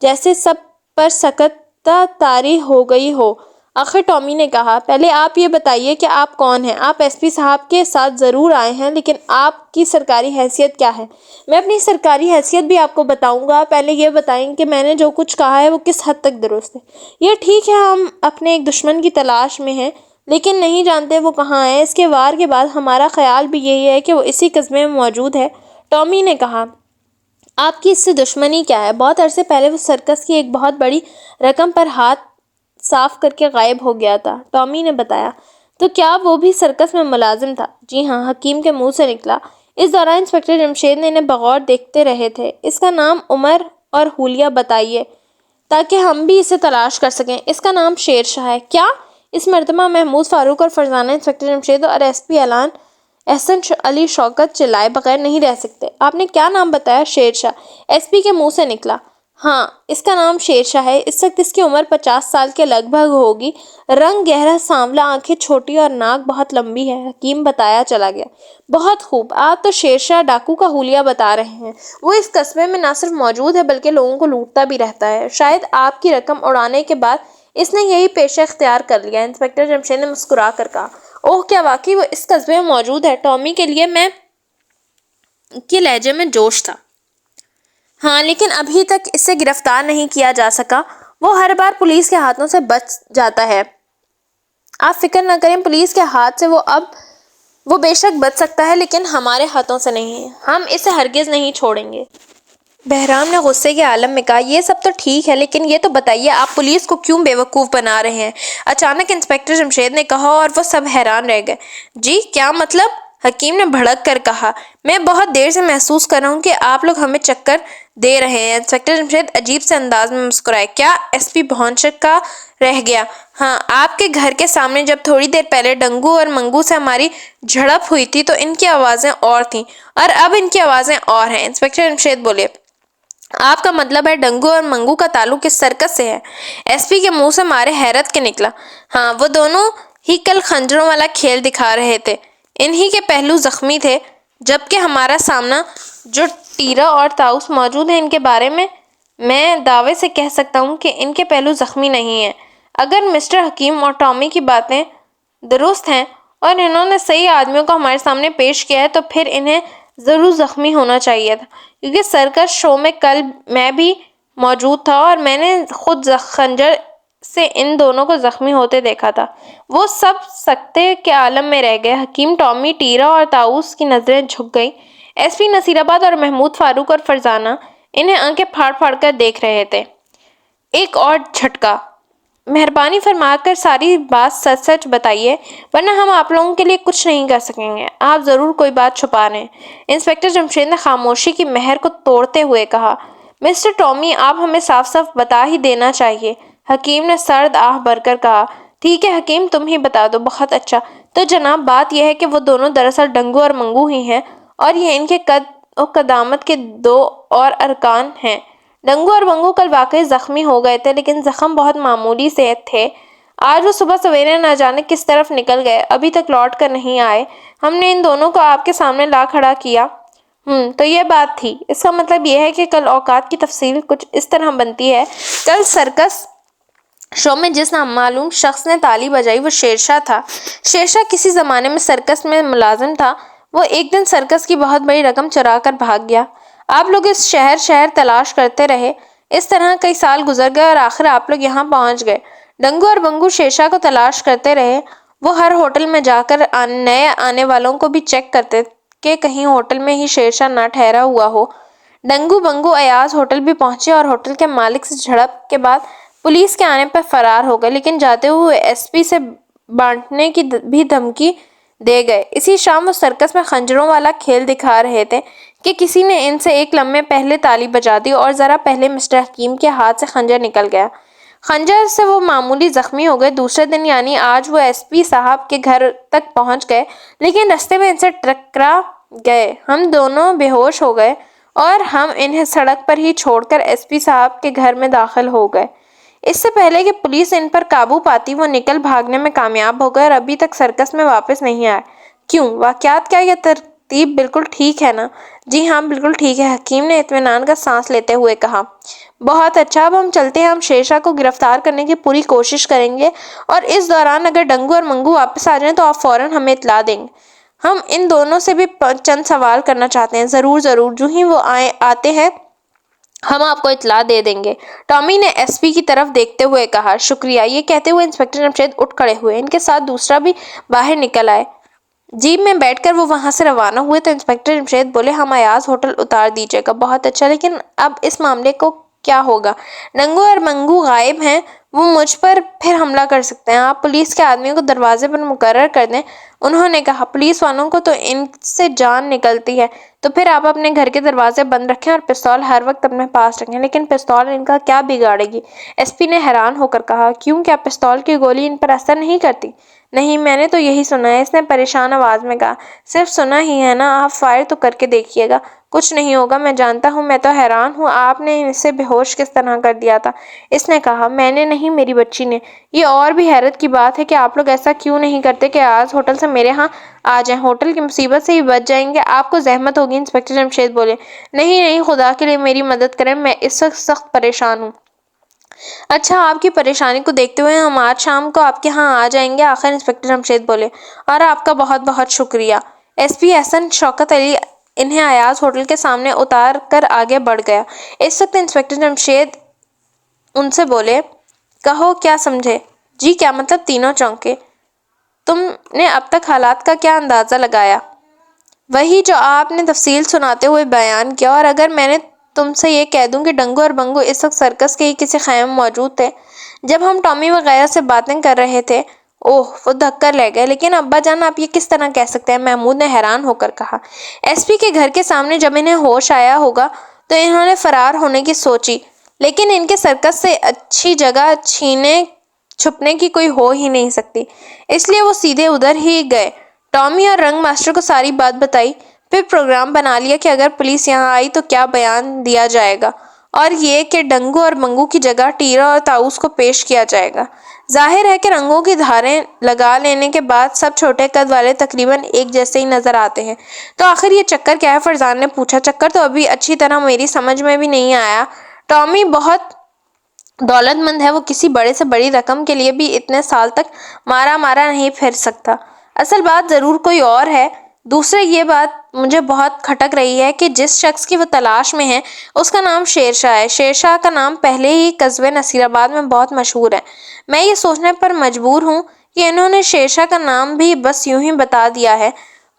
جیسے سب پر سکتہ طاری ہو گئی ہو۔ آخر ٹامی نے کہا، پہلے آپ یہ بتائیے کہ آپ کون ہیں؟ آپ ایس پی صاحب کے ساتھ ضرور آئے ہیں، لیکن آپ کی سرکاری حیثیت کیا ہے؟ میں اپنی سرکاری حیثیت بھی آپ کو بتاؤں گا، پہلے یہ بتائیں کہ میں نے جو کچھ کہا ہے وہ کس حد تک درست ہے۔ یہ ٹھیک ہے ہم اپنے ایک دشمن کی تلاش میں ہیں، لیکن نہیں جانتے وہ کہاں ہے۔ اس کے وار کے بعد ہمارا خیال بھی یہی ہے کہ وہ اسی قصبے میں موجود ہے۔ ٹامی نے کہا۔ آپ کی اس سے دشمنی کیا ہے؟ بہت عرصے پہلے وہ سرکس کی ایک بہت بڑی رقم پر ہاتھ صاف کر کے غائب ہو گیا تھا، ٹامی نے بتایا۔ تو کیا وہ بھی سرکس میں ملازم تھا؟ جی ہاں، حکیم کے منہ سے نکلا۔ اس دوران انسپکٹر جمشید نے انہیں بغور دیکھتے رہے تھے۔ اس کا نام عمر اور حلیہ بتائیے تاکہ ہم بھی اسے تلاش کر سکیں۔ اس کا نام شیر شاہ ہے۔ کیا؟ اس مرتبہ محمود فاروق اور فرزانہ انسپکٹر جمشید اور ایس پی احسن علی شوکت چلائے بغیر نہیں رہ سکتے۔ آپ نے کیا نام بتایا؟ شیر شاہ، ایس پی کے منہ سے نکلا۔ ہاں، اس کا نام شیر شاہ ہے۔ اس وقت اس کی عمر 50 سال کے لگ بھگ ہوگی۔ رنگ گہرا سانولا، آنکھیں چھوٹی اور ناک بہت لمبی ہے، حکیم بتایا چلا گیا۔ بہت خوب، آپ تو شیر شاہ ڈاکو کا حلیہ بتا رہے ہیں۔ وہ اس قصبے میں نہ صرف موجود ہے بلکہ لوگوں کو لوٹتا بھی رہتا ہے۔ شاید آپ کی رقم اڑانے کے بعد اس نے یہی پیشہ اختیار کر لیا۔ انسپکٹر جمشید نے مسکرا کر کہا۔ اوہ، کیا واقعی وہ اس قصبے میں موجود ہے؟ ٹامی کے لہجے میں جوش تھا۔ ہاں، لیکن ابھی تک اسے گرفتار نہیں کیا جا سکا۔ وہ ہر بار پولیس کے ہاتھوں سے بچ جاتا ہے۔ آپ فکر نہ کریں، پولیس کے ہاتھ سے وہ بے شک بچ سکتا ہے، لیکن ہمارے ہاتھوں سے نہیں۔ ہم اسے ہرگز نہیں چھوڑیں گے۔ بہرام نے غصے کے عالم میں کہا۔ یہ سب تو ٹھیک ہے، لیکن یہ تو بتائیے آپ پولیس کو کیوں بیوقوف بنا رہے ہیں؟ اچانک انسپکٹر جمشید نے کہا اور وہ سب حیران رہ گئے۔ جی کیا مطلب؟ حکیم نے بھڑک کر کہا۔ میں بہت دیر سے محسوس کر رہا ہوں کہ آپ لوگ ہمیں چکر دے رہے ہیں۔ انسپکٹر جمشید عجیب سے انداز میں مسکرائے۔ کیا؟ ایس پی بھونچکا رہ گیا۔ ہاں، آپ کے گھر کے سامنے جب تھوڑی دیر پہلے ڈنگو اور منگو سے ہماری جھڑپ ہوئی تھی تو ان کی آوازیں اور تھیں اور اب ان کی آوازیں اور ہیں۔ انسپکٹر جمشید بولے۔ آپ کا مطلب ہے ڈنگو اور منگو کا تعلق اس سرکس سے ہے؟ ایس پی کے منہ سے مارے حیرت کے نکلا۔ ہاں، وہ دونوں ہی کل خنجروں والا کھیل دکھا رہے تھے، انہی کے پہلو زخمی تھے، جبکہ ہمارا سامنا جو ٹیرا اور طاؤس موجود ہیں ان کے بارے میں دعوے سے کہہ سکتا ہوں کہ ان کے پہلو زخمی نہیں ہیں۔ اگر مسٹر حکیم اور ٹامی کی باتیں درست ہیں اور انہوں نے صحیح آدمیوں کو ہمارے سامنے پیش کیا ہے تو پھر انہیں ضرور زخمی ہونا چاہیے تھا، کیونکہ سرکس شو میں کل میں بھی موجود تھا اور میں نے خود خنجر سے ان دونوں کو زخمی ہوتے دیکھا تھا۔ وہ سب سکتے کے عالم میں رہ گئے۔ حکیم، ٹامی، ٹیرا اور طاؤس کی نظریں جھک گئیں۔ ایس پی نصیر آباد اور محمود، فاروق اور فرزانہ انہیں آنکھیں پھاڑ پھاڑ کر دیکھ رہے تھے۔ ایک اور جھٹکا: مہربانی فرما کر ساری بات سچ سچ بتائیے، ورنہ ہم آپ لوگوں کے لیے کچھ نہیں کر سکیں گے۔ آپ ضرور کوئی بات چھپا رہے ہیں۔ انسپکٹر جمشید نے خاموشی کی مہر کو توڑتے ہوئے کہا۔ مسٹر ٹامی، آپ ہمیں صاف صاف بتا ہی دینا چاہیے۔ حکیم نے سرد آہ بھر کر کہا۔ ٹھیک ہے حکیم، تم ہی بتا دو۔ بہت اچھا۔ تو جناب، بات یہ ہے کہ وہ دونوں دراصل ڈنگو اور منگو ہی ہیں، اور یہ ان کے قد و قدامت کے دو اور ارکان ہیں۔ ڈنگو اور منگو کل واقعی زخمی ہو گئے تھے، لیکن زخم بہت معمولی سے تھے۔ آج وہ صبح سویرے نہ جانے کس طرف نکل گئے، ابھی تک لوٹ کر نہیں آئے۔ ہم نے ان دونوں کو آپ کے سامنے لا کھڑا کیا۔ تو یہ بات تھی۔ اس کا مطلب یہ ہے کہ کل اوقات کی تفصیل کچھ اس طرح بنتی ہے۔ کل سرکس شو میں جس نامعلوم شخص نے تالی بجائی وہ شیرشاہ تھا۔ شیرشاہ کسی زمانے میں سرکس میں ملازم تھا۔ وہ ایک دن سرکس کی بہت بڑی رقم چرا کر بھاگ گیا۔ آپ لوگ اس شہر تلاش کرتے رہے۔ اس طرح کئی سال گزر گئے اور آخر آپ لوگ یہاں پہنچ گئے۔ ڈنگو اور منگو شیرشاہ کو تلاش کرتے رہے۔ وہ ہر ہوٹل میں جا کر نئے آنے والوں کو بھی چیک کرتے کہ کہیں ہوٹل میں ہی شیرشاہ نہ ٹھہرا ہوا ہو۔ ڈنگو منگو ایاز ہوٹل بھی پہنچے اور ہوٹل کے مالک سے جھڑپ کے بعد پولیس کے آنے پر فرار ہو گئے، لیکن جاتے ہوئے ایس پی سے بانٹنے کی بھی دھمکی دے گئے۔ اسی شام وہ سرکس میں خنجروں والا کھیل دکھا رہے تھے کہ کسی نے ان سے ایک لمحے پہلے تالی بجا دی اور ذرا پہلے مسٹر حکیم کے ہاتھ سے خنجر نکل گیا۔ خنجر سے وہ معمولی زخمی ہو گئے۔ دوسرے دن یعنی آج وہ ایس پی صاحب کے گھر تک پہنچ گئے، لیکن رستے میں ان سے ٹکرا گئے۔ ہم دونوں بے ہوش ہو گئے اور ہم انہیں سڑک پر ہی چھوڑ کر ایس پی صاحب کے گھر میں داخل ہو گئے۔ اس سے پہلے کہ پولیس ان پر قابو پاتی، وہ نکل بھاگنے میں کامیاب ہو گئے اور ابھی تک سرکس میں واپس نہیں آئے۔ کیوں؟ واقعات کیا یہ ترتیب بالکل ٹھیک ہے نا؟ جی ہاں، بالکل ٹھیک ہے، حکیم نے اطمینان کا سانس لیتے ہوئے کہا۔ بہت اچھا، اب ہم چلتے ہیں۔ ہم شیرشاہ کو گرفتار کرنے کی پوری کوشش کریں گے، اور اس دوران اگر ڈنگو اور منگو واپس آ جائیں تو آپ فوراً ہمیں اطلاع دیں گے۔ ہم ان دونوں سے بھی چند سوال کرنا چاہتے ہیں۔ ضرور ضرور، جو ہی وہ آتے ہیں ہم آپ کو اطلاع دے دیں گے، ٹامی نے ایس پی کی طرف دیکھتے ہوئے کہا۔ شکریہ۔ یہ کہتے ہوئے انسپکٹر جمشید اٹھ کھڑے ہوئے۔ ان کے ساتھ دوسرا بھی باہر نکل آئے۔ جیپ میں بیٹھ کر وہ وہاں سے روانہ ہوئے تو انسپکٹر جمشید بولے، ہم ایاز ہوٹل اتار دیجیے گا۔ بہت اچھا، لیکن اب اس معاملے کو کیا ہوگا؟ ڈنگو اور منگو غائب ہیں، وہ مجھ پر پھر حملہ کر سکتے ہیں۔ آپ پولیس کے آدمیوں کو دروازے پر مقرر کر دیں، انہوں نے کہا۔ پولیس والوں کو تو ان سے جان نکلتی ہے، تو پھر آپ اپنے گھر کے دروازے بند رکھیں اور پستول ہر وقت اپنے پاس رکھیں۔ لیکن پستول ان کا کیا بگاڑے گی؟ ایس پی نے حیران ہو کر کہا۔ کیوں، کیا پستول کی گولی ان پر اثر نہیں کرتی؟ نہیں، میں نے تو یہی سنا ہے، اس نے پریشان آواز میں کہا۔ صرف سنا ہی ہے نا، آپ فائر تو کر کے دیکھیے گا، کچھ نہیں ہوگا۔ میں جانتا ہوں، میں تو حیران ہوں آپ نے اسے بے ہوش کس طرح کر دیا تھا۔ اس نے کہا۔ میں نے نہیں، میری بچی نے۔ یہ اور بھی حیرت کی بات ہے کہ آپ لوگ ایسا کیوں نہیں کرتے کہ ایاز ہوٹل سے میرے ہاں آ جائیں، ہوٹل کی مصیبت سے ہی بچ جائیں گے، آپ کو زحمت ہوگی۔ انسپکٹر جمشید بولے۔ نہیں نہیں، خدا کے لیے میری مدد کریں، میں اس وقت سخت پریشان ہوں۔ اچھا، آپ کی پریشانی کو دیکھتے ہوئے ہم آج شام کو آپ کے ہاں آ جائیں گے، آخر انسپکٹر جمشید بولے۔ اور آپ کا بہت بہت شکریہ۔ ایس پی احسن شوکت علی انہیں ایاز ہوٹل کے سامنے اتار کر آگے بڑھ گیا۔ اس وقت انسپکٹر جمشید ان سے بولے، کہو کیا سمجھے؟ جی کیا مطلب؟ تینوں چونکے۔ تم نے اب تک حالات کا کیا اندازہ لگایا؟ وہی جو آپ نے تفصیل سناتے ہوئے بیان کیا، اور اگر میں نے تم سے یہ کہہ دوں کہ ڈنگو اور منگو اس وقت سرکس کے ہی کسی خیمے میں موجود تھے جب ہم ٹامی وغیرہ سے باتیں کر رہے تھے۔ اوہ، وہ دھک کر رہ گئے۔ لیکن ابا جان، آپ یہ کس طرح کہہ سکتے ہیں؟ محمود نے حیران ہو کر کہا۔ ایس پی کے گھر کے سامنے جب انہیں ہوش آیا ہوگا تو انہوں نے فرار ہونے کی سوچی، لیکن ان کے سرکس سے اچھی جگہ چھپنے کی کوئی ہو ہی نہیں سکتی، اس لیے وہ سیدھے ادھر ہی گئے۔ ٹامی اور رنگ ماسٹر کو ساری بات بتائی، پھر پروگرام بنا لیا کہ اگر پولیس یہاں آئی تو کیا بیان دیا جائے گا، اور یہ کہ ڈنگو اور منگو کی جگہ ٹیرا اور طاؤس کو پیش کیا جائے گا۔ ظاہر ہے کہ رنگوں کی دھاریں لگا لینے کے بعد سب چھوٹے قد والے تقریباً ایک جیسے ہی نظر آتے ہیں۔ تو آخر یہ چکر کیا ہے؟ فرزان نے پوچھا۔ چکر تو ابھی اچھی طرح میری سمجھ میں بھی نہیں آیا۔ ٹامی بہت دولت مند ہے، وہ کسی بڑے سے بڑی رقم کے لیے بھی اتنے سال تک مارا نہیں پھر سکتا۔ اصل بات ضرور کوئی اور ہے۔ دوسرے یہ بات مجھے بہت کھٹک رہی ہے کہ جس شخص کی وہ تلاش میں ہے اس کا نام شیرشاہ ہے۔ شیرشاہ کا نام پہلے ہی قصبے نصیر آباد میں بہت مشہور ہے۔ میں یہ سوچنے پر مجبور ہوں کہ انہوں نے شیرشاہ کا نام بھی بس یوں ہی بتا دیا ہے،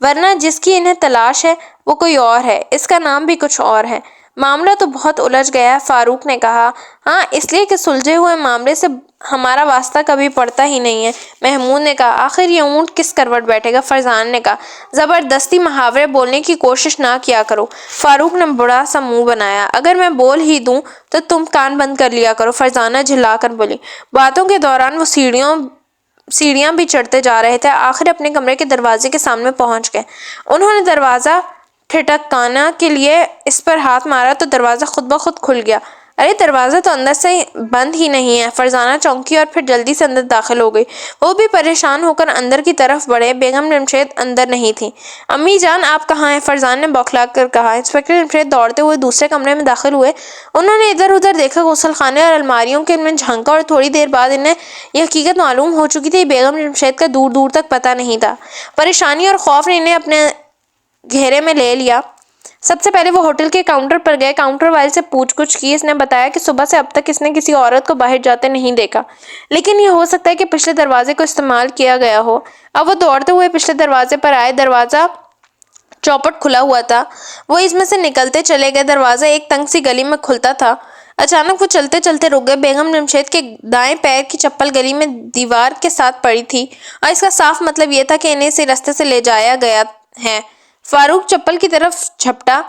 ورنہ جس کی انہیں تلاش ہے وہ کوئی اور ہے، اس کا نام بھی کچھ اور ہے۔ معاملہ تو بہت الجھ گیا ہے، فاروق نے کہا۔ ہاں، اس لیے کہ سلجھے ہوئے معاملے سے ہمارا واسطہ کبھی پڑتا ہی نہیں ہے، محمود نے کہا۔ آخر یہ اونٹ کس کروٹ بیٹھے گا، فرزانہ نے کہا۔ زبردستی محاورے بولنے کی کوشش نہ کیا کرو، فاروق نے بڑا سا منہ بنایا۔ اگر میں بول ہی دوں تو تم کان بند کر لیا کرو، فرزانہ جھلا کر بولی۔ باتوں کے دوران وہ سیڑھیاں بھی چڑھتے جا رہے تھے، آخر اپنے کمرے کے دروازے کے سامنے پہنچ گئے۔ انہوں نے دروازہ ٹھٹکانے کے لیے اس پر ہاتھ مارا تو دروازہ خود بخود کھل گیا۔ ارے دروازہ تو اندر سے بند ہی نہیں ہے، فرزانہ چونکی اور پھر جلدی سے اندر داخل ہو گئی۔ وہ بھی پریشان ہو کر اندر کی طرف بڑھے، بیگم جمشید اندر نہیں تھی۔ امی جان آپ کہاں ہیں، فرزانہ نے بوکھلا کر کہا۔ انسپکٹر جمشید دوڑتے ہوئے دوسرے کمرے میں داخل ہوئے۔ انہوں نے ادھر ادھر دیکھا، غسل خانے اور الماریوں کے میں جھانکا، اور تھوڑی دیر بعد انہیں یہ حقیقت معلوم ہو چکی تھی، بیگم جمشید کا دور دور تک پتہ نہیں تھا۔ پریشانی اور خوف نے انہیں اپنے گھیرے میں لے لیا۔ سب سے پہلے وہ ہوٹل کے کاؤنٹر پر گئے، کاؤنٹر والے سے پوچھ گچھ کی۔ اس نے بتایا کہ صبح سے اب تک اس نے کسی عورت کو باہر جاتے نہیں دیکھا، لیکن یہ ہو سکتا ہے کہ پچھلے دروازے کو استعمال کیا گیا ہو۔ اب وہ دوڑتے ہوئے پچھلے دروازے پر آئے، دروازہ چوپٹ کھلا ہوا تھا، وہ اس میں سے نکلتے چلے گئے۔ دروازہ ایک تنگ سی گلی میں کھلتا تھا۔ اچانک وہ چلتے چلتے رک گئے۔ بیگم جمشید کے دائیں پیر کی چپل گلی میں دیوار کے ساتھ پڑی تھی، اور اس کا صاف مطلب یہ تھا کہ انہیں اسی راستے سے لے جایا گیا ہے۔ فاروق چپل کی طرف جھپٹا۔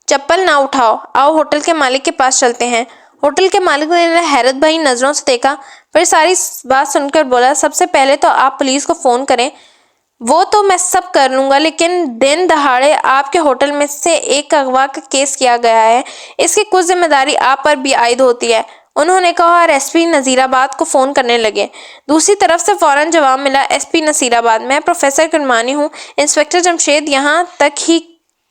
چپل نہ اٹھاؤ، آؤ ہوٹل کے مالک کے پاس چلتے ہیں۔ ہوٹل کے مالک نے انہیں حیرت بھری نظروں سے دیکھا، پھر ساری بات سن کر بولا، سب سے پہلے تو آپ پولیس کو فون کریں۔ وہ تو میں سب کر لوں گا، لیکن دن دہاڑے آپ کے ہوٹل میں سے ایک اغوا کا کیس کیا گیا ہے، اس کی کچھ ذمہ داری آپ پر بھی عائد ہوتی ہے، انہوں نے کہا، اور ایس پی نذیر آباد کو فون کرنے لگے۔ دوسری طرف سے فوراً جواب ملا، ایس پی نصیر آباد، میں پروفیسر کرمانی ہوں۔ انسپکٹر جمشید یہاں تک ہی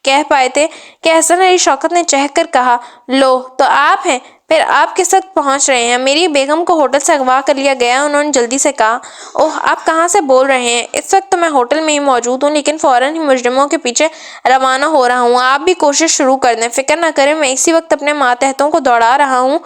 کہہ پائے تھے کہ حسن علی شوکت نے چہک کر کہا، لو تو آپ ہیں، پھر آپ کس وقت پہنچ رہے ہیں؟ میری بیگم کو ہوٹل سے اغوا کر لیا گیا ہے، انہوں نے جلدی سے کہا۔ اوہ، آپ کہاں سے بول رہے ہیں؟ اس وقت تو میں ہوٹل میں ہی موجود ہوں، لیکن فوراً ہی مجرموں کے پیچھے روانہ ہو رہا ہوں۔ آپ بھی کوشش شروع کر دیں، فکر نہ کریں، میں اسی وقت اپنے ماتحتوں کو دوڑا رہا ہوں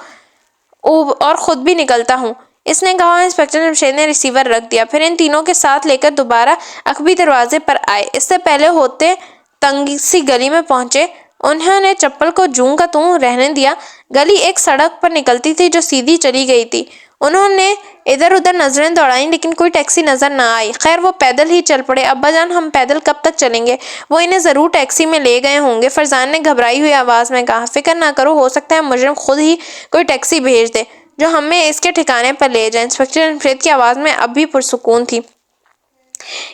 اور خود بھی نکلتا ہوں، اس نے کہا۔ انسپکٹر جمشید نے ریسیور رکھ دیا، پھر ان تینوں کے ساتھ لے کر دوبارہ عقبی دروازے پر آئے۔ اس سے پہلے ہوتے تنگ سی گلی میں پہنچے، انہوں نے چپل کو جوں کا توں رہنے دیا۔ گلی ایک سڑک پر نکلتی تھی جو سیدھی چلی گئی تھی۔ انہوں نے ادھر ادھر نظریں دوڑائیں، لیکن کوئی ٹیکسی نظر نہ آئی۔ خیر وہ پیدل ہی چل پڑے۔ ابا جان ہم پیدل کب تک چلیں گے؟ وہ انہیں ضرور ٹیکسی میں لے گئے ہوں گے، فرزانہ نے گھبرائی ہوئی آواز میں کہا۔ فکر نہ کرو، ہو سکتا ہے مجرم خود ہی کوئی ٹیکسی بھیج دے جو ہمیں اس کے ٹھکانے پر لے جائے۔ انسپکٹر جمشید کی آواز میں اب بھی پرسکون تھی۔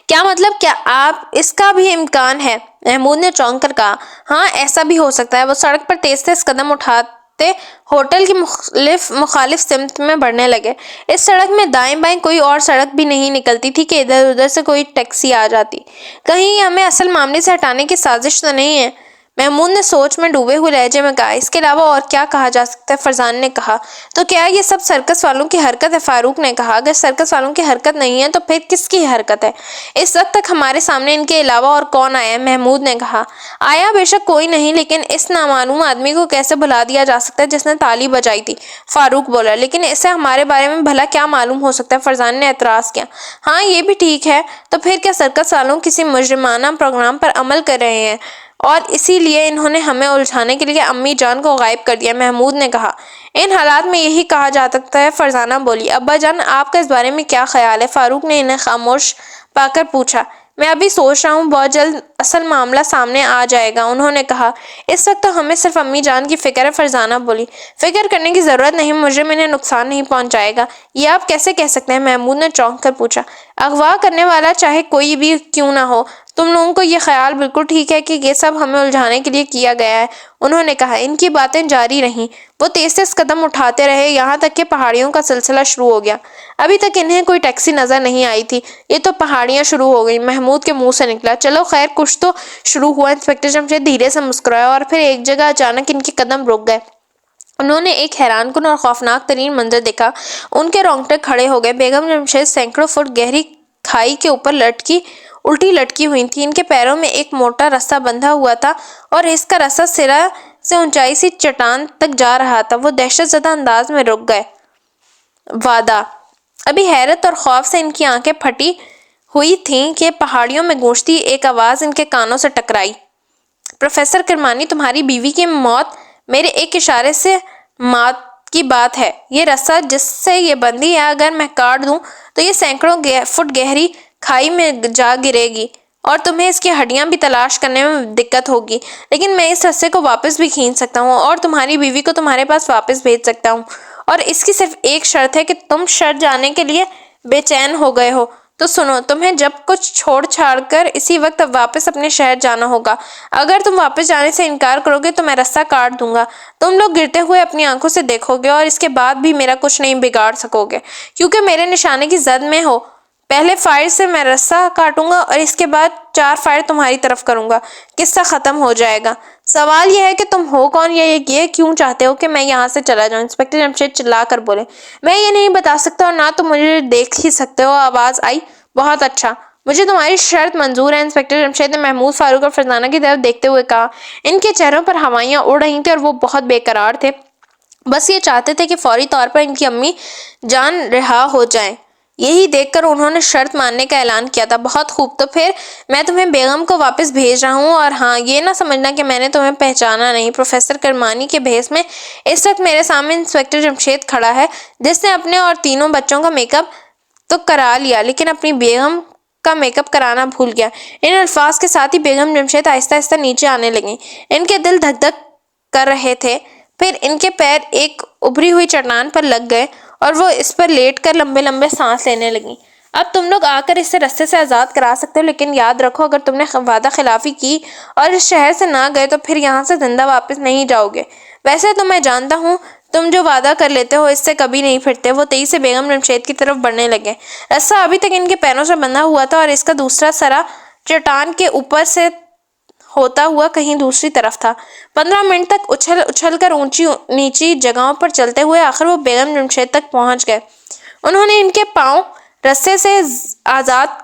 کیا مطلب، کیا آپ اس کا بھی امکان ہے؟ محمود نے چونک کر کہا۔ ہاں، ایسا بھی ہو سکتا ہے۔ وہ سڑک پر تیز تیز قدم اٹھاتے ہوٹل کی مخالف سمت میں بڑھنے لگے۔ اس سڑک میں دائیں بائیں کوئی اور سڑک بھی نہیں نکلتی تھی کہ ادھر ادھر سے کوئی ٹیکسی آ جاتی۔ کہیں یہ ہمیں اصل معاملے سے ہٹانے کی سازش تو نہیں ہے؟ محمود نے سوچ میں ڈوبے ہوئے لہجے میں کہا۔ اس کے علاوہ اور کیا کہا جا سکتا ہے، فرزانہ نے کہا۔ تو کیا یہ سب سرکس والوں کی حرکت ہے، فاروق نے کہا۔ اگر سرکس والوں کی حرکت نہیں ہے تو پھر کس کی حرکت ہے؟ اس وقت تک ہمارے سامنے ان کے علاوہ اور کون آیا ہے، محمود نے کہا۔ آیا بے شک کوئی نہیں، لیکن اس نامعلوم آدمی کو کیسے بھلا دیا جا سکتا ہے جس نے تالی بجائی تھی، فاروق بولا۔ لیکن اسے ہمارے بارے میں بھلا کیا معلوم ہو سکتا ہے، فرزانہ نے اعتراض کیا۔ ہاں یہ بھی ٹھیک ہے، تو پھر کیا سرکس والوں کسی مجرمانہ پروگرام پر عمل کر رہے ہیں، اور اسی لیے انہوں نے ہمیں الجھانے کے لیے امی جان کو غائب کر دیا، محمود نے کہا۔ ان حالات میں یہی کہا جا سکتا ہے، فرزانہ بولی۔ ابا جان آپ کا اس بارے میں کیا خیال ہے، فاروق نے انہیں خاموش پا کر پوچھا۔ میں ابھی سوچ رہا ہوں، بہت جلد اصل معاملہ سامنے آ جائے گا، انہوں نے کہا۔ اس وقت تو ہمیں صرف امی جان کی فکر ہے، فرزانہ بولی۔ فکر کرنے کی ضرورت نہیں، مجرم انہیں نقصان نہیں پہنچائے گا۔ یہ آپ کیسے کہہ سکتے ہیں، محمود نے چونک کر پوچھا۔ اغوا کرنے والا چاہے کوئی بھی کیوں نہ ہو، تم لوگوں کو یہ خیال بالکل ٹھیک ہے کہ یہ سب ہمیں الجھانے کے لیے کیا گیا ہے، انہوں نے کہا۔ ان کی باتیں جاری رہیں، وہ تیز تیز قدم اٹھاتے رہے، یہاں تک کہ پہاڑیوں کا سلسلہ شروع ہو گیا۔ ابھی تک انہیں کوئی ٹیکسی نظر نہیں آئی تھی، یہ تو پہاڑیاں شروع ہو گئیں، محمود کے منہ سے نکلا۔ چلو خیر کچھ تو شروع ہوا، انسپکٹر جمشید دھیرے سے مسکرایا، اور پھر ایک جگہ اچانک ان کے قدم رک گئے۔ انہوں نے ایک حیران کن اور خوفناک ترین منظر دیکھا، ان کے رونگٹے کھڑے ہو گئے۔ بیگم جمشید سینکڑوں فٹ گہری کھائی کے اوپر لٹکی الٹی لٹکی ہوئی تھیں۔ ان کے پیروں میں ایک موٹا رسہ بندھا ہوا تھا اور اس کا رسہ سرا سے اونچائی سی چٹان تک جا رہا تھا۔ وہ دہشت زدہ انداز میں رک گئے۔ وعدہ۔ ابھی حیرت اور خوف سے ان کی آنکھیں پھٹی ہوئی تھیں کہ پہاڑیوں میں گونجتی ایک آواز ان کے کانوں سے ٹکرائی۔ پروفیسر کرمانی، تمہاری بیوی کی موت میرے ایک اشارے سے موت کی بات ہے۔ یہ رسہ جس سے یہ بندھی ہے، اگر میں کاٹ دوں تو یہ سینکڑوں فٹ گہری کھائی میں جا گرے گی اور تمہیں اس کی ہڈیاں بھی تلاش کرنے میں دقت ہوگی، لیکن میں اس رسے کو واپس بھی کھینچ سکتا ہوں اور تمہاری بیوی کو تمہارے پاس واپس بھیج سکتا ہوں، اور اس کی صرف ایک شرط ہے کہ تم شہر جانے کے لیے بے چین ہو گئے ہو تو سنو، تمہیں جب کچھ چھوڑ چھاڑ کر اسی وقت واپس اپنے شہر جانا ہوگا۔ اگر تم واپس جانے سے انکار کرو گے تو میں رسہ کاٹ دوں گا، تم لوگ گرتے ہوئے اپنی آنکھوں سے دیکھو گے اور اس کے بعد بھی میرا کچھ نہیں بگاڑ سکو گے، کیونکہ میرے نشانے کی زد میں ہو۔ پہلے فائر سے میں رسہ کاٹوں گا اور اس کے بعد 4 فائر تمہاری طرف کروں گا، قصہ ختم ہو جائے گا۔ سوال یہ ہے کہ تم ہو کون یا یہ کیوں چاہتے ہو کہ میں یہاں سے چلا جاؤں؟ انسپکٹر جمشید چلا کر بولے۔ میں یہ نہیں بتا سکتا اور نہ تم مجھے دیکھ ہی سکتے ہو۔ آواز آئی۔ بہت اچھا، مجھے تمہاری شرط منظور ہے، انسپکٹر جمشید نے محمود، فاروق اور فرزانہ کی طرف دیکھتے ہوئے کہا۔ ان کے چہروں پر ہوائیاں اڑ رہی تھیں اور وہ بہت بے قرار تھے، بس یہ چاہتے تھے کہ فوری طور پر ان کی امی جان رہا ہو جائیں۔ یہی دیکھ کر انہوں نے شرط ماننے کا اعلان کیا تھا۔ بہت خوب، تو پھر میں تمہیں بیگم کو واپس بھیج رہا ہوں، اور ہاں، یہ نہ سمجھنا کہ میں نے تمہیں پہچانا نہیں۔ پروفیسر کرمانی کے بھیس میں اس وقت میرے سامنے انسپکٹر جمشید کھڑا ہے، جس نے اپنے اور تینوں بچوں کا میک اپ تو کرا لیا لیکن اپنی بیگم کا میک اپ کرانا بھول گیا۔ ان الفاظ کے ساتھ ہی بیگم جمشید آہستہ آہستہ نیچے آنے لگیں۔ ان کے دل دھک دھک کر رہے تھے، پھر ان کے پیر ایک ابھری ہوئی چٹان پر لگ گئے اور وہ اس پر لیٹ کر لمبے لمبے سانس لینے لگیں۔ اب تم لوگ آ کر اسے رستے سے آزاد کرا سکتے ہو، لیکن یاد رکھو، اگر تم نے وعدہ خلافی کی اور اس شہر سے نہ گئے تو پھر یہاں سے زندہ واپس نہیں جاؤ گے۔ ویسے تو میں جانتا ہوں تم جو وعدہ کر لیتے ہو اس سے کبھی نہیں پھرتے۔ وہ تیزی سے بیگم جمشید کی طرف بڑھنے لگے۔ رسہ ابھی تک ان کے پیروں سے بندھا ہوا تھا اور اس کا دوسرا سرا چٹان کے اوپر سے ہوتا ہوا کہیں دوسری طرف تھا۔ 15 منٹ تک اچھل اچھل کر اونچی نیچی جگہوں پر چلتے ہوئے آخر وہ بیگم جمشید تک پہنچ گئے۔ انہوں نے ان کے پاؤں رسے سے آزاد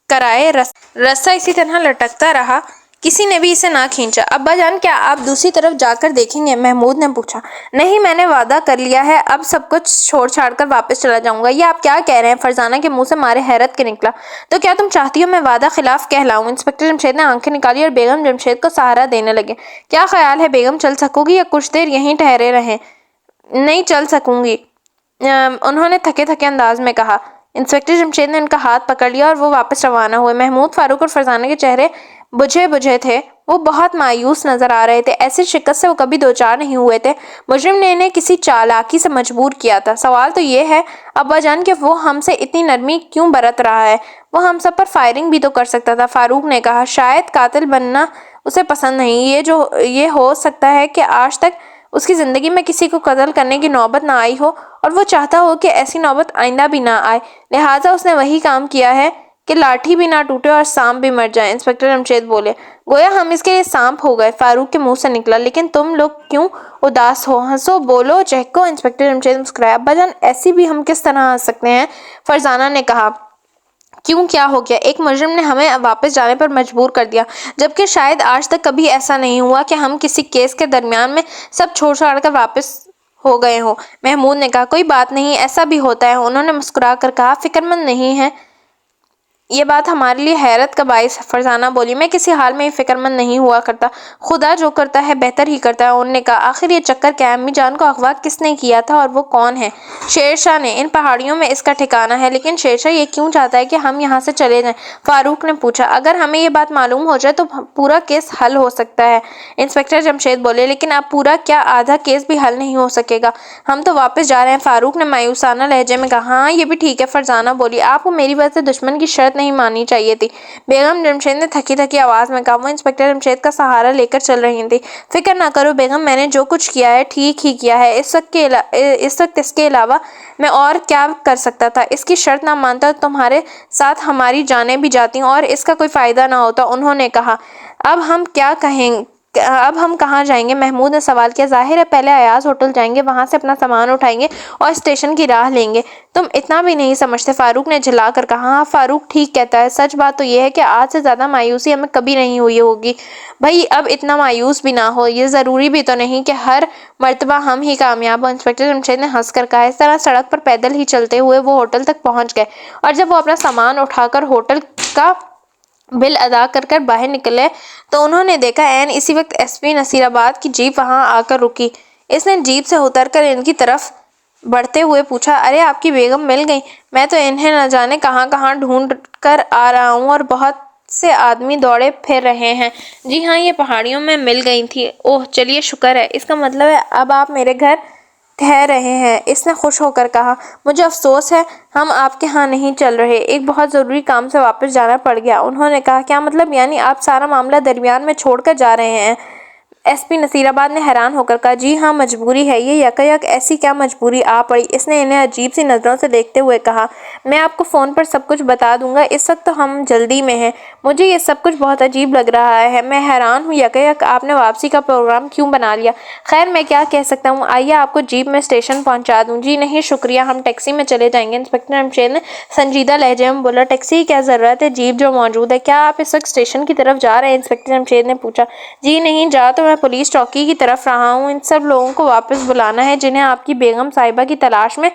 کرائے۔ رسہ اسی طرح لٹکتا رہا، کسی نے بھی اسے نہ کھینچا۔ ابا جان، کیا آپ دوسری طرف جا کر دیکھیں گے؟ محمود نے پوچھا۔ نہیں، میں نے وعدہ کر لیا ہے، اب سب کچھ چھوڑ چھاڑ کر واپس چلا جاؤں گا۔ یہ آپ کیا کہہ رہے ہیں؟ فرزانہ کے منہ سے مارے حیرت کے نکلا۔ تو کیا تم چاہتی ہو میں وعدہ خلاف کہلاؤں؟ انسپکٹر جمشید نے آنکھیں نکالی اور بیگم جمشید کو سہارا دینے لگے۔ کیا خیال ہے بیگم، چل سکو گی یا کچھ دیر یہیں ٹھہرے رہیں؟ نہیں چل سکوں گی، انہوں نے تھکے تھکے انداز میں کہا۔ انسپکٹر جمشید نے ان کا ہاتھ پکڑ لیا اور وہ واپس روانہ ہوئے۔ محمود، فاروق اور فرزانہ کے چہرے بجھے بجھے تھے، وہ بہت مایوس نظر آ رہے تھے۔ ایسی شکست سے وہ کبھی دوچار نہیں ہوئے تھے۔ مجرم نے انہیں کسی چالاکی سے مجبور کیا تھا۔ سوال تو یہ ہے ابا جان کہ وہ ہم سے اتنی نرمی کیوں برت رہا ہے؟ وہ ہم سب پر فائرنگ بھی تو کر سکتا تھا، فاروق نے کہا۔ شاید قاتل بننا اسے پسند نہیں، یہ ہو سکتا ہے کہ آج تک اس کی زندگی میں کسی کو قتل کرنے کی نوبت نہ آئی ہو اور وہ چاہتا ہو کہ ایسی نوبت آئندہ بھی نہ آئے، لہٰذا اس نے وہی کام کیا ہے کہ لاٹھی بھی نہ ٹوٹے اور سانپ بھی مر جائے۔ انسپکٹر جمشید بولے۔ گویا ہم اس کے لیے سانپ ہو گئے، فاروق کے منہ سے نکلا۔ لیکن تم لوگ کیوں اداس ہو؟ ہنسو، بولو، چہکو۔ انسپکٹر جمشید مسکرائے۔ ابا جان، ایسی بھی ہم کس طرح ہنس سکتے ہیں؟ فرزانہ نے کہا۔ کیوں، کیا ہو گیا؟ ایک مجرم نے ہمیں واپس جانے پر مجبور کر دیا، جبکہ شاید آج تک کبھی ایسا نہیں ہوا کہ ہم کسی کیس کے درمیان میں سب چھوڑ چھاڑ کر واپس ہو گئے ہوں۔ محمود نے کہا۔ کوئی بات نہیں، ایسا بھی ہوتا ہے، انہوں نے مسکرا کر کہا۔ فکر مند نہیں ہیں، یہ بات ہمارے لیے حیرت کا باعث ہے، فرزانہ بولی۔ میں کسی حال میں فکر مند نہیں ہوا کرتا، خدا جو کرتا ہے بہتر ہی کرتا ہے، انہوں نے کہا۔ آخر یہ چکر کیا ہے؟ امی جان کو اغوا کس نے کیا تھا اور وہ کون ہے؟ شیر شاہ نے، ان پہاڑیوں میں اس کا ٹھکانہ ہے۔ لیکن شیر شاہ یہ کیوں چاہتا ہے کہ ہم یہاں سے چلے جائیں؟ فاروق نے پوچھا۔ اگر ہمیں یہ بات معلوم ہو جائے تو پورا کیس حل ہو سکتا ہے، انسپکٹر جمشید بولے۔ لیکن اب پورا کیا آدھا کیس بھی حل نہیں ہو سکے گا، ہم تو واپس جا رہے ہیں، فاروق نے مایوسانہ لہجے میں کہا۔ ہاں، یہ بھی ٹھیک ہے، فرزانہ بولی۔ آپ کو میری وجہ سے دشمن کی شرط نہیں ماننی چاہیے تھی، بیگم جمشید نے تھکی تھکی آواز میں کہا۔ وہ انسپکٹر جمشید کا سہارا لے کر چل رہی تھی۔ فکر نہ کرو بیگم، میں نے جو کچھ کیا ہے ٹھیک ہی کیا ہے، اس وقت اس کے علاوہ میں اور کیا کر سکتا تھا؟ اس کی شرط نہ مانتا تو تمہارے ساتھ ہماری جانیں بھی جاتی اور اس کا کوئی فائدہ نہ ہوتا، انہوں نے کہا۔ اب ہم کیا اب ہم کہاں جائیں گے؟ محمود نے سوال کیا۔ ظاہر ہے پہلے ایاز ہوٹل جائیں گے، وہاں سے اپنا سامان اٹھائیں گے اور اسٹیشن کی راہ لیں گے۔ تم اتنا بھی نہیں سمجھتے، فاروق نے جھلا کر کہا۔ ہاں فاروق ٹھیک کہتا ہے، سچ بات تو یہ ہے کہ آج سے زیادہ مایوسی ہمیں کبھی نہیں ہوئی ہوگی۔ بھئی اب اتنا مایوس بھی نہ ہو، یہ ضروری بھی تو نہیں کہ ہر مرتبہ ہم ہی کامیاب ہوں، انسپکٹر جمشید نے ہنس کر کہا۔ اس طرح سڑک پر پیدل ہی چلتے ہوئے وہ ہوٹل تک پہنچ گئے اور جب وہ اپنا سامان اٹھا کر ہوٹل کا بل ادا کر باہر نکلے تو انہوں نے دیکھا عین اسی وقت ایس پی نصیر آباد کی جیپ وہاں آ کر رکی۔ اس نے جیپ سے اتر کر ان کی طرف بڑھتے ہوئے پوچھا، ارے آپ کی بیگم مل گئی؟ میں تو انہیں نہ جانے کہاں کہاں ڈھونڈ کر آ رہا ہوں اور بہت سے آدمی دوڑے پھر رہے ہیں۔ جی ہاں یہ پہاڑیوں میں مل گئی تھی۔ اوہ چلیے شکر ہے، اس کا مطلب ہے اب آپ میرے گھر ٹھہر رہے ہیں، اس نے خوش ہو کر کہا۔ مجھے افسوس ہے ہم آپ کے ہاں نہیں چل رہے، ایک بہت ضروری کام سے واپس جانا پڑ گیا۔ انہوں نے کہا، کیا مطلب؟ یعنی آپ سارا معاملہ درمیان میں چھوڑ کر جا رہے ہیں؟ ایس پی نصیر آباد نے حیران ہو کر کہا، جی ہاں مجبوری ہے۔ یہ یکایک ایسی کیا مجبوری آ پڑی؟ اس نے انہیں عجیب سی نظروں سے دیکھتے ہوئے کہا، میں آپ کو فون پر سب کچھ بتا دوں گا، اس وقت تو ہم جلدی میں ہیں۔ مجھے یہ سب کچھ بہت عجیب لگ رہا ہے، میں حیران ہوں یکایک آپ نے واپسی کا پروگرام کیوں بنا لیا؟ خیر میں کیا کہہ سکتا ہوں، آئیے آپ کو جیپ میں اسٹیشن پہنچا دوں۔ جی نہیں شکریہ، ہم ٹیکسی میں چلے جائیں گے، انسپکٹر جمشید نے سنجیدہ لہجے میں بولا۔ ٹیکسی کی کیا ضرورت ہے، جیپ جو موجود ہے۔ کیا آپ اس وقت اسٹیشن کی طرف جا رہے ہیں؟ انسپکٹر جمشید نے پوچھا۔ جی نہیں، جا تو میں پولیس چوکی کی طرف رہا ہوں، ان سب لوگوں کو واپس بلانا ہے جنہیں آپ کی بیگم صاحبہ کی تلاش میں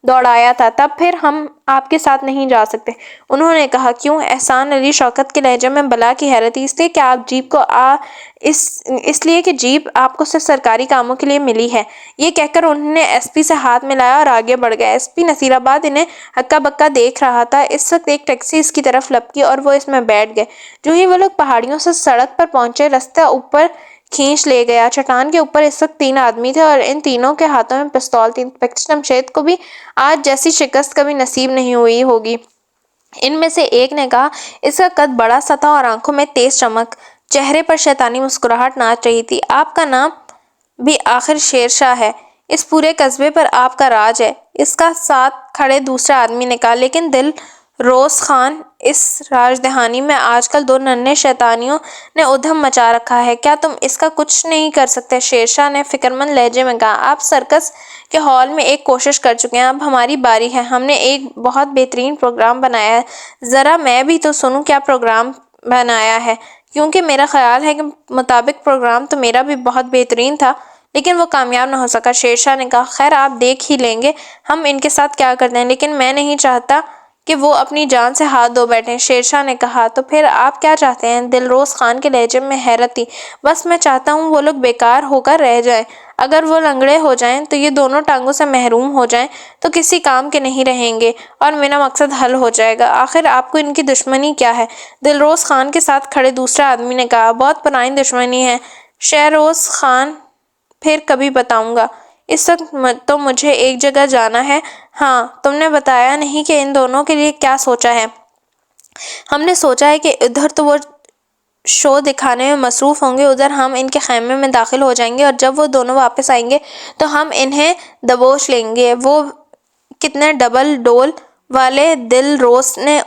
دوڑایا تھا، تب پھر ہم آپ کے ساتھ نہیں جا سکتے۔ انہوں نے کہا، کیوں؟ احسان علی شوکت کے لہجے میں بلا کی حیرت تھی۔ اس لیے کہ آپ جیپ کو اس لیے کہ جیپ آپ کو صرف سرکاری کاموں کے لیے ملی ہے۔ یہ کہہ کر انہوں نے ایس پی سے ہاتھ ملایا اور آگے بڑھ گئے۔ ایس پی نصیر آباد انہیں ہکا بکا دیکھ رہا تھا۔ اس وقت ایک ٹیکسی اس کی طرف لپکی اور وہ اس میں بیٹھ گئے۔ جو ہی وہ لوگ پہاڑیوں سے سڑک پر پہنچے، راستہ اوپر کھینچ لے گیا۔ چٹان کے اوپر اس وقت 3 آدمی تھے اور ان تینوں کے ہاتھوں میں پستول تھی۔ انسپکٹر جمشید کو بھی آج جیسی شکست کبھی نصیب نہیں ہوئی ہوگی۔ ان میں سے ایک نے کہا، اس کا قد بڑا سا تھا اور آنکھوں میں تیز چمک، چہرے پر شیطانی مسکراہٹ ناچ رہی تھی۔ آپ کا نام بھی آخر شیر شاہ ہے، اس پورے قصبے پر آپ کا راج ہے، اس کا ساتھ کھڑے دوسرے آدمی نے کہا۔ لیکن دل روز خان، اس راج دہانی میں آج کل 2 ننھے شیطانیوں نے ادھم مچا رکھا ہے، کیا تم اس کا کچھ نہیں کر سکتے؟ شیر شاہ نے فکرمند لہجے میں کہا، آپ سرکس کے ہال میں ایک کوشش کر چکے ہیں، اب ہماری باری ہے۔ ہم نے ایک بہت بہترین پروگرام بنایا ہے، ذرا میں بھی تو سنوں کیا پروگرام بنایا ہے، کیونکہ میرا خیال ہے کہ مطابق پروگرام تو میرا بھی بہت بہترین تھا لیکن وہ کامیاب نہ ہو سکا۔ شیر شاہ نے کہا، خیر آپ دیکھ ہی لیں گے ہم ان کے ساتھ کیا کرتے ہیں، لیکن میں نہیں چاہتا کہ وہ اپنی جان سے ہاتھ دھو بیٹھیں۔ شیر شاہ نے کہا، تو پھر آپ کیا چاہتے ہیں؟ دلروز خان کے لہجے میں حیرت تھی۔ بس میں چاہتا ہوں وہ لوگ بیکار ہو کر رہ جائیں، اگر وہ لنگڑے ہو جائیں تو یہ دونوں ٹانگوں سے محروم ہو جائیں تو کسی کام کے نہیں رہیں گے اور میرا مقصد حل ہو جائے گا۔ آخر آپ کو ان کی دشمنی کیا ہے؟ دلروز خان کے ساتھ کھڑے دوسرے آدمی نے کہا، بہت پرانی دشمنی ہے شہروز خان، پھر کبھی بتاؤں گا، اس وقت تو مجھے ایک جگہ جانا ہے۔ ہاں تم نے بتایا نہیں کہ ان دونوں کے لیے کیا سوچا ہے؟ ہم نے سوچا ہے کہ ادھر تو وہ شو دکھانے میں مصروف ہوں گے، ادھر ہم ان کے خیمے میں داخل ہو جائیں گے اور جب وہ دونوں واپس آئیں گے تو ہم انہیں دبوچ لیں گے۔ وہ کتنے ڈبل ڈول والے، دلروز نے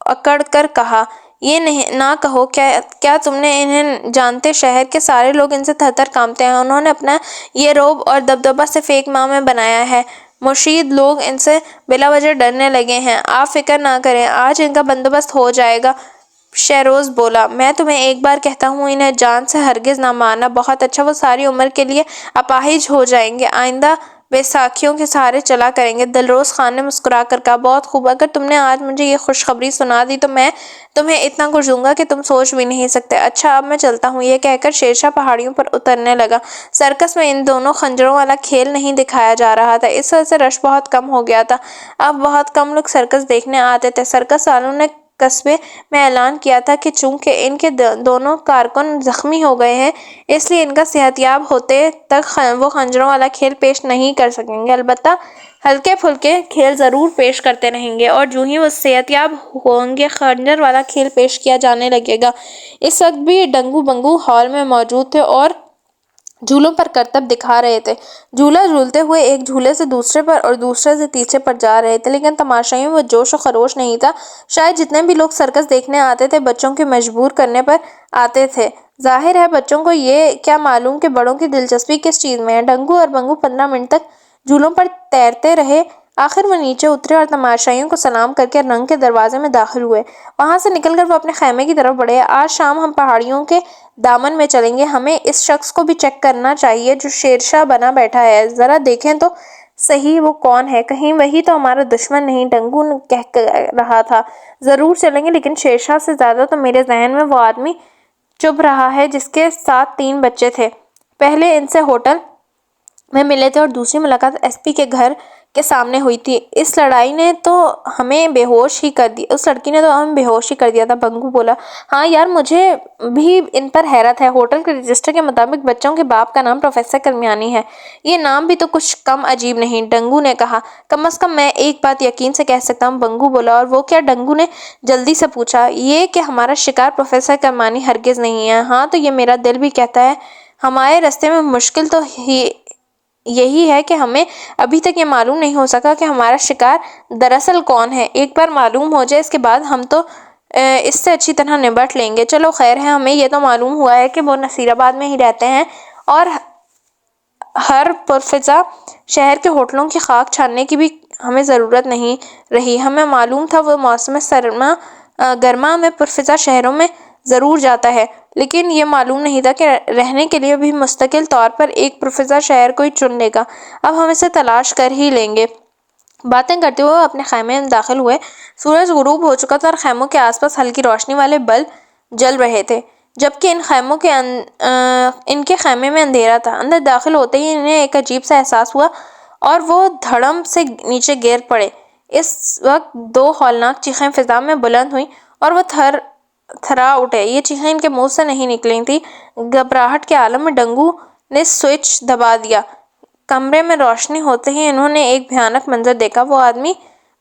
اکڑ کر کہا۔ یہ نہ کہو، کیا تم نے انہیں جانتے؟ شہر کے سارے لوگ ان سے تھر تھر کانپتے ہیں، انہوں نے اپنا یہ رعب اور دبدبہ صرف ایک ماہ میں بنایا ہے۔ مرشد لوگ ان سے بلا وجہ ڈرنے لگے ہیں۔ آپ فکر نہ کریں، آج ان کا بندوبست ہو جائے گا۔ شہروز بولا، میں تمہیں ایک بار کہتا ہوں انہیں جان سے ہرگز نہ مارنا۔ بہت اچھا، وہ ساری عمر کے لیے اپاہج ہو جائیں گے، آئندہ بیساکھیوں کے سہارے چلا کریں گے۔ دلروز خان نے مسکرا کر کہا، بہت خوب، اگر تم نے آج مجھے یہ خوشخبری سنا دی تو میں تمہیں اتنا کچھ دوں گا کہ تم سوچ بھی نہیں سکتے۔ اچھا اب میں چلتا ہوں۔ یہ کہہ کر شیر شاہ پہاڑیوں پر اترنے لگا۔ سرکس میں ان دونوں خنجروں والا کھیل نہیں دکھایا جا رہا تھا، اس وجہ سے رش بہت کم ہو گیا تھا۔ اب بہت کم لوگ سرکس دیکھنے آتے تھے۔ سرکس والوں نے قصبے میں اعلان کیا تھا کہ چونکہ ان کے دونوں کارکن زخمی ہو گئے ہیں اس لیے ان کا صحت یاب ہوتے تک وہ خنجروں والا کھیل پیش نہیں کر سکیں گے، البتہ ہلکے پھلکے کھیل ضرور پیش کرتے رہیں گے اور جو ہی وہ صحت یاب ہوں گے خنجر والا کھیل پیش کیا جانے لگے گا۔ اس وقت بھی ڈنگو بنگو ہال میں موجود تھے اور جھولوں پر کرتب دکھا رہے تھے۔ جھولا جھولتے ہوئے ایک جھولے سے دوسرے پر اور دوسرے سے تیسرے پر جا رہے تھے، لیکن تماشائیوں میں وہ جوش و خروش نہیں تھا۔ شاید جتنے بھی لوگ سرکس دیکھنے آتے تھے بچوں کے مجبور کرنے پر آتے تھے۔ ظاہر ہے بچوں کو یہ کیا معلوم کہ بڑوں کی دلچسپی کس چیز میں ہے۔ ڈنگو اور بنگو 15 منٹ تک جھولوں پر تیرتے رہے، آخر وہ نیچے اترے اور تماشائیوں کو سلام کر کے رنگ کے دروازے میں داخل ہوئے۔ وہاں سے نکل کر وہ اپنے خیمے کی طرف بڑھے۔ آج شام ہم پہاڑیوں کے دامن میں چلیں گے، ہمیں اس شخص کو بھی چیک کرنا چاہیے جو شیرشاہ بنا بیٹھا ہے، ذرا دیکھیں تو صحیح وہ کون ہے، کہیں وہی تو ہمارا دشمن نہیں۔ ڈنگو کہہ رہا تھا، ضرور چلیں گے، لیکن شیرشاہ سے زیادہ تو میرے ذہن میں وہ آدمی چبھ رہا ہے جس کے ساتھ 3 بچے تھے، پہلے ان سے ہوٹل میں ملے تھے اور دوسری ملاقات ایس پی کے گھر کے سامنے ہوئی تھی۔ اس لڑکی نے تو ہمیں بے ہوش ہی کر دیا تھا، بنگو بولا۔ ہاں یار، مجھے بھی ان پر حیرت ہے۔ ہوٹل کے رجسٹر کے مطابق بچوں کے باپ کا نام پروفیسر کرمیانی ہے، یہ نام بھی تو کچھ کم عجیب نہیں، ڈنگو نے کہا۔ کم از کم میں ایک بات یقین سے کہہ سکتا ہوں، بنگو بولا۔ اور وہ کیا؟ ڈنگو نے جلدی سے پوچھا۔ یہ کہ ہمارا شکار پروفیسر کرمیانی ہرگز نہیں ہے۔ ہاں تو یہ میرا دل بھی کہتا ہے۔ ہمارے راستے میں مشکل تو یہی ہے کہ ہمیں ابھی تک یہ معلوم نہیں ہو سکا کہ ہمارا شکار دراصل کون ہے۔ ایک بار معلوم ہو جائے اس کے بعد ہم تو اس سے اچھی طرح نبٹ لیں گے۔ چلو خیر ہے، ہمیں یہ تو معلوم ہوا ہے کہ وہ نصیر آباد میں ہی رہتے ہیں اور ہر پرفضا شہر کے ہوٹلوں کی خاک چھاننے کی بھی ہمیں ضرورت نہیں رہی۔ ہمیں معلوم تھا وہ موسم سرما گرما میں پرفضا شہروں میں ضرور جاتا ہے، لیکن یہ معلوم نہیں تھا کہ رہنے کے لیے بھی مستقل طور پر ایک پرفضا شہر کو ہی چن لے گا۔ اب ہم اسے تلاش کر ہی لیں گے۔ باتیں کرتے ہوئے وہ اپنے خیمے میں داخل ہوئے۔ سورج غروب ہو چکا تھا اور خیموں کے آس پاس ہلکی روشنی والے بلب جل رہے تھے، جبکہ ان کے خیمے میں اندھیرا تھا۔ اندر داخل ہوتے ہی انہیں ایک عجیب سا احساس ہوا اور وہ دھڑم سے نیچے گر پڑے۔ اس وقت 2 ہولناک چیخیں فضا میں بلند ہوئیں اور وہ تھرا اٹھے۔ یہ چیخیں ان کے منہ سے نہیں نکلی تھیں۔ گھبراہٹ کے عالم میں ڈنگو نے سوئچ دبا دیا۔ کمرے میں روشنی ہوتے ہی انہوں نے ایک بھیانک منظر دیکھا۔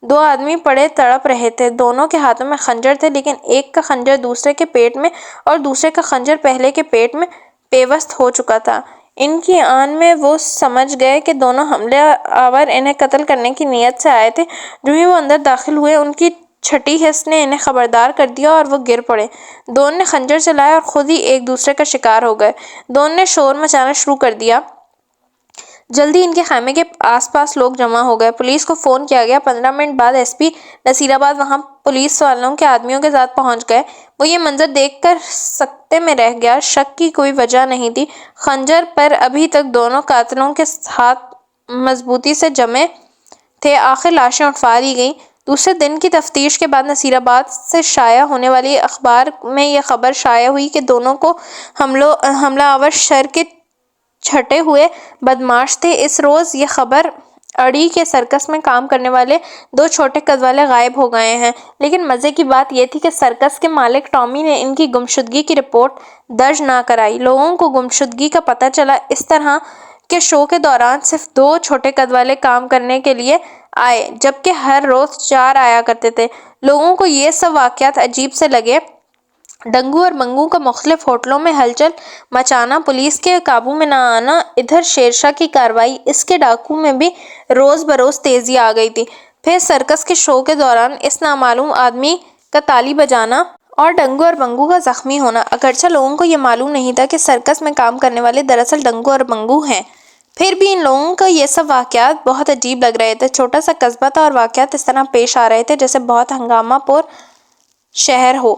2 آدمی پڑے تڑپ رہے تھے، دونوں کے ہاتھوں میں خنجر تھے، لیکن ایک کا خنجر دوسرے کے پیٹ میں اور دوسرے کا خنجر پہلے کے پیٹ میں پیوست ہو چکا تھا۔ ان کی آن میں وہ سمجھ گئے کہ دونوں حملہ آور انہیں قتل کرنے کی نیت سے آئے تھے۔ جو ہی وہ اندر داخل ہوئے، ان کی چھٹی حس نے انہیں خبردار کر دیا اور وہ گر پڑے۔ دونوں نے خنجر چلائے اور خود ہی ایک دوسرے کا شکار ہو گئے۔ دونوں نے شور مچانا شروع کر دیا۔ جلدی ان کے خیمے کے آس پاس لوگ جمع ہو گئے۔ پولیس کو فون کیا گیا۔ 15 منٹ بعد ایس پی نصیر آباد وہاں پولیس والوں کے آدمیوں کے ساتھ پہنچ گئے۔ وہ یہ منظر دیکھ کر سکتے میں رہ گیا۔ شک کی کوئی وجہ نہیں تھی، خنجر پر ابھی تک دونوں قاتلوں کے ہاتھ مضبوطی سے جمے تھے۔ آخر لاشیں اٹھوا لی گئیں۔ دوسرے دن کی تفتیش کے بعد نصیر آباد سے شائع ہونے والی اخبار میں یہ خبر شائع ہوئی کہ دونوں کو حملہ آور شر کے چھٹے ہوئے بدماش تھے۔ اس روز یہ خبر اڑی کہ سرکس میں کام کرنے والے 2 چھوٹے قد والے غائب ہو گئے ہیں، لیکن مزے کی بات یہ تھی کہ سرکس کے مالک ٹامی نے ان کی گمشدگی کی رپورٹ درج نہ کرائی۔ لوگوں کو گمشدگی کا پتہ چلا اس طرح کہ شو کے دوران صرف 2 چھوٹے قد والے کام کرنے کے لیے آئے، جبکہ ہر روز 4 آیا کرتے تھے۔ لوگوں کو یہ سب واقعات عجیب سے لگے۔ ڈنگو اور بنگو کا مختلف ہوٹلوں میں ہلچل مچانا، پولیس کے قابو میں نہ آنا، ادھر شیرشاہ کی کارروائی، اس کے ڈاکو میں بھی روز بروز تیزی آ گئی تھی۔ پھر سرکس کے شو کے دوران اس نامعلوم آدمی کا تالی بجانا اور ڈنگو اور بنگو کا زخمی ہونا۔ اگرچہ لوگوں کو یہ معلوم نہیں تھا کہ سرکس میں کام کرنے والے دراصل ڈنگو اور بنگو ہیں، پھر بھی ان لوگوں کو یہ سب واقعات بہت عجیب لگ رہے تھے۔ چھوٹا سا قصبہ تھا اور واقعات اس طرح پیش آ رہے تھے جیسے بہت ہنگامہ پور شہر ہو۔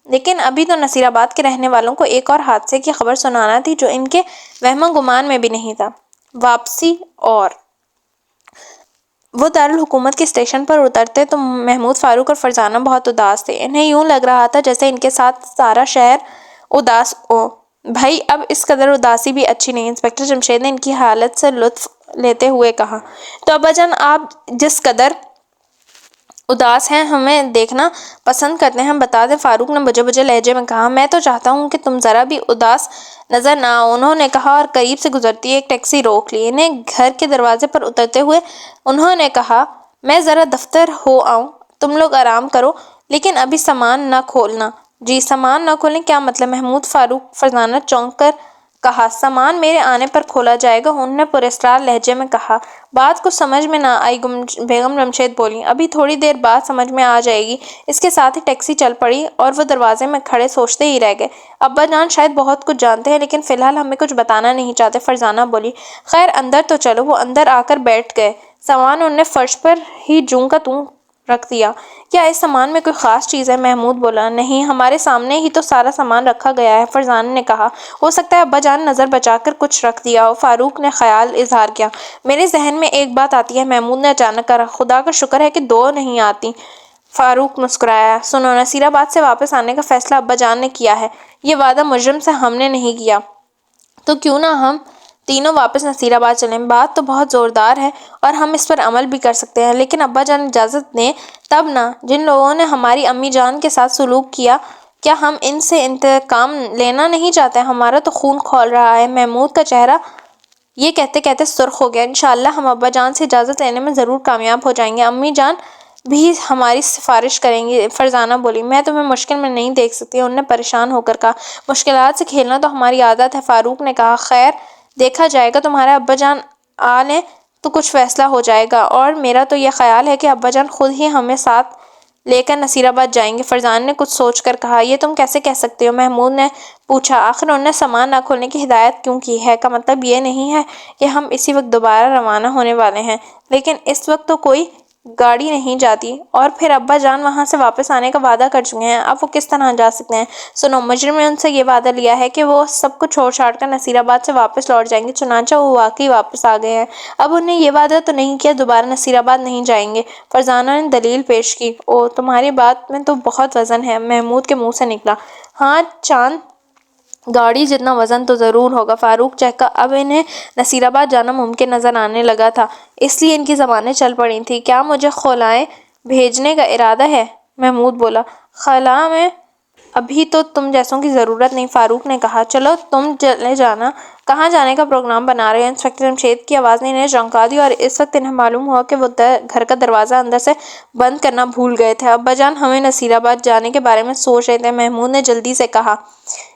لیکن ابھی تو نصیر آباد کے رہنے والوں کو ایک اور حادثے کی خبر سنانا تھی جو ان کے وہم و گمان میں بھی نہیں تھا۔ واپسی اور وہ دارالحکومت کے اسٹیشن پر اترتے تو محمود فاروق اور فرزانہ بہت اداس تھے۔ انہیں یوں لگ رہا تھا جیسے ان کے ساتھ سارا شہر اداس ہو۔ بھائی اب اس قدر اداسی بھی اچھی نہیں، انسپکٹر جمشید نے ان کی حالت سے لطف لیتے ہوئے کہا۔ تو ابا جان آپ جس قدر اداس ہیں ہمیں دیکھنا پسند کرتے ہیں، بتا دیں، فاروق نے بجے لہجے میں کہا۔ میں تو چاہتا ہوں کہ تم ذرا بھی اداس نظر نہ آؤ، انہوں نے کہا اور قریب سے گزرتی ایک ٹیکسی روک لی۔ انہیں گھر کے دروازے پر اترتے ہوئے انہوں نے کہا، میں ذرا دفتر ہو آؤں، تم لوگ آرام کرو، لیکن ابھی سامان نہ کھولنا۔ جی سامان نہ کھولیں کیا مطلب؟ محمود فاروق فرزانہ چونک کر کہا۔ سامان میرے آنے پر کھولا جائے گا، انہوں نے پراسرار لہجے میں کہا۔ بات کچھ سمجھ میں نہ آئی بیگم جمشید بولیں، ابھی تھوڑی دیر بعد سمجھ میں آ جائے گی۔ اس کے ساتھ ہی ٹیکسی چل پڑی اور وہ دروازے میں کھڑے سوچتے ہی رہ گئے۔ ابا جان شاید بہت کچھ جانتے ہیں لیکن فی الحال ہمیں کچھ بتانا نہیں چاہتے، فرزانہ بولی۔ خیر اندر تو چلو۔ وہ اندر آ کر بیٹھ گئے۔ سامان انہوں نے فرش پر ہی جوں کا توں رکھ دیا۔ کیا اس سامان میں کوئی خاص چیز ہے؟ محمود بولا۔ نہیں، ہمارے سامنے ہی تو سارا سامان رکھا گیا ہے، فرزانہ نے کہا۔ ہو سکتا ہے ابا جان نظر بچا کر کچھ رکھ دیا ہو، فاروق نے خیال اظہار کیا۔ میرے ذہن میں ایک بات آتی ہے، محمود نے اچانک کہا۔ خدا کا شکر ہے کہ دو نہیں آتی، فاروق مسکرایا۔ سنو، نصیر آباد سے واپس آنے کا فیصلہ ابا جان نے کیا ہے۔ یہ وعدہ مجرم سے ہم نے نہیں کیا، تو کیوں نہ ہم تینوں واپس نصیر آباد چلیں؟ بات تو بہت زوردار ہے اور ہم اس پر عمل بھی کر سکتے ہیں، لیکن ابا جان اجازت دیں تب نا۔ جن لوگوں نے ہماری امی جان کے ساتھ سلوک کیا، کیا ہم ان سے انتقام لینا نہیں چاہتے؟ ہمارا تو خون کھول رہا ہے۔ محمود کا چہرہ یہ کہتے کہتے سرخ ہو گیا۔ انشاءاللہ ہم ابا جان سے اجازت لینے میں ضرور کامیاب ہو جائیں گے، امی جان بھی ہماری سفارش کریں گی، فرزانہ بولی۔ میں تمہیں مشکل میں نہیں دیکھ سکتی، انہوں نے پریشان ہو کر کہا۔ مشکلات سے کھیلنا تو ہماری عادت ہے، فاروق نے کہا۔ خیر دیکھا جائے گا، تمہارے ابا جان آ لیں تو کچھ فیصلہ ہو جائے گا، اور میرا تو یہ خیال ہے کہ ابا جان خود ہی ہمیں ساتھ لے کر نصیر آباد جائیں گے، فرزانہ نے کچھ سوچ کر کہا۔ یہ تم کیسے کہہ سکتے ہو؟ محمود نے پوچھا۔ آخر انہوں نے سامان نہ کھولنے کی ہدایت کیوں کی ہے؟ کا مطلب یہ نہیں ہے کہ ہم اسی وقت دوبارہ روانہ ہونے والے ہیں، لیکن اس وقت تو کوئی گاڑی نہیں جاتی، اور پھر ابا جان وہاں سے واپس آنے کا وعدہ کر چکے ہیں، اب وہ کس طرح جا سکتے ہیں؟ سنو، مجرم نے ان سے یہ وعدہ لیا ہے کہ وہ سب کچھ چھوڑ چھاڑ کر نصیر آباد سے واپس لوٹ جائیں گے، چنانچہ وہ واقعی واپس آ گئے ہیں۔ اب انہوں نے یہ وعدہ تو نہیں کیا دوبارہ نصیر آباد نہیں جائیں گے، فرزانہ نے دلیل پیش کی۔ اوہ، تمہاری بات میں تو بہت وزن ہے، محمود کے منہ سے نکلا۔ ہاں، چاند گاڑی جتنا وزن تو ضرور ہوگا، فاروق چہکا۔ اب انہیں نصیر آباد جانا ممکن نظر آنے لگا تھا، اس لیے ان کی زبانیں چل پڑی تھیں۔ کیا مجھے خلائیں بھیجنے کا ارادہ ہے؟ محمود بولا۔ خلا میں ابھی تو تم جیسوں کی ضرورت نہیں، فاروق نے کہا۔ چلو تم چلے جانا، کہاں جانے کا پروگرام بنا رہے ہو؟ انسپکٹر جمشید کی آواز نے انہیں چونکا دیا، اور اس وقت انہیں معلوم ہوا کہ وہ گھر کا دروازہ اندر سے بند کرنا بھول گئے تھے۔ ابا جان ہمیں نصیر آباد جانے کے بارے میں سوچ رہے تھے، محمود نے جلدی سے کہا۔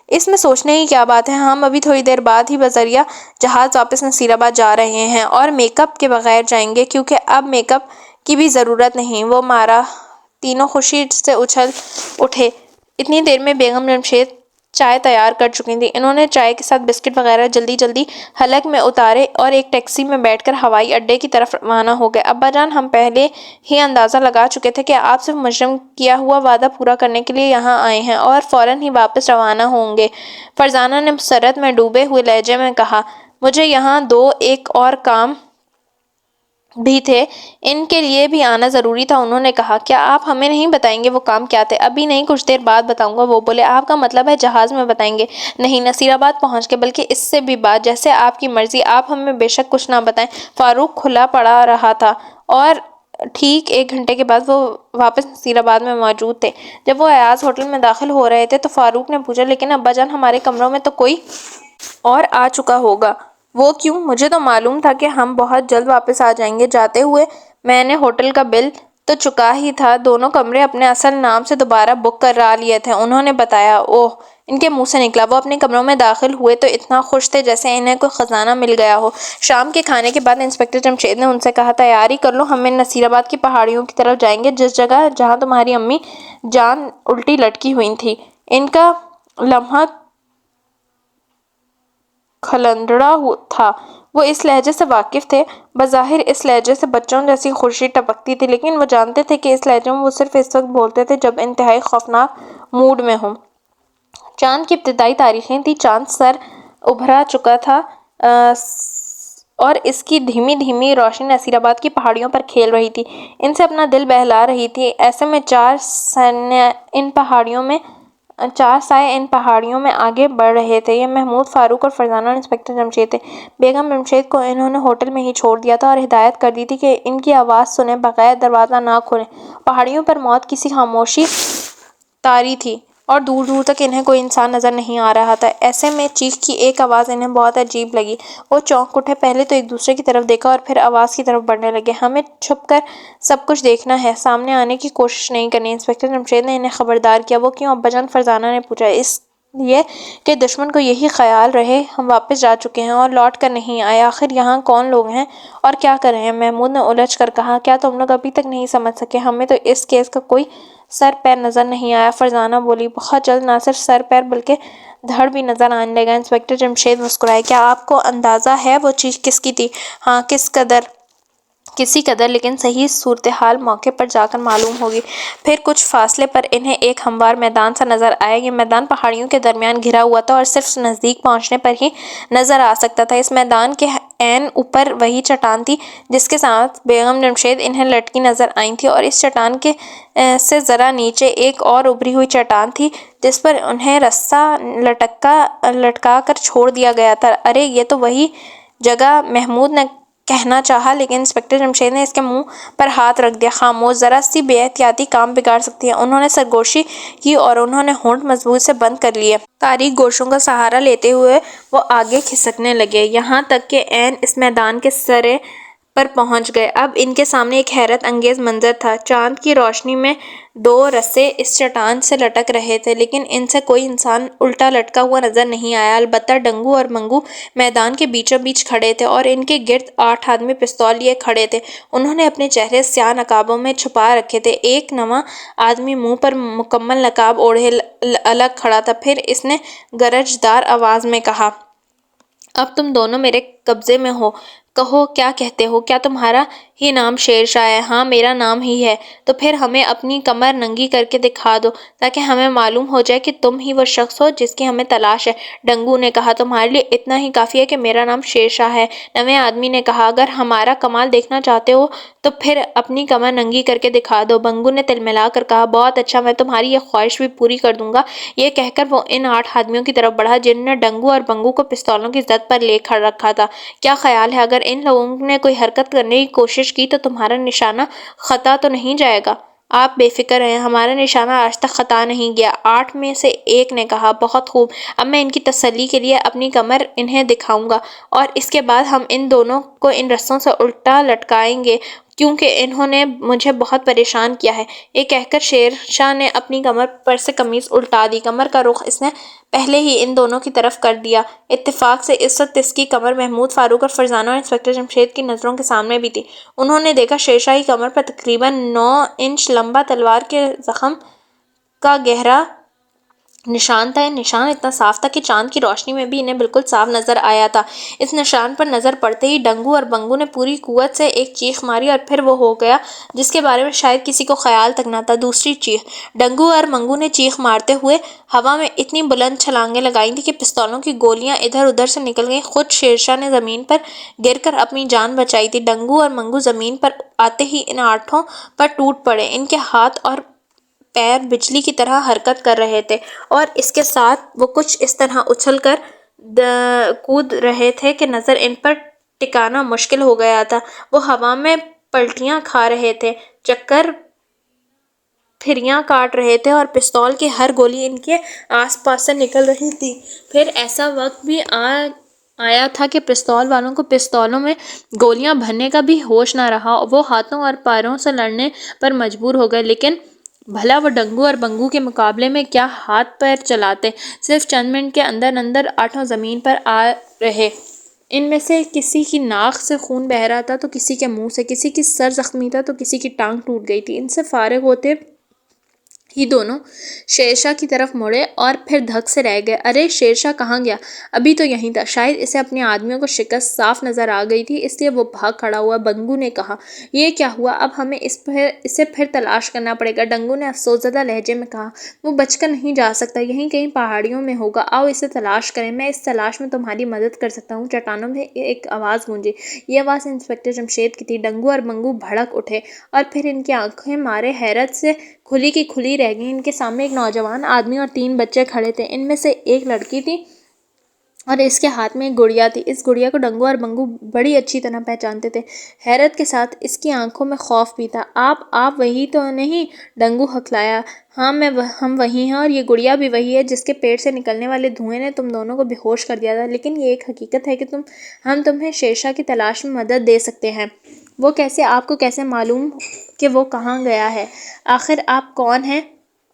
اس میں سوچنے کی کیا بات ہے، ہم ابھی تھوڑی دیر بعد ہی بذریعہ جہاز واپس نصیر آباد جا رہے ہیں، اور میک اپ کے بغیر جائیں گے، کیونکہ اب میک اپ کی بھی ضرورت نہیں۔ وہ مارا۔ تینوں خوشی سے اچھل اٹھے۔ اتنی دیر میں بیگم جمشید چائے تیار کر چکی تھیں۔ انہوں نے چائے کے ساتھ بسکٹ وغیرہ جلدی جلدی حلق میں اتارے اور ایک ٹیکسی میں بیٹھ کر ہوائی اڈے کی طرف روانہ ہو گئے۔ ابا جان، ہم پہلے ہی اندازہ لگا چکے تھے کہ آپ صرف مجرم کیا ہوا وعدہ پورا کرنے کے لیے یہاں آئے ہیں اور فوراً ہی واپس روانہ ہوں گے، فرزانہ نے مسرت میں ڈوبے ہوئے لہجے میں کہا۔ مجھے یہاں ایک اور کام بھی تھے، ان کے لیے بھی آنا ضروری تھا، انہوں نے کہا۔ کیا آپ ہمیں نہیں بتائیں گے وہ کام کیا تھے؟ ابھی نہیں، کچھ دیر بعد بتاؤں گا، وہ بولے۔ آپ کا مطلب ہے جہاز میں بتائیں گے؟ نہیں، نصیر آباد پہنچ کے، بلکہ اس سے بھی بعد، جیسے آپ کی مرضی، آپ ہمیں بے شک کچھ نہ بتائیں۔ فاروق کھلا پڑا رہا تھا، اور ٹھیک 1 گھنٹے کے بعد وہ واپس نصیر آباد میں موجود تھے۔ جب وہ ایاز ہوٹل میں داخل ہو رہے تھے تو فاروق نے پوچھا، لیکن ابا جان ہمارے کمروں میں تو کوئی اور آ چکا ہوگا؟ وہ کیوں؟ مجھے تو معلوم تھا کہ ہم بہت جلد واپس آ جائیں گے۔ جاتے ہوئے میں نے ہوٹل کا بل تو چکا ہی تھا، دونوں کمرے اپنے اصل نام سے دوبارہ بک کرا لیے تھے، انہوں نے بتایا۔ اوہ، ان کے منہ سے نکلا۔ وہ اپنے کمروں میں داخل ہوئے تو اتنا خوش تھے جیسے انہیں کوئی خزانہ مل گیا ہو۔ شام کے کھانے کے بعد انسپکٹر جمشید نے ان سے کہا، تیاری کر لو، ہم نصیر آباد کی پہاڑیوں کی طرف جائیں گے، جس جگہ جہاں تمہاری امی جان الٹی لٹکی ہوئی تھی۔ ان کا لمحہ کھلندڑا تھا، وہ اس لہجے سے واقف تھے۔ بظاہر اس لہجے سے بچوں جیسی خوشی ٹپکتی تھی، لیکن وہ جانتے تھے کہ اس لہجے میں وہ صرف اس وقت بولتے تھے جب انتہائی خوفناک موڈ میں ہوں۔ چاند کی ابتدائی تاریخیں تھیں، چاند سر ابھرا چکا تھا، اور اس کی دھیمی دھیمی روشنی نصیر آباد کی پہاڑیوں پر کھیل رہی تھی، ان سے اپنا دل بہلا رہی تھی۔ ایسے میں 4 سائے ان پہاڑیوں میں آگے بڑھ رہے تھے۔ یہ محمود، فاروق اور فرزانہ اور انسپکٹر جمشید تھے۔ بیگم جمشید کو انہوں نے ہوٹل میں ہی چھوڑ دیا تھا اور ہدایت کر دی تھی کہ ان کی آواز سنے بغیر دروازہ نہ کھولیں۔ پہاڑیوں پر موت کی سی خاموشی طاری تھی، اور دور دور تک انہیں کوئی انسان نظر نہیں آ رہا تھا۔ ایسے میں چیخ کی ایک آواز انہیں بہت عجیب لگی۔ وہ چونک اٹھے، پہلے تو ایک دوسرے کی طرف دیکھا اور پھر آواز کی طرف بڑھنے لگے۔ ہمیں چھپ کر سب کچھ دیکھنا ہے، سامنے آنے کی کوشش نہیں کرنی، انسپکٹر جمشید نے انہیں خبردار کیا۔ وہ کیوں ابا جان؟ فرزانہ نے پوچھا۔ اس یہ کہ دشمن کو یہی خیال رہے ہم واپس جا چکے ہیں اور لوٹ کر نہیں آئے، آخر یہاں کون لوگ ہیں اور کیا کر رہے ہیں؟ محمود نے الجھ کر کہا، کیا تم لوگ ابھی تک نہیں سمجھ سکے؟ ہمیں تو اس کیس کا کوئی سر پیر نظر نہیں آیا۔ فرزانہ بولی، بہت جلد نہ صرف سر پیر بلکہ دھڑ بھی نظر آنے لگا۔ انسپکٹر جمشید مسکرائے، کیا آپ کو اندازہ ہے وہ چیز کس کی تھی؟ ہاں، کسی قدر، لیکن صحیح صورتحال موقع پر جا کر معلوم ہوگی۔ پھر کچھ فاصلے پر انہیں ایک ہموار میدان سا نظر آیا۔ یہ میدان پہاڑیوں کے درمیان گھرا ہوا تھا اور صرف نزدیک پہنچنے پر ہی نظر آ سکتا تھا۔ اس میدان کے عین اوپر وہی چٹان تھی جس کے ساتھ بیگم جمشید انہیں لٹکی نظر آئی تھی، اور اس چٹان سے ذرا نیچے ایک اور ابھری ہوئی چٹان تھی جس پر انہیں رسا لٹکا کر چھوڑ دیا گیا تھا۔ ارے یہ تو وہی جگہ، محمود نے کہنا چاہا، لیکن انسپکٹر جمشید نے اس کے منہ پر ہاتھ رکھ دیا۔ خاموش، ذرا سی بے احتیاطی کام بگاڑ سکتی ہے۔ انہوں نے سرگوشی کی اور انہوں نے ہونٹ مضبوط سے بند کر لیے۔ تاریک گوشوں کا سہارا لیتے ہوئے وہ آگے کھسکنے لگے، یہاں تک کہ عین اس میدان کے سرے پر پہنچ گئے۔ اب ان کے سامنے ایک حیرت انگیز منظر تھا۔ چاند کی روشنی میں دو رسے اس چٹان سے لٹک رہے تھے، لیکن ان سے کوئی انسان الٹا لٹکا ہوا نظر نہیں آیا۔ البتہ ڈنگو اور منگو میدان کے بیچوں بیچ کھڑے تھے اور ان کے گرد 8 آدمی پستول لیے کھڑے تھے۔ انہوں نے اپنے چہرے سیاہ نقابوں میں چھپا رکھے تھے۔ ایک نواں آدمی منہ پر مکمل نقاب اوڑھے الگ کھڑا تھا۔ پھر اس نے گرجدار آواز میں کہا، اب تم دونوں میرے قبضے میں ہو، کہو کیا کہتے ہو؟ کیا تمہارا ہی نام شیر شاہ ہے؟ ہاں، میرا نام ہی ہے۔ تو پھر ہمیں اپنی کمر ننگی کر کے دکھا دو تاکہ ہمیں معلوم ہو جائے کہ تم ہی وہ شخص ہو جس کی ہمیں تلاش ہے۔ ڈنگو نے کہا، تمہارے لیے اتنا ہی کافی ہے کہ میرا نام شیر شاہ ہے۔ نویں آدمی نے کہا، اگر ہمارا کمال دیکھنا چاہتے ہو تو پھر اپنی کمر ننگی کر کے دکھا دو۔ بنگو نے تلملا کر کہا، بہت اچھا، میں تمہاری یہ خواہش بھی پوری کر دوں گا۔ یہ کہہ کر وہ ان 8 آدمیوں کی طرف بڑھا جنہوں نے ڈنگو اور بنگو کو پستولوں کی زد پر لے رکھا تھا۔ کیا خیال ہے، اگر ان لوگوں نے کوئی حرکت کرنے کی کوشش کی تو تمہارا نشانہ خطا تو نہیں جائے گا؟ آپ بے فکر رہیں، ہمارا نشانہ آج تک خطا نہیں گیا۔ 8 میں سے ایک نے کہا، بہت خوب، اب میں ان کی تسلی کے لیے اپنی کمر انہیں دکھاؤں گا اور اس کے بعد ہم ان دونوں کو ان رسوں سے الٹا لٹکائیں گے کیونکہ انہوں نے مجھے بہت پریشان کیا ہے۔ یہ کہہ کر شیر شاہ نے اپنی کمر پر سے قمیض الٹا دی۔ کمر کا رخ اس نے پہلے ہی ان دونوں کی طرف کر دیا۔ اتفاق سے اس وقت اس کی کمر محمود، فاروق اور فرزانہ اور انسپکٹر جمشید کی نظروں کے سامنے بھی تھی۔ انہوں نے دیکھا شیر شاہ کی کمر پر تقریباً 9 انچ لمبا تلوار کے زخم کا گہرا نشان تھا۔ یہ نشان اتنا صاف تھا کہ چاند کی روشنی میں بھی انہیں بالکل صاف نظر آیا تھا۔ اس نشان پر نظر پڑتے ہی ڈنگو اور بنگو نے پوری قوت سے ایک چیخ ماری اور پھر وہ ہو گیا جس کے بارے میں شاید کسی کو خیال تک نہ تھا، دوسری چیخ۔ ڈنگو اور منگو نے چیخ مارتے ہوئے ہوا میں اتنی بلند چھلانگیں لگائیں تھیں کہ پستولوں کی گولیاں ادھر ادھر سے نکل گئیں۔ خود شیر شاہ نے زمین پر گر کر اپنی جان بچائی تھی۔ ڈنگو اور منگو زمین پر آتے ہی ان 8 پر ٹوٹ پڑے۔ ان کے ہاتھ اور پیر بجلی کی طرح حرکت کر رہے تھے اور اس کے ساتھ وہ کچھ اس طرح اچھل کر کود رہے تھے کہ نظر ان پر ٹکانا مشکل ہو گیا تھا۔ وہ ہوا میں پلٹیاں کھا رہے تھے، چکر پھریاں کاٹ رہے تھے اور پستول کی ہر گولی ان کے آس پاس سے نکل رہی تھی۔ پھر ایسا وقت بھی آیا تھا کہ پستول والوں کو پستولوں میں گولیاں بھرنے کا بھی ہوش نہ رہا۔ وہ ہاتھوں اور پیروں سے لڑنے پر مجبور ہو گئے، لیکن بھلا وہ ڈنگو اور بنگو کے مقابلے میں کیا ہاتھ پیر چلاتے؟ صرف چند منٹ کے اندر اندر 8 زمین پر آ رہے۔ ان میں سے کسی کی ناک سے خون بہہ رہا تھا تو کسی کے منہ سے، کسی کی سر زخمی تھا تو کسی کی ٹانگ ٹوٹ گئی تھی۔ ان سے فارغ ہوتے ہی دونوں شیر شاہ کی طرف مڑے اور پھر دھک سے رہ گئے۔ ارے شیر شاہ کہاں گیا؟ ابھی تو یہیں تھا۔ شاید اسے اپنے آدمیوں کو شکست صاف نظر آ گئی تھی، اس لیے وہ بھاگ کھڑا ہوا۔ بنگو نے کہا، یہ کیا ہوا؟ اب ہمیں اسے پھر تلاش کرنا پڑے گا۔ ڈنگو نے افسوس زدہ لہجے میں کہا، وہ بچ کر نہیں جا سکتا، یہیں کہیں پہاڑیوں میں ہوگا، آؤ اسے تلاش کریں، میں اس تلاش میں تمہاری مدد کر سکتا ہوں۔ چٹانوں میں ایک آواز گونجی، یہ آواز انسپکٹر جمشید کی تھی۔ ڈنگو اور منگو بھڑک اٹھے اور پھر ان کی آنکھیں مارے حیرت سے کھلی کی کھلی رہ گئیں۔ ان کے سامنے ایک نوجوان آدمی اور 3 بچے کھڑے تھے۔ ان میں سے ایک لڑکی تھی اور اس کے ہاتھ میں ایک گڑیا تھی۔ اس گڑیا کو ڈنگو اور بنگو بڑی اچھی طرح پہچانتے تھے۔ حیرت کے ساتھ اس کی آنکھوں میں خوف بھی تھا۔ آپ وہی تو نہیں؟ ڈنگو ہکلایا، ہاں ہم وہی ہیں اور یہ گڑیا بھی وہی ہے جس کے پیٹ سے نکلنے والے دھوئیں نے تم دونوں کو بے ہوش کر دیا تھا۔ لیکن یہ ایک حقیقت ہے کہ ہم تمہیں شیر شاہ کی تلاش میں مدد دے سکتے ہیں۔ وہ کیسے؟ آپ کو کیسے معلوم کہ وہ کہاں گیا ہے؟ آخر آپ کون ہیں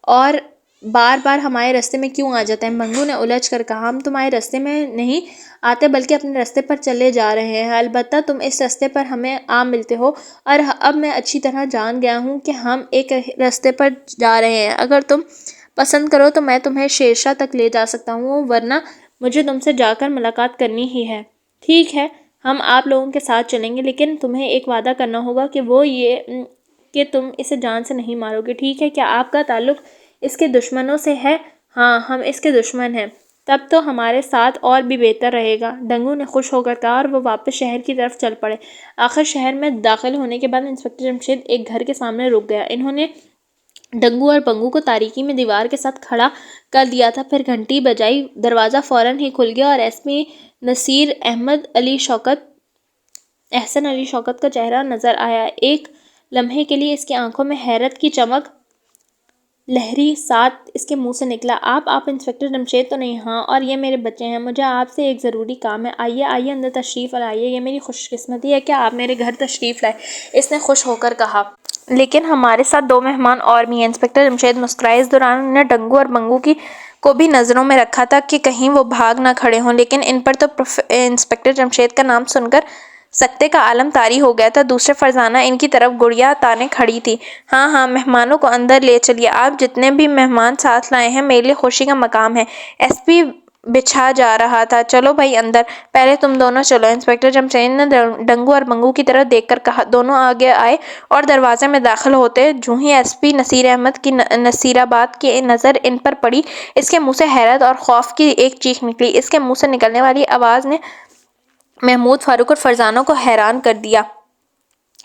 اور بار بار ہمارے راستے میں کیوں آ جاتا ہے؟ منگو نے الجھ کر کہا۔ ہم تمہارے راستے میں نہیں آتے بلکہ اپنے راستے پر چلے جا رہے ہیں۔ البتہ تم اس راستے پر ہمیں عام ملتے ہو اور اب میں اچھی طرح جان گیا ہوں کہ ہم ایک راستے پر جا رہے ہیں۔ اگر تم پسند کرو تو میں تمہیں شیرشاہ تک لے جا سکتا ہوں، ورنہ مجھے تم سے جا کر ملاقات کرنی ہی ہے۔ ٹھیک ہے، ہم آپ لوگوں کے ساتھ چلیں گے، لیکن تمہیں ایک وعدہ کرنا ہوگا کہ وہ یہ کہ تم اسے جان سے نہیں مارو گے، ٹھیک ہے؟ کیا آپ کا تعلق اس کے دشمنوں سے ہے؟ ہاں، ہم اس کے دشمن ہیں۔ تب تو ہمارے ساتھ اور بھی بہتر رہے گا، ڈنگو نے خوش ہو کر کہا، اور وہ واپس شہر کی طرف چل پڑے۔ آخر شہر میں داخل ہونے کے بعد انسپکٹر جمشید ایک گھر کے سامنے رک گیا۔ انہوں نے ڈنگو اور بنگو کو تاریکی میں دیوار کے ساتھ کھڑا کر دیا تھا، پھر گھنٹی بجائی، دروازہ فوراً ہی کھل گیا اور ایس پی نصیر احسن علی شوکت کا چہرہ نظر آیا۔ ایک لمحے کے لیے اس کی آنکھوں میں حیرت کی چمک لہری، ساتھ اس کے منہ سے نکلا، آپ انسپکٹر جمشید تو نہیں؟ ہاں، اور یہ میرے بچے ہیں، مجھے آپ سے ایک ضروری کام ہے۔ آئیے اندر تشریف لائیے، یہ میری خوش قسمتی ہے کہ آپ میرے گھر تشریف لائے، اس نے خوش ہو کر کہا۔ لیکن ہمارے ساتھ 2 مہمان اور بھی ہیں۔ انسپکٹر جمشید مسکرائے۔ اس دوران انہوں نے ڈنگو اور بنگو کو بھی نظروں میں رکھا تھا کہ کہیں وہ بھاگ نہ کھڑے ہوں، لیکن ان پر تو انسپکٹر جمشید کا نام سن کر سکتے کا عالم طاری ہو گیا تھا۔ دوسرے فرزانہ ان کی طرف گڑیا تانے کھڑی تھی۔ ہاں، مہمانوں کو اندر لے چلیے، آپ جتنے بھی مہمان ساتھ لائے ہیں میرے لیے خوشی کا مقام ہے۔ ایس پی بچھا جا رہا تھا۔ چلو بھائی اندر، پہلے تم دونوں چلو، انسپکٹر جمشید نے ڈنگو اور بنگو کی طرف دیکھ کر کہا۔ دونوں آگے آئے اور دروازے میں داخل ہوتے جوں ہی ایس پی نصیر احمد کی نصیرآباد کی نظر ان پر پڑی، اس کے منہ سے حیرت اور خوف کی ایک چیخ نکلی۔ اس کے منہ سے نکلنے والی آواز نے محمود، فاروق اور فرزانہ کو حیران کر دیا۔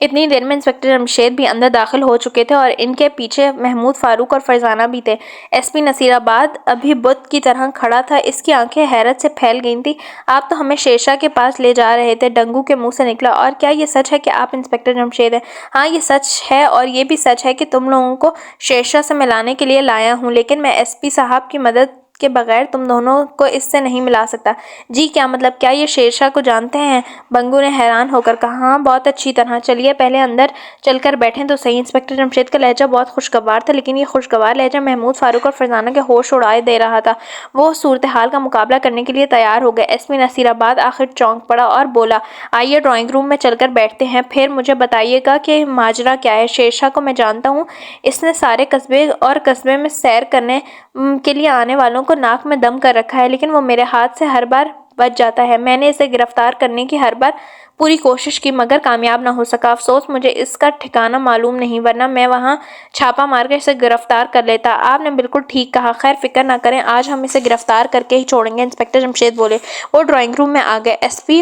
اتنی دیر میں انسپکٹر جمشید بھی اندر داخل ہو چکے تھے اور ان کے پیچھے محمود، فاروق اور فرزانہ بھی تھے۔ ایس پی نصیرآباد ابھی بت کی طرح کھڑا تھا، اس کی آنکھیں حیرت سے پھیل گئی تھیں۔ آپ تو ہمیں شیرشاہ کے پاس لے جا رہے تھے، ڈنگو کے منہ سے نکلا۔ اور کیا یہ سچ ہے کہ آپ انسپکٹر جمشید ہیں؟ ہاں، یہ سچ ہے، اور یہ بھی سچ ہے کہ تم لوگوں کو شیرشاہ سے ملانے کے لیے لایا ہوں، لیکن میں ایس پی صاحب کی مدد کے بغیر تم دونوں کو اس سے نہیں ملا سکتا۔ جی کیا مطلب؟ کیا یہ شیرشاہ کو جانتے ہیں؟ بنگو نے حیران ہو کر کہا۔ ہاں، بہت اچھی طرح۔ چلیے پہلے اندر چل کر بیٹھیں تو صحیح۔ انسپکٹر جمشید کا لہجہ بہت خوشگوار تھا، لیکن یہ خوشگوار لہجہ محمود، فاروق اور فرزانہ کے ہوش اڑائے دے رہا تھا۔ وہ صورتحال کا مقابلہ کرنے کے لیے تیار ہو گئے۔ ایس پی نصیرآباد آخر چونک پڑا اور بولا، آئیے ڈرائنگ روم میں چل کر بیٹھتے ہیں، پھر مجھے بتائیے گا کہ ماجرا کیا ہے۔ شیرشاہ کو میں جانتا ہوں، اس نے سارے قصبے اور قصبے میں سیر کرنے کے لیے آنے والوں کو ناک میں دم کر رکھا ہے، لیکن وہ میرے ہاتھ سے ہر بار بچ جاتا ہے۔ میں نے اسے گرفتار کرنے کی ہر بار پوری کوشش کی مگر کامیاب نہ ہو سکا۔ افسوس مجھے اس کا ٹھکانہ معلوم نہیں، ورنہ میں وہاں چھاپہ مار کر اسے گرفتار کر لیتا۔ آپ نے بالکل ٹھیک کہا، خیر فکر نہ کریں، آج ہم اسے گرفتار کر کے ہی چھوڑیں گے، انسپکٹر جمشید بولے۔ وہ ڈرائنگ روم میں آ گئے۔ ایس پی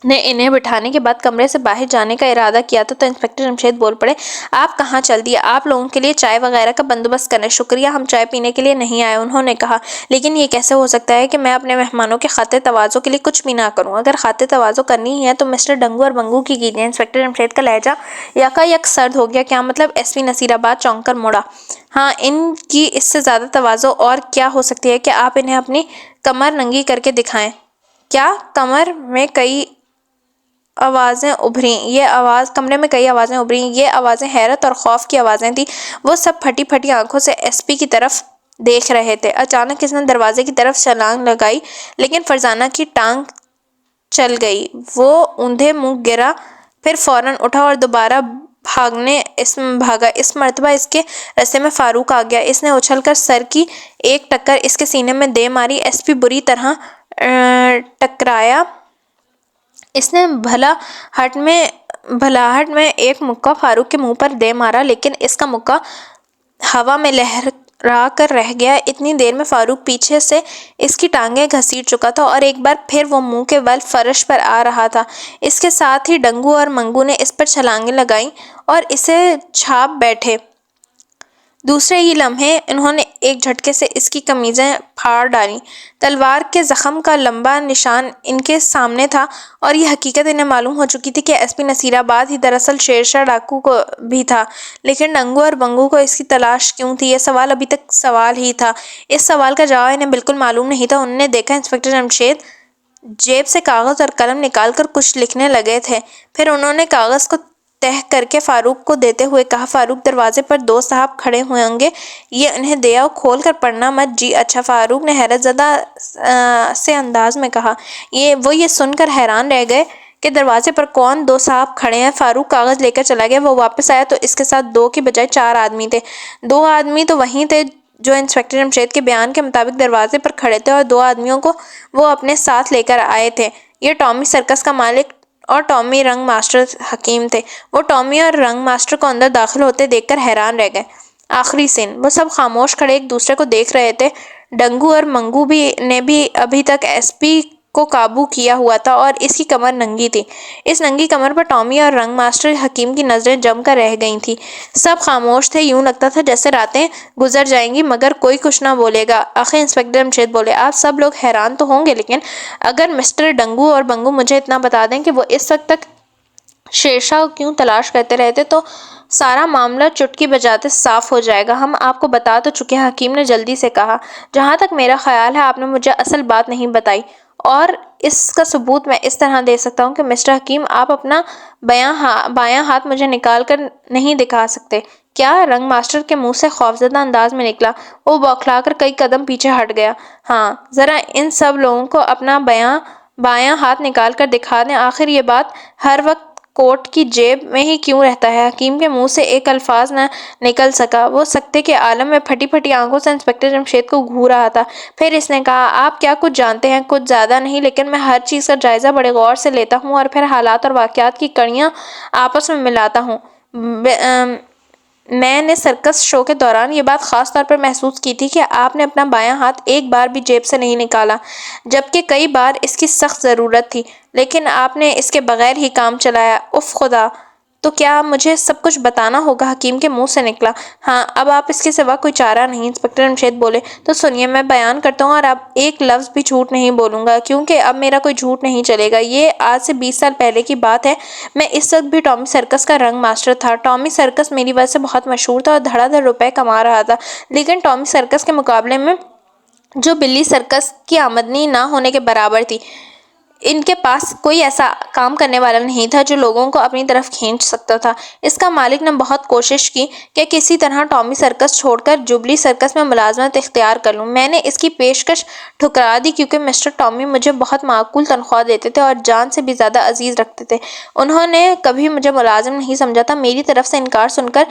نے انہیں بٹھانے کے بعد کمرے سے باہر جانے کا ارادہ کیا تو انسپکٹر جمشید بول پڑے، آپ کہاں چل دیے؟ آپ لوگوں کے لیے چائے وغیرہ کا بندوبست کریں۔ شکریہ، ہم چائے پینے کے لیے نہیں آئے، انہوں نے کہا۔ لیکن یہ کیسے ہو سکتا ہے کہ میں اپنے مہمانوں کے خاطر تواضع کے لیے کچھ بھی نہ کروں؟ اگر خاطر تواضع کرنی ہی ہے تو مسٹر ڈنگو اور بنگو کی کیجیے۔ انسپکٹر جمشید کا لہجہ یکایک سرد ہو گیا۔ کیا مطلب؟ ایس پی نصیرآباد چونک کر مڑا۔ ہاں، ان کی اس سے زیادہ تواضع اور کیا ہو سکتی ہے کہ آپ انہیں اپنی کمر ننگی کر کے دکھائیں۔ کیا؟ کمرے میں کئی آوازیں ابھریں۔ یہ آوازیں حیرت اور خوف کی آوازیں تھیں۔ وہ سب پھٹی پھٹی آنکھوں سے ایس پی کی طرف دیکھ رہے تھے۔ اچانک اس نے دروازے کی طرف چھلانگ لگائی، لیکن فرزانہ کی ٹانگ چل گئی۔ وہ اوندھے منہ گرا، پھر فوراً اٹھا اور دوبارہ بھاگا۔ اس مرتبہ اس کے رستے میں فاروق آ گیا۔ اس نے اچھل کر سر کی ایک ٹکر اس کے سینے میں دے ماری۔ ایس پی بری طرح ٹکرایا۔ اس نے بھلاہٹ میں ایک مکہ فاروق کے منہ پر دے مارا، لیکن اس کا مکہ ہوا میں لہرا کر رہ گیا۔ اتنی دیر میں فاروق پیچھے سے اس کی ٹانگیں گھسیٹ چکا تھا اور ایک بار پھر وہ منہ کے بل فرش پر آ رہا تھا۔ اس کے ساتھ ہی ڈنگو اور منگو نے اس پر چھلانگیں لگائیں اور اسے چھاپ بیٹھے۔ دوسرے ہی لمحے انہوں نے ایک جھٹکے سے اس کی قمیضیں پھاڑ ڈالیں۔ تلوار کے زخم کا لمبا نشان ان کے سامنے تھا، اور یہ حقیقت انہیں معلوم ہو چکی تھی کہ ایس پی نصیرآباد ہی دراصل شیرشاہ ڈاکو بھی تھا۔ لیکن ڈنگو اور بنگو کو اس کی تلاش کیوں تھی؟ یہ سوال ابھی تک سوال ہی تھا۔ اس سوال کا جواب انہیں بالکل معلوم نہیں تھا۔ انہوں نے دیکھا انسپکٹر جمشید جیب سے کاغذ اور قلم نکال کر کچھ لکھنے لگے تھے، پھر انہوں نے کاغذ کو تہہ کر کے فاروق کو دیتے ہوئے کہا۔ فاروق دروازے پر دو صاحب کھڑے ہوئے ہوں گے، یہ انہیں دے آؤ، کھول کر پڑھنا مت۔ جی اچھا، فاروق نے حیرت زدہ سے انداز میں کہا۔ وہ یہ سن کر حیران رہ گئے کہ دروازے پر کون دو صاحب کھڑے ہیں۔ فاروق کاغذ لے کر چلا گیا۔ وہ واپس آیا تو اس کے ساتھ دو کی بجائے 4 آدمی تھے۔ 2 آدمی تو وہی تھے جو انسپکٹر جمشید کے بیان کے مطابق دروازے پر کھڑے تھے، اور 2 آدمیوں کو وہ اپنے ساتھ لے کر آئے تھے۔ یہ ٹامی سرکس کا مالک اور ٹامی رنگ ماسٹر حکیم تھے۔ وہ ٹامی اور رنگ ماسٹر کو اندر داخل ہوتے دیکھ کر حیران رہ گئے۔ آخری سین، وہ سب خاموش کھڑے ایک دوسرے کو دیکھ رہے تھے۔ ڈنگو اور منگو نے بھی ابھی تک ایس پی کو قابو کیا ہوا تھا اور اس کی کمر ننگی تھی۔ اس ننگی کمر پر ٹامی اور رنگ ماسٹر حکیم کی نظریں جم کر رہ گئی تھیں۔ سب خاموش تھے، یوں لگتا تھا جیسے راتیں گزر جائیں گی مگر کوئی کچھ نہ بولے گا۔ آخر انسپکٹر جمشید بولے، آپ سب لوگ حیران تو ہوں گے، لیکن اگر مسٹر ڈنگو اور منگو مجھے اتنا بتا دیں کہ وہ اس وقت تک شیرشاہ کو کیوں تلاش کرتے رہتے تو سارا معاملہ چٹکی بجاتے صاف ہو جائے گا۔ ہم آپ کو بتا تو چکے ہیں، حکیم نے جلدی سے کہا۔ جہاں تک میرا خیال ہے آپ نے مجھے اصل بات نہیں بتائی، اور اس کا ثبوت میں اس طرح دے سکتا ہوں کہ مسٹر حکیم آپ اپنا بایاں ہاتھ مجھے نکال کر نہیں دکھا سکتے کیا؟ رنگ ماسٹر کے منہ سے خوفزدہ انداز میں نکلا۔ وہ بوکھلا کر کئی قدم پیچھے ہٹ گیا۔ ہاں، ذرا ان سب لوگوں کو اپنا بایاں ہاتھ نکال کر دکھا دیں، آخر یہ بات ہر وقت کوٹ کی جیب میں ہی کیوں رہتا ہے؟ حکیم کے منہ سے ایک الفاظ نہ نکل سکا۔ وہ سکتے کے عالم میں پھٹی پھٹی آنکھوں سے انسپکٹر جمشید کو گھور رہا تھا۔ پھر اس نے کہا، آپ کیا کچھ جانتے ہیں؟ کچھ زیادہ نہیں، لیکن میں ہر چیز کا جائزہ بڑے غور سے لیتا ہوں اور پھر حالات اور واقعات کی کڑیاں آپس میں ملاتا ہوں۔ میں نے سرکس شو کے دوران یہ بات خاص طور پر محسوس کی تھی کہ آپ نے اپنا بایاں ہاتھ ایک بار بھی جیب سے نہیں نکالا، جبکہ کئی بار اس کی سخت ضرورت تھی، لیکن آپ نے اس کے بغیر ہی کام چلایا۔ اف خدا! تو کیا مجھے سب کچھ بتانا ہوگا؟ حکیم کے منہ سے نکلا۔ ہاں، اب آپ اس کے سوا کوئی چارہ نہیں۔ انسپکٹر جمشید بولے، تو سنیے، میں بیان کرتا ہوں اور اب ایک لفظ بھی جھوٹ نہیں بولوں گا، کیونکہ اب میرا کوئی جھوٹ نہیں چلے گا۔ یہ آج سے 20 سال پہلے کی بات ہے۔ میں اس وقت بھی ٹامی سرکس کا رنگ ماسٹر تھا۔ ٹامی سرکس میری وجہ سے بہت مشہور تھا اور دھڑا دھڑ روپے کما رہا تھا، لیکن ٹامی سرکس کے مقابلے میں جو بلی سرکس کی آمدنی نہ ہونے کے برابر تھی۔ ان کے پاس کوئی ایسا کام کرنے والا نہیں تھا جو لوگوں کو اپنی طرف کھینچ سکتا تھا۔ اس کا مالک نے بہت کوشش کی کہ کسی طرح ٹامی سرکس چھوڑ کر جوبلی سرکس میں ملازمت اختیار کر لوں۔ میں نے اس کی پیشکش ٹھکرا دی کیونکہ مسٹر ٹامی مجھے بہت معقول تنخواہ دیتے تھے اور جان سے بھی زیادہ عزیز رکھتے تھے۔ انہوں نے کبھی مجھے ملازم نہیں سمجھا تھا۔ میری طرف سے انکار سن کر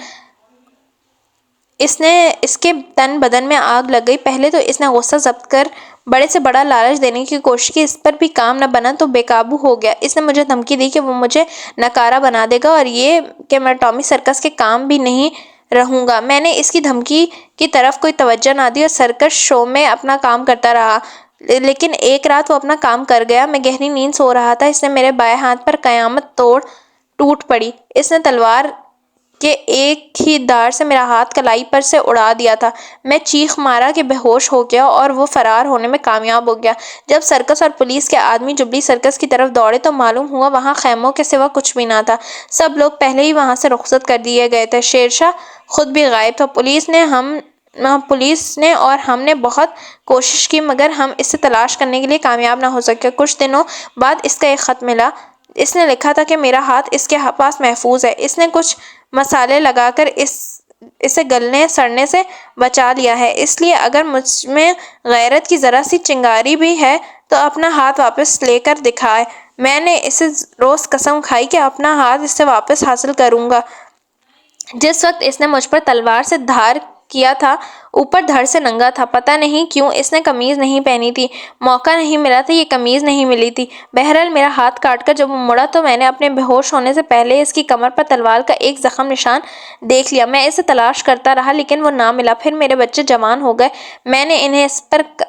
اس کے تن بدن میں آگ لگ گئی۔ پہلے تو اس نے غصہ ضبط کر بڑے سے بڑا لالچ دینے کی کوشش کی، اس پر بھی کام نہ بنا تو بے قابو ہو گیا۔ اس نے مجھے دھمکی دی کہ وہ مجھے نکارہ بنا دے گا اور یہ کہ میں ٹامی سرکس کے کام بھی نہیں رہوں گا۔ میں نے اس کی دھمکی کی طرف کوئی توجہ نہ دی اور سرکس شو میں اپنا کام کرتا رہا، لیکن ایک رات وہ اپنا کام کر گیا۔ میں گہری نیند سو رہا تھا، اس نے میرے بائیں ہاتھ پر قیامت ٹوٹ پڑی۔ اس نے تلوار کے ایک ہی دار سے میرا ہاتھ کلائی پر سے اڑا دیا تھا۔ میں چیخ مارا کہ بے ہوش ہو گیا اور وہ فرار ہونے میں کامیاب ہو گیا۔ جب سرکس اور پولیس کے آدمی جوبلی سرکس کی طرف دوڑے تو معلوم ہوا وہاں خیموں کے سوا کچھ بھی نہ تھا۔ سب لوگ پہلے ہی وہاں سے رخصت کر دیے گئے تھے۔ شیرشاہ خود بھی غائب تھا۔ پولیس نے اور ہم نے بہت کوشش کی مگر ہم اسے تلاش کرنے کے لیے کامیاب نہ ہو سکے۔ کچھ دنوں بعد اس کا ایک خط ملا۔ اس نے لکھا تھا کہ میرا ہاتھ اس کے پاس محفوظ ہے۔ اس نے کچھ مسالے لگا کر اسے گلنے سڑنے سے بچا لیا ہے، اس لیے اگر مجھ میں غیرت کی ذرا سی چنگاری بھی ہے تو اپنا ہاتھ واپس لے کر دکھائے۔ میں نے اسے روز قسم کھائی کہ اپنا ہاتھ اس سے واپس حاصل کروں گا۔ جس وقت اس نے مجھ پر تلوار سے دھار کیا تھا اوپر دھڑ سے ننگا تھا۔ پتہ نہیں کیوں اس نے قمیض نہیں پہنی تھی، موقع نہیں ملا تھا، یہ قمیض نہیں ملی تھی۔ بہرحال میرا ہاتھ کاٹ کر جب وہ مڑا تو میں نے اپنے بے ہوش ہونے سے پہلے اس کی کمر پر تلوار کا ایک زخم نشان دیکھ لیا۔ میں اسے تلاش کرتا رہا لیکن وہ نہ ملا۔ پھر میرے بچے جوان ہو گئے، میں نے انہیں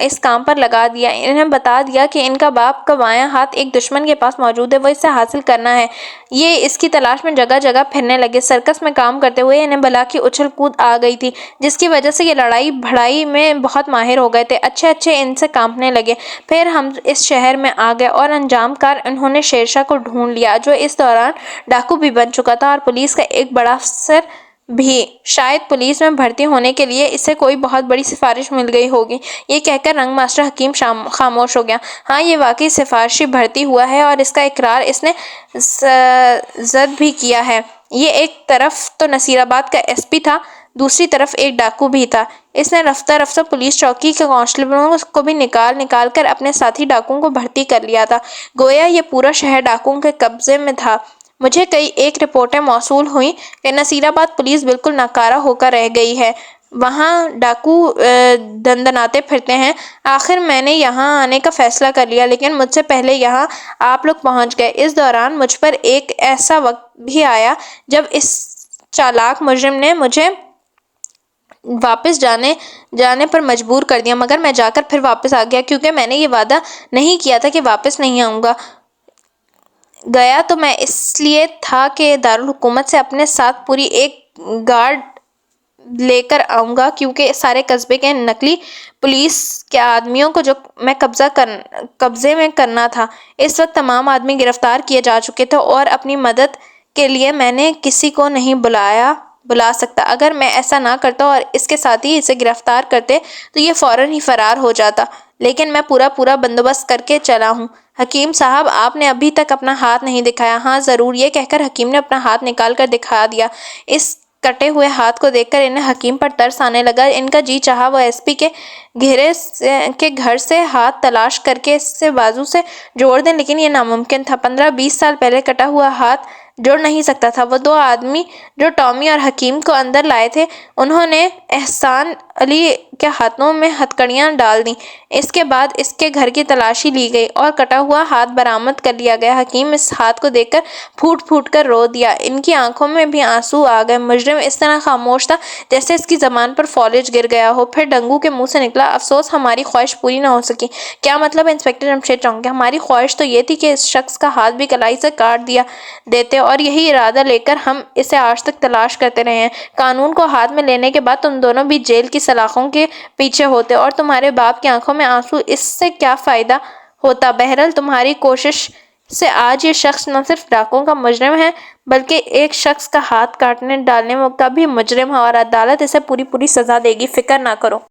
اس کام پر لگا دیا۔ انہیں بتا دیا کہ ان کا باپ کا بایاں ہاتھ ایک دشمن کے پاس موجود ہے، وہ اسے حاصل کرنا ہے۔ یہ اس کی تلاش میں جگہ جگہ پھرنے لگے۔ سرکس میں کام کرتے ہوئے انہیں بلا کی اچھل کود آ گئی تھی جس کی وجہ سے یہ لڑائی بھڑائی میں بہت ماہر ہو گئے تھے۔ اچھے ان سے کانپنے لگے۔ پھر ہم اس شہر میں آ گئے اور انجام کار انہوں نے شیرشاہ کو ڈھونڈ لیا جو اس دوران ڈاکو بھی بن چکا تھا اور پولیس کا ایک بڑا افسر بھی۔ شاید پولیس میں بھرتی ہونے کے لیے اسے کوئی بہت بڑی سفارش مل گئی ہوگی۔ یہ کہہ کر رنگ ماسٹر حکیم خاموش ہو گیا۔ ہاں، یہ واقعی سفارشی بھرتی ہوا ہے اور اس کا اقرار اس نے زد بھی کیا ہے۔ یہ ایک طرف تو نصیر آباد کا ایس پی تھا، دوسری طرف ایک ڈاکو بھی تھا۔ اس نے رفتہ رفتہ پولیس چوکی کے کانسٹیبلوں کو بھی نکال کر اپنے ساتھی ڈاکوؤں کو بھرتی کر لیا تھا، گویا یہ پورا شہر ڈاکوؤں کے قبضے میں تھا۔ مجھے ایک رپورٹیں موصول ہوئیں کہ نصیر آباد پولیس بالکل ناکارہ ہو کر رہ گئی ہے، وہاں ڈاکو دندناتے پھرتے ہیں۔ آخر میں نے یہاں آنے کا فیصلہ کر لیا، لیکن مجھ سے پہلے یہاں آپ لوگ پہنچ گئے۔ اس دوران مجھ پر ایک ایسا وقت بھی آیا جب اس چالاک مجرم نے مجھے واپس جانے پر مجبور کر دیا، مگر میں جا کر پھر واپس آ گیا، کیونکہ میں نے یہ وعدہ نہیں کیا تھا کہ واپس نہیں آؤں گا۔ گیا تو میں اس لیے تھا کہ دارالحکومت سے اپنے ساتھ پوری ایک گارڈ لے کر آؤں گا، کیونکہ سارے قصبے کے نقلی پولیس کے آدمیوں کو جو میں قبضے میں کرنا تھا۔ اس وقت تمام آدمی گرفتار کیے جا چکے تھے اور اپنی مدد کے لیے میں نے کسی کو نہیں بلا سکتا۔ اگر میں ایسا نہ کرتا اور اس کے ساتھی اسے گرفتار کرتے تو یہ فوراً ہی فرار ہو جاتا، لیکن میں پورا بندوبست کر کے چلا ہوں۔ حکیم صاحب، آپ نے ابھی تک اپنا ہاتھ نہیں دکھایا۔ ہاں ضرور، یہ کہہ کر حکیم نے اپنا ہاتھ نکال کر دکھا دیا۔ اس کٹے ہوئے ہاتھ کو دیکھ کر انہیں حکیم پر ترس آنے لگا۔ ان کا جی چاہا وہ ایس پی کے گھر سے ہاتھ تلاش کر کے اسے بازو سے جوڑ دیں، لیکن یہ ناممکن تھا۔ 15-20 سال پہلے کٹا ہوا ہاتھ جوڑ نہیں سکتا تھا۔ وہ دو آدمی جو ٹامی اور حکیم کو اندر لائے تھے، انہوں نے احسان علی کے ہاتھوں میں ہتھکڑیاں ڈال دیں۔ اس کے بعد اس کے گھر کی تلاشی لی گئی اور کٹا ہوا ہاتھ برآمد کر لیا گیا۔ حکیم اس ہاتھ کو دیکھ کر پھوٹ کر رو دیا، ان کی آنکھوں میں بھی آنسو آ گئے۔ مجرم اس طرح خاموش تھا جیسے اس کی زبان پر فالج گر گیا ہو۔ پھر ڈنگو کے منہ سے نکلا، افسوس ہماری خواہش پوری نہ ہو سکی۔ کیا مطلب؟ انسپکٹر جمشید چونکے۔ ہماری خواہش تو یہ تھی کہ اس شخص کا ہاتھ بھی کلائی سے کاٹ دیتے، اور یہی ارادہ لے کر ہم اسے آج تک تلاش کرتے رہے ہیں۔ قانون کو ہاتھ میں لینے کے بعد تم دونوں بھی جیل کی سلاخوں کے پیچھے ہوتے، اور تمہارے باپ کی آنکھوں میں آنسو، اس سے کیا فائدہ ہوتا؟ بہرحال تمہاری کوشش سے آج یہ شخص نہ صرف ڈاکوؤں کا مجرم ہے، بلکہ ایک شخص کا ہاتھ کاٹنے ڈالنے کا بھی مجرم ہے، اور عدالت اسے پوری سزا دے گی، فکر نہ کرو۔